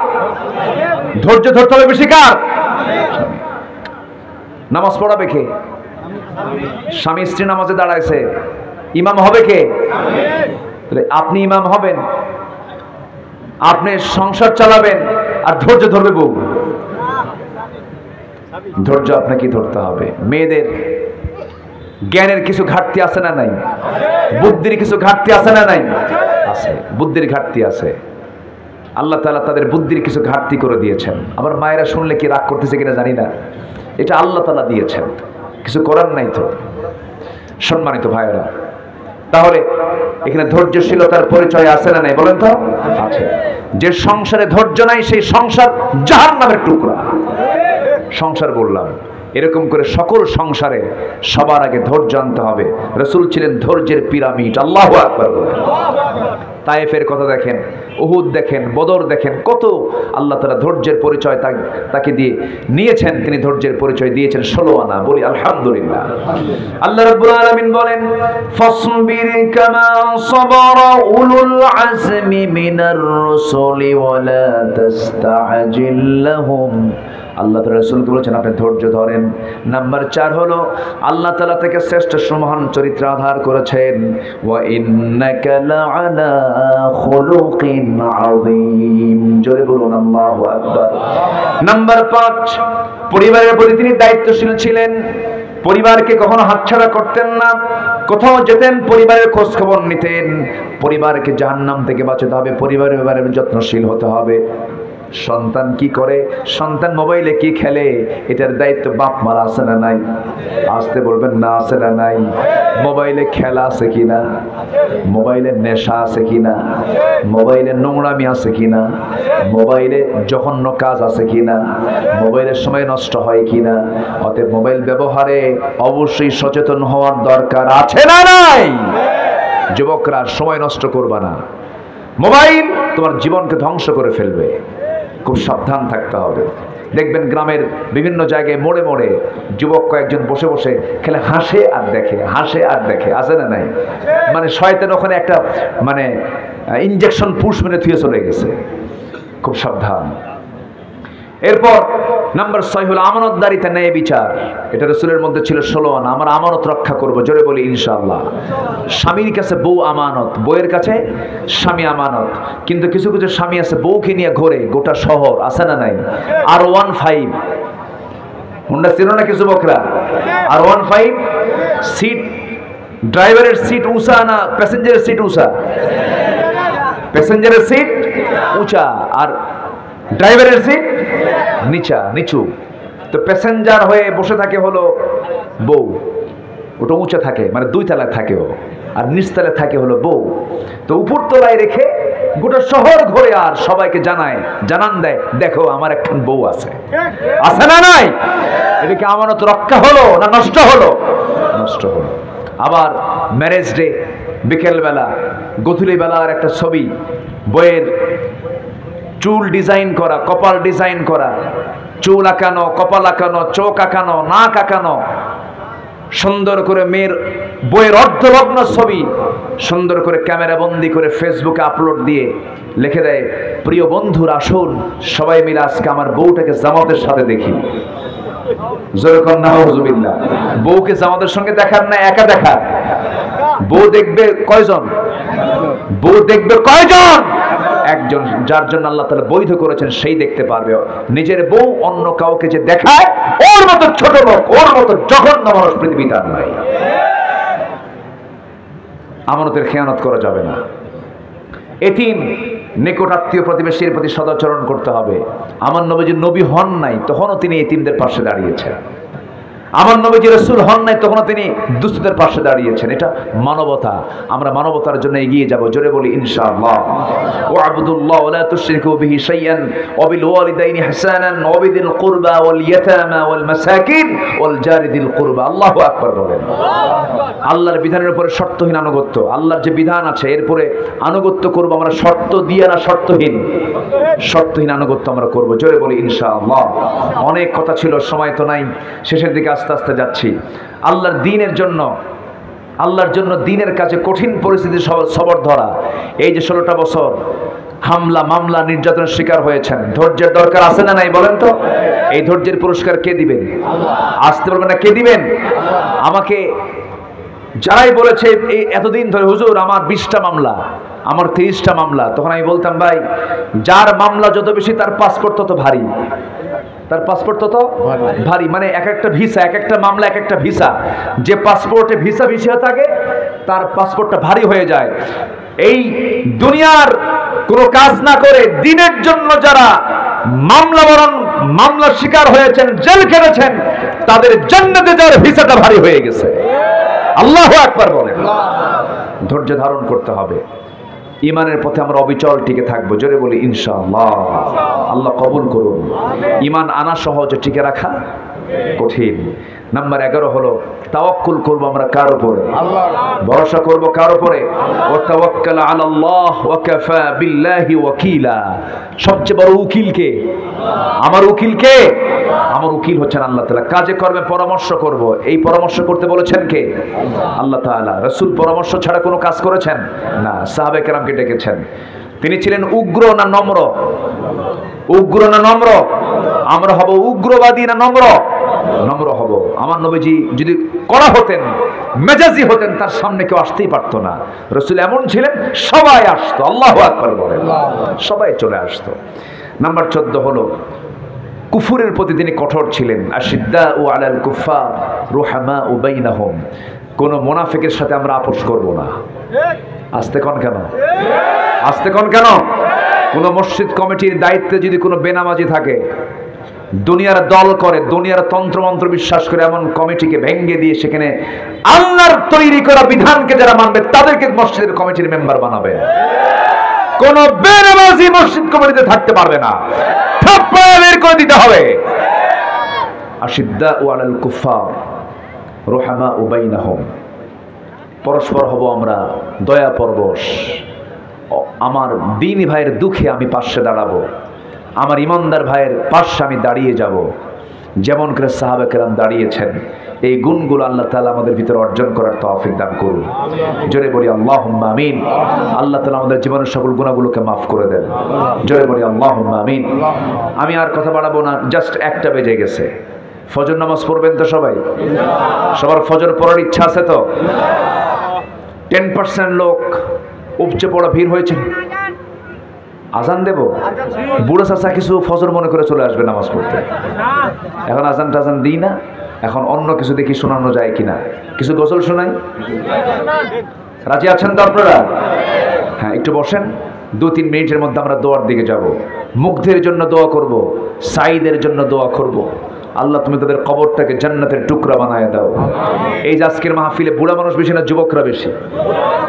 ধৈর্য ধরতে হবে বেশি কার? নামাজ পড়াবে কে? স্বামী স্ত্রী নামাজে দাঁড়াইছে, ইমাম হবে কে? আপনি ইমাম হবেন, আপনি সংসার চালাবেন, আর ধৈর্য ধরবে বউ। ধৈর্য আপনাকে ধরতে হবে। মেয়েদের জ্ঞানের কিছু ঘাটতি আছে না নাই? বুদ্ধির কিছু ঘাটতি আছে না নাই? আছে, বুদ্ধির ঘাটতি আছে। আল্লাহ তাআলা তাদের বুদ্ধির কিছু ঘাটতি করে দিয়েছেন। আবার মায়েরা শুনলে কি রাগ করতেছে কিনা জানি না, এটা আল্লাহ তাআলা দিয়েছেন, কিছু করার নাই। তো সম্মানিত ভাইয়েরা, তাহলে এখানে ধৈর্যশীলতার পরিচয় আছে না নাই বলেন তো? আছে। যে সংসারে ধৈর্য নাই সেই সংসার জাহান্নামের টুকরা। সংসার বললাম, এরকম করে সকল সংসারে সবার আগে ধৈর্য আনতে হবে। রাসূল ছিলেন ধৈর্যের পিরামিড। আল্লাহু আকবার। তায়েফের কথা দেখেন, উহুদ দেখেন, বদর দেখেন, কত আল্লাহ তাআলা ধৈর্যের পরিচয় তাকে দিয়ে নিয়েছেন, তিনি ধৈর্যের পরিচয় দিয়েছেন 16 আনা। বলি আলহামদুলিল্লাহ। আল্লাহ রাব্বুল আলামিন বলেন ফাসবির কামা সাবারা উলুল আজমি মিনার রাসূলি ওয়ালা তাস্তাজিল লাহুম। আল্লাহ তাআলা রাসূলকে বলেছেন আপনি ধৈর্য ধরেন। নাম্বার 4 হলো আল্লাহ তাআলা থেকে শ্রেষ্ঠ সুমহান চরিত্র আধার করেছেন ওয়া ইন্নাকা লাআলা খুলুকিন আযীম। জোরে বলুন আল্লাহু আকবার। নাম্বার 5, পরিবারের প্রতি তিনি দায়িত্বশীল ছিলেন। পরিবারকে কখনো হাতছাড়া করতেন না। কোথাও যেতেন পরিবারের খোঁজ খবর নিতেন। পরিবারকে জাহান্নাম থেকে বাঁচাতে হবে, পরিবারের ব্যাপারে যত্নশীল হতে হবে। সন্তান কি করে, সন্তান মোবাইলে কি খেলে, এটার দায়িত্ব বাপ মার আছে না নাই? আসতে বলবেন না, আছে না নাই? মোবাইলে খেলা আছে কিনা, মোবাইলে নেশা আছে কিনা, মোবাইলে নোংরামি আছে কিনা, মোবাইলে জঘন্য কাজ আছে কিনা, মোবাইলের সময় নষ্ট হয় কিনা। অতএব মোবাইল ব্যবহারে অবশ্যই সচেতন হওয়ার দরকার আছে না নাই? যুবকরা সময় নষ্ট করবা না। মোবাইল তোমার জীবনকে ধ্বংস করে ফেলবে, খুব সাবধান থাকতে হবে। দেখবেন গ্রামের বিভিন্ন জায়গায় মোড়ে মোড়ে যুবক কয়েকজন বসে বসে খেলে হাসে আর দেখে, হাসে আর দেখে, আছে না নাই? মানে শয়তান ওখানে একটা মানে ইনজেকশন পুশ মেরে থুয়ে চলে গেছে। খুব সাবধান। এরপর নাম্বার 6 হলো আমানতদারিতে ন্যায় বিচার। এটা রাসূলের মধ্যে ছিল 16 আনা। আমরা আমানত রক্ষা করব, জোরে বলি ইনশাআল্লাহ। স্বামীর কাছে বউ আমানত, বউয়ের কাছে স্বামী আমানত। কিন্তু কিছু কিছু স্বামী আছে বউকে নিয়ে ঘোরে গোটা শহর, আছে না নাই? R15 হুন্ডা ছিল না কিছু বকরা, R15 সিট, ড্রাইভারের সিট উঁচা না প্যাসেঞ্জারের সিট উঁচা? প্যাসেঞ্জারের সিট উঁচা আর ড্রাইভারের সিট নিচু। তো প্যাসেঞ্জার হয়ে বসে থাকে হলো বউ, ওটা উঁচা থাকে, মানে 2 তলায় থাকে ও, আর নিচতলায় থাকে হলো বউ। তো উপর তলায় রেখে গোটা শহর ঘুরে আর সবাইকে জানান দেয়, দেখো আমার একখান বউ আছে, আছে না নাই? এটা কি আমানত রক্ষা হলো না নষ্ট হলো? নষ্ট হলো। আবার ম্যারেজ ডে, বিকেলবেলা গধূলি বেলার একটা ছবি, বইয়ের চুল ডিজাইন করা, কপাল ডিজাইন করা, চুল আঁকানো, কপাল আঁকানো, চোখ আঁকানো, নাক আঁকানো, সুন্দর করে মেয়ের বইয়ের অর্ধলগ্ন ছবি সুন্দর করে ক্যামেরা বন্দি করে ফেসবুকে আপলোড দিয়ে লিখে দেয়, প্রিয় বন্ধুরা আসুন সবাই মিলে আজকে আমার বউটাকে জামাতের সাথে দেখি। জোরে কর নাউজুবিল্লাহ। বউকে জামাতের সঙ্গে দেখার না একা দেখার? বউ দেখবে কয়জন? বউ দেখবে কয়জন? একজন, যার জন্য আল্লাহ তাআলা বৈধ করেছেন সেই দেখতে পারবে। নিজের বউ অন্য কাউকে যে দেখায়, ওর মতো ছোট লোক, ওর মতো জঘন্য মানুষ পৃথিবীতে আর নাই। আমানতের খেয়ানত করা যাবে না। এতিম নিকট আত্মীয় প্রতিবেশীর প্রতি সদাচরণ করতে হবে। আমার নবীজি নবী হন নাই, তখনও তিনি এতিমদের পাশে দাঁড়িয়েছেন। আমার নবীজি রাসূল হন নাই, তখনও তিনি দুস্থদের পাশে দাঁড়িয়েছেন। এটা মানবতা। আমরা মানবতার জন্য এগিয়ে যাব, জোরে বলি ইনশাআল্লাহ। ওয়া'বুদুল্লাহ ওয়া লা তুশরিকু বিহি শাইআন ওয়া বিল ওয়ালিদাইনি ইহসানান ওয়া বিযিল কুরবা ওয়াল ইয়াতামা ওয়াল মাসাকিন ওয়াল জারি দিল কুরবা। আল্লাহু আকবার বলেন। আল্লাহর বিধানের উপরে শর্তহীন আনুগত্য। আল্লাহর যে বিধান আছে এরপরে আনুগত্য করব আমরা, শর্ত দিয়ে না, শর্তহীন। শর্তহীন আনুগত্য আমরা করব, জোরে বলি ইনশাআল্লাহ। অনেক কথা ছিল, সময় তো নাই, শেষের দিকে আস্তে আস্তে যাচ্ছি। আল্লাহর দ্বীনের জন্য, আল্লাহর জন্য দ্বীনের কাছে কঠিন পরিস্থিতি সবর ধরা। এই যে 16টা বছর হামলা মামলা নির্যাতনের শিকার হয়েছেন, ধৈর্যের দরকার আছে না নাই বলেন তো? এই ধৈর্যের পুরস্কার কে দিবেন? আসতে বলবেন না, কে দিবেন? আমাকে যারাই বলেছে এই এতদিন ধরে হুজুর আমার 20টা মামলা, আমার 30টা মামলা, তখন আমি বলতাম ভাই, যার মামলা যত বেশি তার পাসপোর্ট তত ভারী, তার পাসপোর্ট তত ভারী। মানে এক একটা ভিসা, এক একটা মামলা, এক একটা ভিসা। যে পাসপোর্টে ভিসা ভিসা থাকে তার পাসপোর্টটা ভারী হয়ে যায়। এই দুনিয়ার কোনো কাজ না করে দ্বীনের জন্য যারা মামলার শিকার হয়েছেন, জেল খেটেছেন, তাদের জান্নাতে যাওয়ার ভিসাটা ভারী হয়ে গেছে। আল্লাহু আকবার বলেন। ধৈর্য ধারণ করতে হবে। ইমানের পথে আমরা অবিচল টিকে থাকবো, জোরে বলি ইনশাআল্লাহ। আল্লাহ কবুল করুন। ইমান আনা সহজ, টিকে রাখা কঠিন। নাম্বার 11 হলো তাওয়াক্কুল করব আমরা কার উপরে? আল্লাহ। ভরসা করব কার উপরে? ওয়া তাওয়াক্কাল আলাল্লাহ ওয়া কাফা বিল্লাহি ওয়াকিলা। সবচেয়ে বড় উকিল কে? আমার উকিল কে? আমার উকিল হচ্ছেন আল্লাহ তাআলা। কাজে কর্মে পরামর্শ করব, এই পরামর্শ করতে বলেছেন কে? আল্লাহ তাআলা। রাসূল পরামর্শ ছাড়া কোনো কাজ করেছেন না, সাহাবায়ে কেরামকে ডেকেছেন। তিনি ছিলেন উগ্র না নম্র? উগ্র না নম্র? আমরা হব উগ্রবাদী না নম্র? নম্র হব। আমার নবীজি যদি কড়া হতেন, মেজাজি হতেন, তার সামনে কেউ আসতেই পারতো না। রাসূল এমন ছিলেন, সবাই আসতো। আল্লাহু আকবার বলেন, সবাই চলে আসতো। নাম্বার 14 হলো কুফরের প্রতি তিনি কঠোর ছিলেন। আশিদ্দাউ আলাল কুফার রুহামাউ বাইনাহুম। কোন মুনাফিকের সাথে আমরা আপোষ করব না। আস্তে কোন কেন? আস্তে কোন কেন? কোন মসজিদ কমিটির দায়িত্বে যদি কোনো বেনামাজি থাকে, দুনিয়ার দল করে, দুনিয়ার তন্ত্রমন্ত্র বিশ্বাস করে, এমন কমিটিকে ভেঙ্গে দিয়ে সেখানে আল্লাহর তৈরি করা বিধানকে যারা মানবে তাদেরকে মসজিদের কমিটির মেম্বার বানাবে। কোন বেনামাজি মসজিদ কমিটিতে থাকতে পারবে না, থাপ্পড় বের করে দিতে হবে। আশিদ্দাউ আলাল কুফার রুহামাউ বাইনাহুম। পরস্পর হব আমরা দয়া পরবশ। আমার দ্বীনি ভাইয়ের দুঃখে আমি পাশে দাঁড়াবো, আমার ইমানদার ভাইয়ের পাশে আমি দাঁড়িয়ে যাব, যেমন করে সাহাবা কেরাম দাঁড়িয়েছেন। এই গুণগুলো আল্লাহ তাআলা আমাদের ভিতরে অর্জন করার তৌফিক দান করুন। জোরে বলি আল্লাহুম্মা আমিন। আল্লাহ তাআলা আমাদের জীবনের সকল গুনাহগুলোকে মাফ করে দেন। জোরে বলি আল্লাহুম্মা আমিন। আমি আর কথা বাড়াবো না, জাস্ট 1টা বেজে গেছে। ফজর নামাজ পড়বেন তো সবাই? সবার ফজর পড়ার ইচ্ছা আছে তো? 10% লোক উপচে পড়া ভিড় হয়েছে। আজান দেব? বুড়ো চাচা কিছু ফজর মনে করে চলে আসবে নামাজ পড়তে। এখন আজান টাজান দিই না, এখন অন্য কিছু দেখি শোনানো যায় কিনা। কিছু গজল শোনাই? রাজি আছেন তো আপনারা? হ্যাঁ, একটু বসেন। 2-3 মিনিটের মধ্যে আমরা দোয়ার দিকে যাব। মুগ্ধের জন্য দোয়া করব, সাইদের জন্য দোয়া করব। আল্লাহ তুমি তাদের কবরটাকে জান্নাতের টুকরা বানায় দাও। এই যে আজকের মাহফিলে বুড়া মানুষ বেশি না যুবকরা বেশি?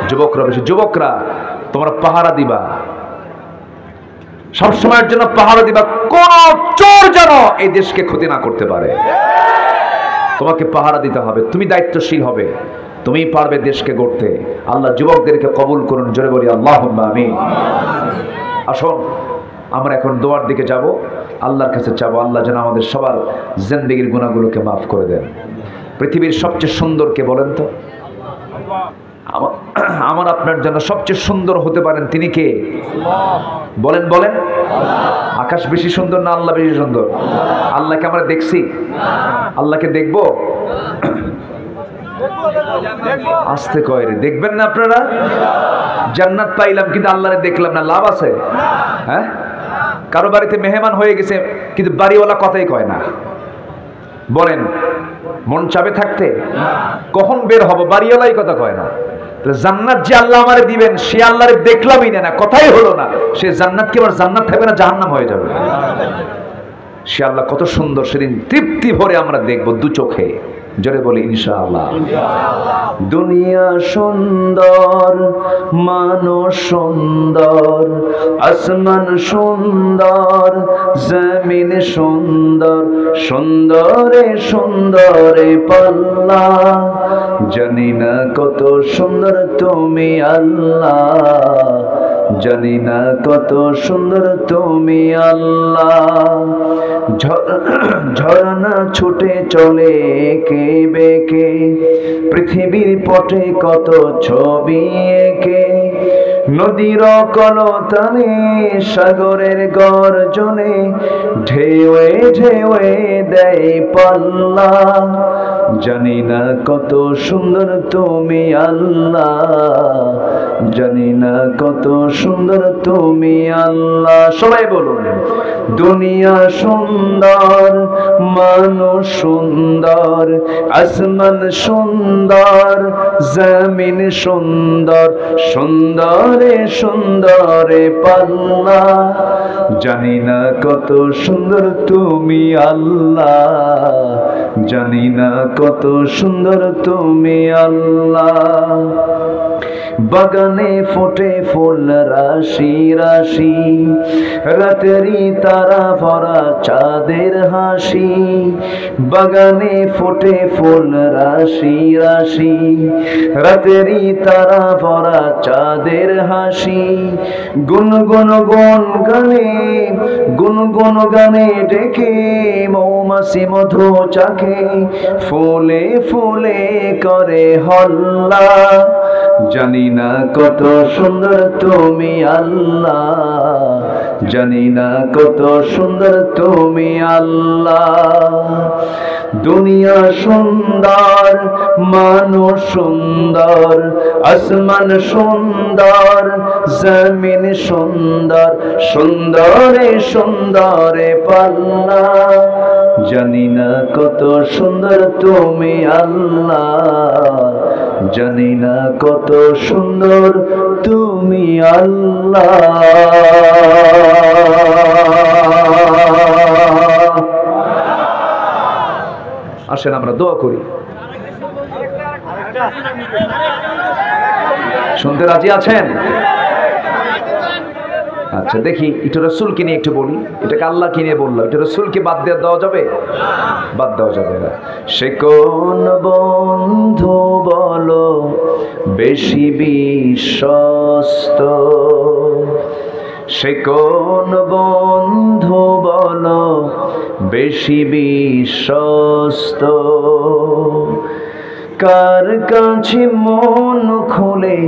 যুবকরা বেশি। যুবকরা তোমরা পাহারা দিবা, সবসময়ের জন্য পাহারা দিবা, কোন চোর যেন এই দেশকে ক্ষতি না করতে পারে। তোমাকে পাহারা দিতে হবে, তুমি দায়িত্বশীল হবে, তুমি পারবে দেশকে গড়তে। আল্লাহ যুবকদেরকে কবুল করুন। জোরে বলি আল্লাহুম্মা আমিন। আসুন আমরা এখন দোয়ার দিকে যাব, আল্লাহর কাছে চাবো আল্লাহ যেন আমাদের সবার জিন্দেগীর গুনাহগুলোকে মাফ করে দেন। পৃথিবীর সবচেয়ে সুন্দর কে বলেন তো? আমার আপনার জন্য সবচেয়ে সুন্দর হতে পারেন তিনি কে? বলেন বলেন। আকাশ বেশি সুন্দর না আল্লাহ বেশি সুন্দর? আল্লাহকে আমরা দেখছি? আল্লাহকে দেখবো? আসতে কয় রে, দেখবেন না আপনারা? জান্নাত পাইলাম কিন্তু আল্লাহরে দেখলাম না, লাভ আছে? হ্যাঁ, কারো বাড়িতে মেহমান হয়ে গেছে কিন্তু বাড়িওয়ালা কথাই কয় না। বলেন মন চাবে থাকতে? কখন বের হব, বাড়িওয়ালাই কথা কয় না। জান্নাত যে আল্লাহ আমারে দিবেন সে আল্লাহরে দেখলামই না, কথাই হলো না। সে জান্নাত কি আবার জান্নাত থাকবে না জাহান্নাম হয়ে যাবে? সে আল্লাহ কত সুন্দর, সেদিন তৃপ্তি ভরে আমরা দেখব 2 চোখে। জোরে বলি ইনশাআল্লাহ। দুনিয়া সুন্দর, মানুষ সুন্দর, আসমান সুন্দর, জমিন সুন্দর, সুন্দরে সুন্দরে পাল্লা। জানি না কত সুন্দর তুমি আল্লাহ, জানি না কত সুন্দর তুমি আল্লাহ। ঝরনা ছুটে চলে কে বেকে, পৃথিবীর পটে কত ছবি এঁকে। নদীর কলতানে, সাগরের গর্জনে, ঢেউয়ে ঢেউয়ে দেয় পাল্লা। জানি না কত সুন্দর তুমি আল্লাহ, জানি না কত সুন্দর তুমি আল্লাহ। সবাই বলুন দুনিয়া সুন্দর, মানুষ সুন্দর, আসমান সুন্দর, জমিন সুন্দর, সুন্দরে সুন্দরে পাল্লা। জানি না কত সুন্দর তুমি আল্লাহ, জানি না কত সুন্দর তুমি আল্লাহ। বাগানে ফোটে ফুল রাশি রাশি, রাতেরই তারা ভরা চাঁদের হাসি। বাগানে ফোটে ফুল রাশি রাশি, রাতেরই তারা ভরা চাঁদের হাসি। গুনগুন গুন গানে, গুনগুন গানে ডেকে মৌমাছি মধু চাকে, ফুলে ফুলে করে হল্লা। জানি না কত সুন্দর তুমি আল্লাহ, জানি না কত সুন্দর তুমি আল্লাহ। দুনিয়া সুন্দর, মানুষ সুন্দর, আসমান সুন্দর, জমিন সুন্দর, সুন্দরে সুন্দরে পাল্লা। জানি না কত সুন্দর তুমি আল্লাহ, জানি না কত সুন্দর তুমি আল্লাহ। আসেন আমরা দোয়া করি। শুনতে রাজি আছেন? আচ্ছা দেখি একটু রসুলকে নিয়ে একটু বলি। এটাকে আল্লাহকে নিয়ে বললো, এটা রসুলকে বাদ দিয়ে দেওয়া যাবে? বাদ দেওয়া যাবে না। সে কোন বন্ধু বলো বেশি বিশ্বস্ত, সে কোন বন্ধু বলো বেশি বিশ্বস্ত। কার কাছে মন খুলে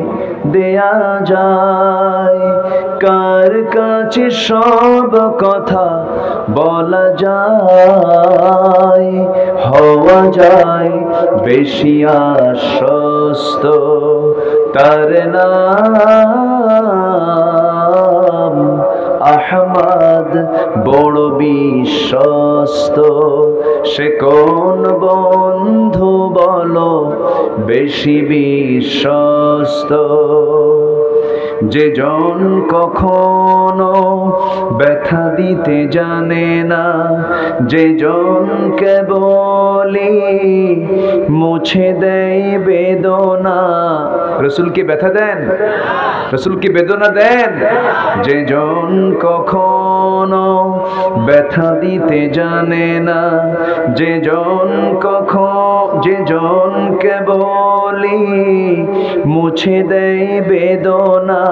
দেয়া যায়, কার কাছে সব কথা বলা যায়, হওয়া যায় বেশি আশ্বস্ত। তার নাম আহমদ, বড় বিশ্বস্ত। সে কোন বন্ধু বলো বেশি বিশ্বস্ত। যে জন কখনো ব্যথা দিতে জানে না, যে জন কেবলি মুছে দেয় বেদনা। রসুল কি ব্যথা দেন? রসুল কি বেদনা দেন? যে জন কখনো ব্যথা দিতে জানে না, যে জন যে জন কেবলি মুছে দেয় বেদনা।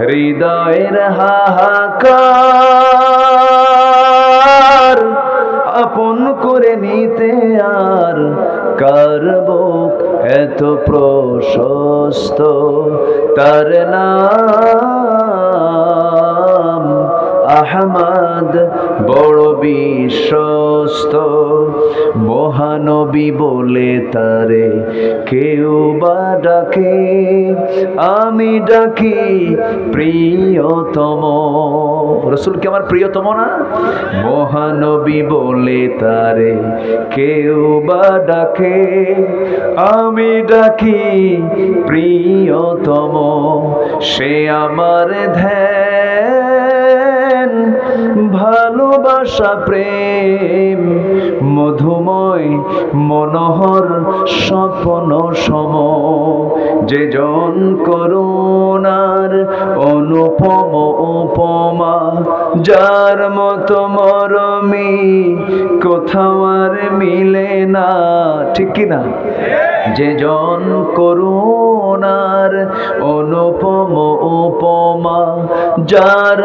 হৃদয়ের হাহাকার আপন করে নিতে আর কার বুক এত প্রশস্ত। তার নাম আহমদ, বড় বিশ্বস্ত। মহানবী বলে তারে কেউ বা ডাকে, আমি ডাকি প্রিয়তম। রসুল কি আমার প্রিয়তম না? মহানবী বলে তারে কেউ বা ডাকে, আমি ডাকি প্রিয়তম। সে আমার ধ্যান, ভালোবাসা, প্রেম, মধুময় মনোহর স্বপ্ন সম। যে জন করুণার অনুপম উপমা, যার মতো মরমি কোথাও আর মিলে না। ঠিক কিনা? যে জন করুণার অনুপম উপমা, যার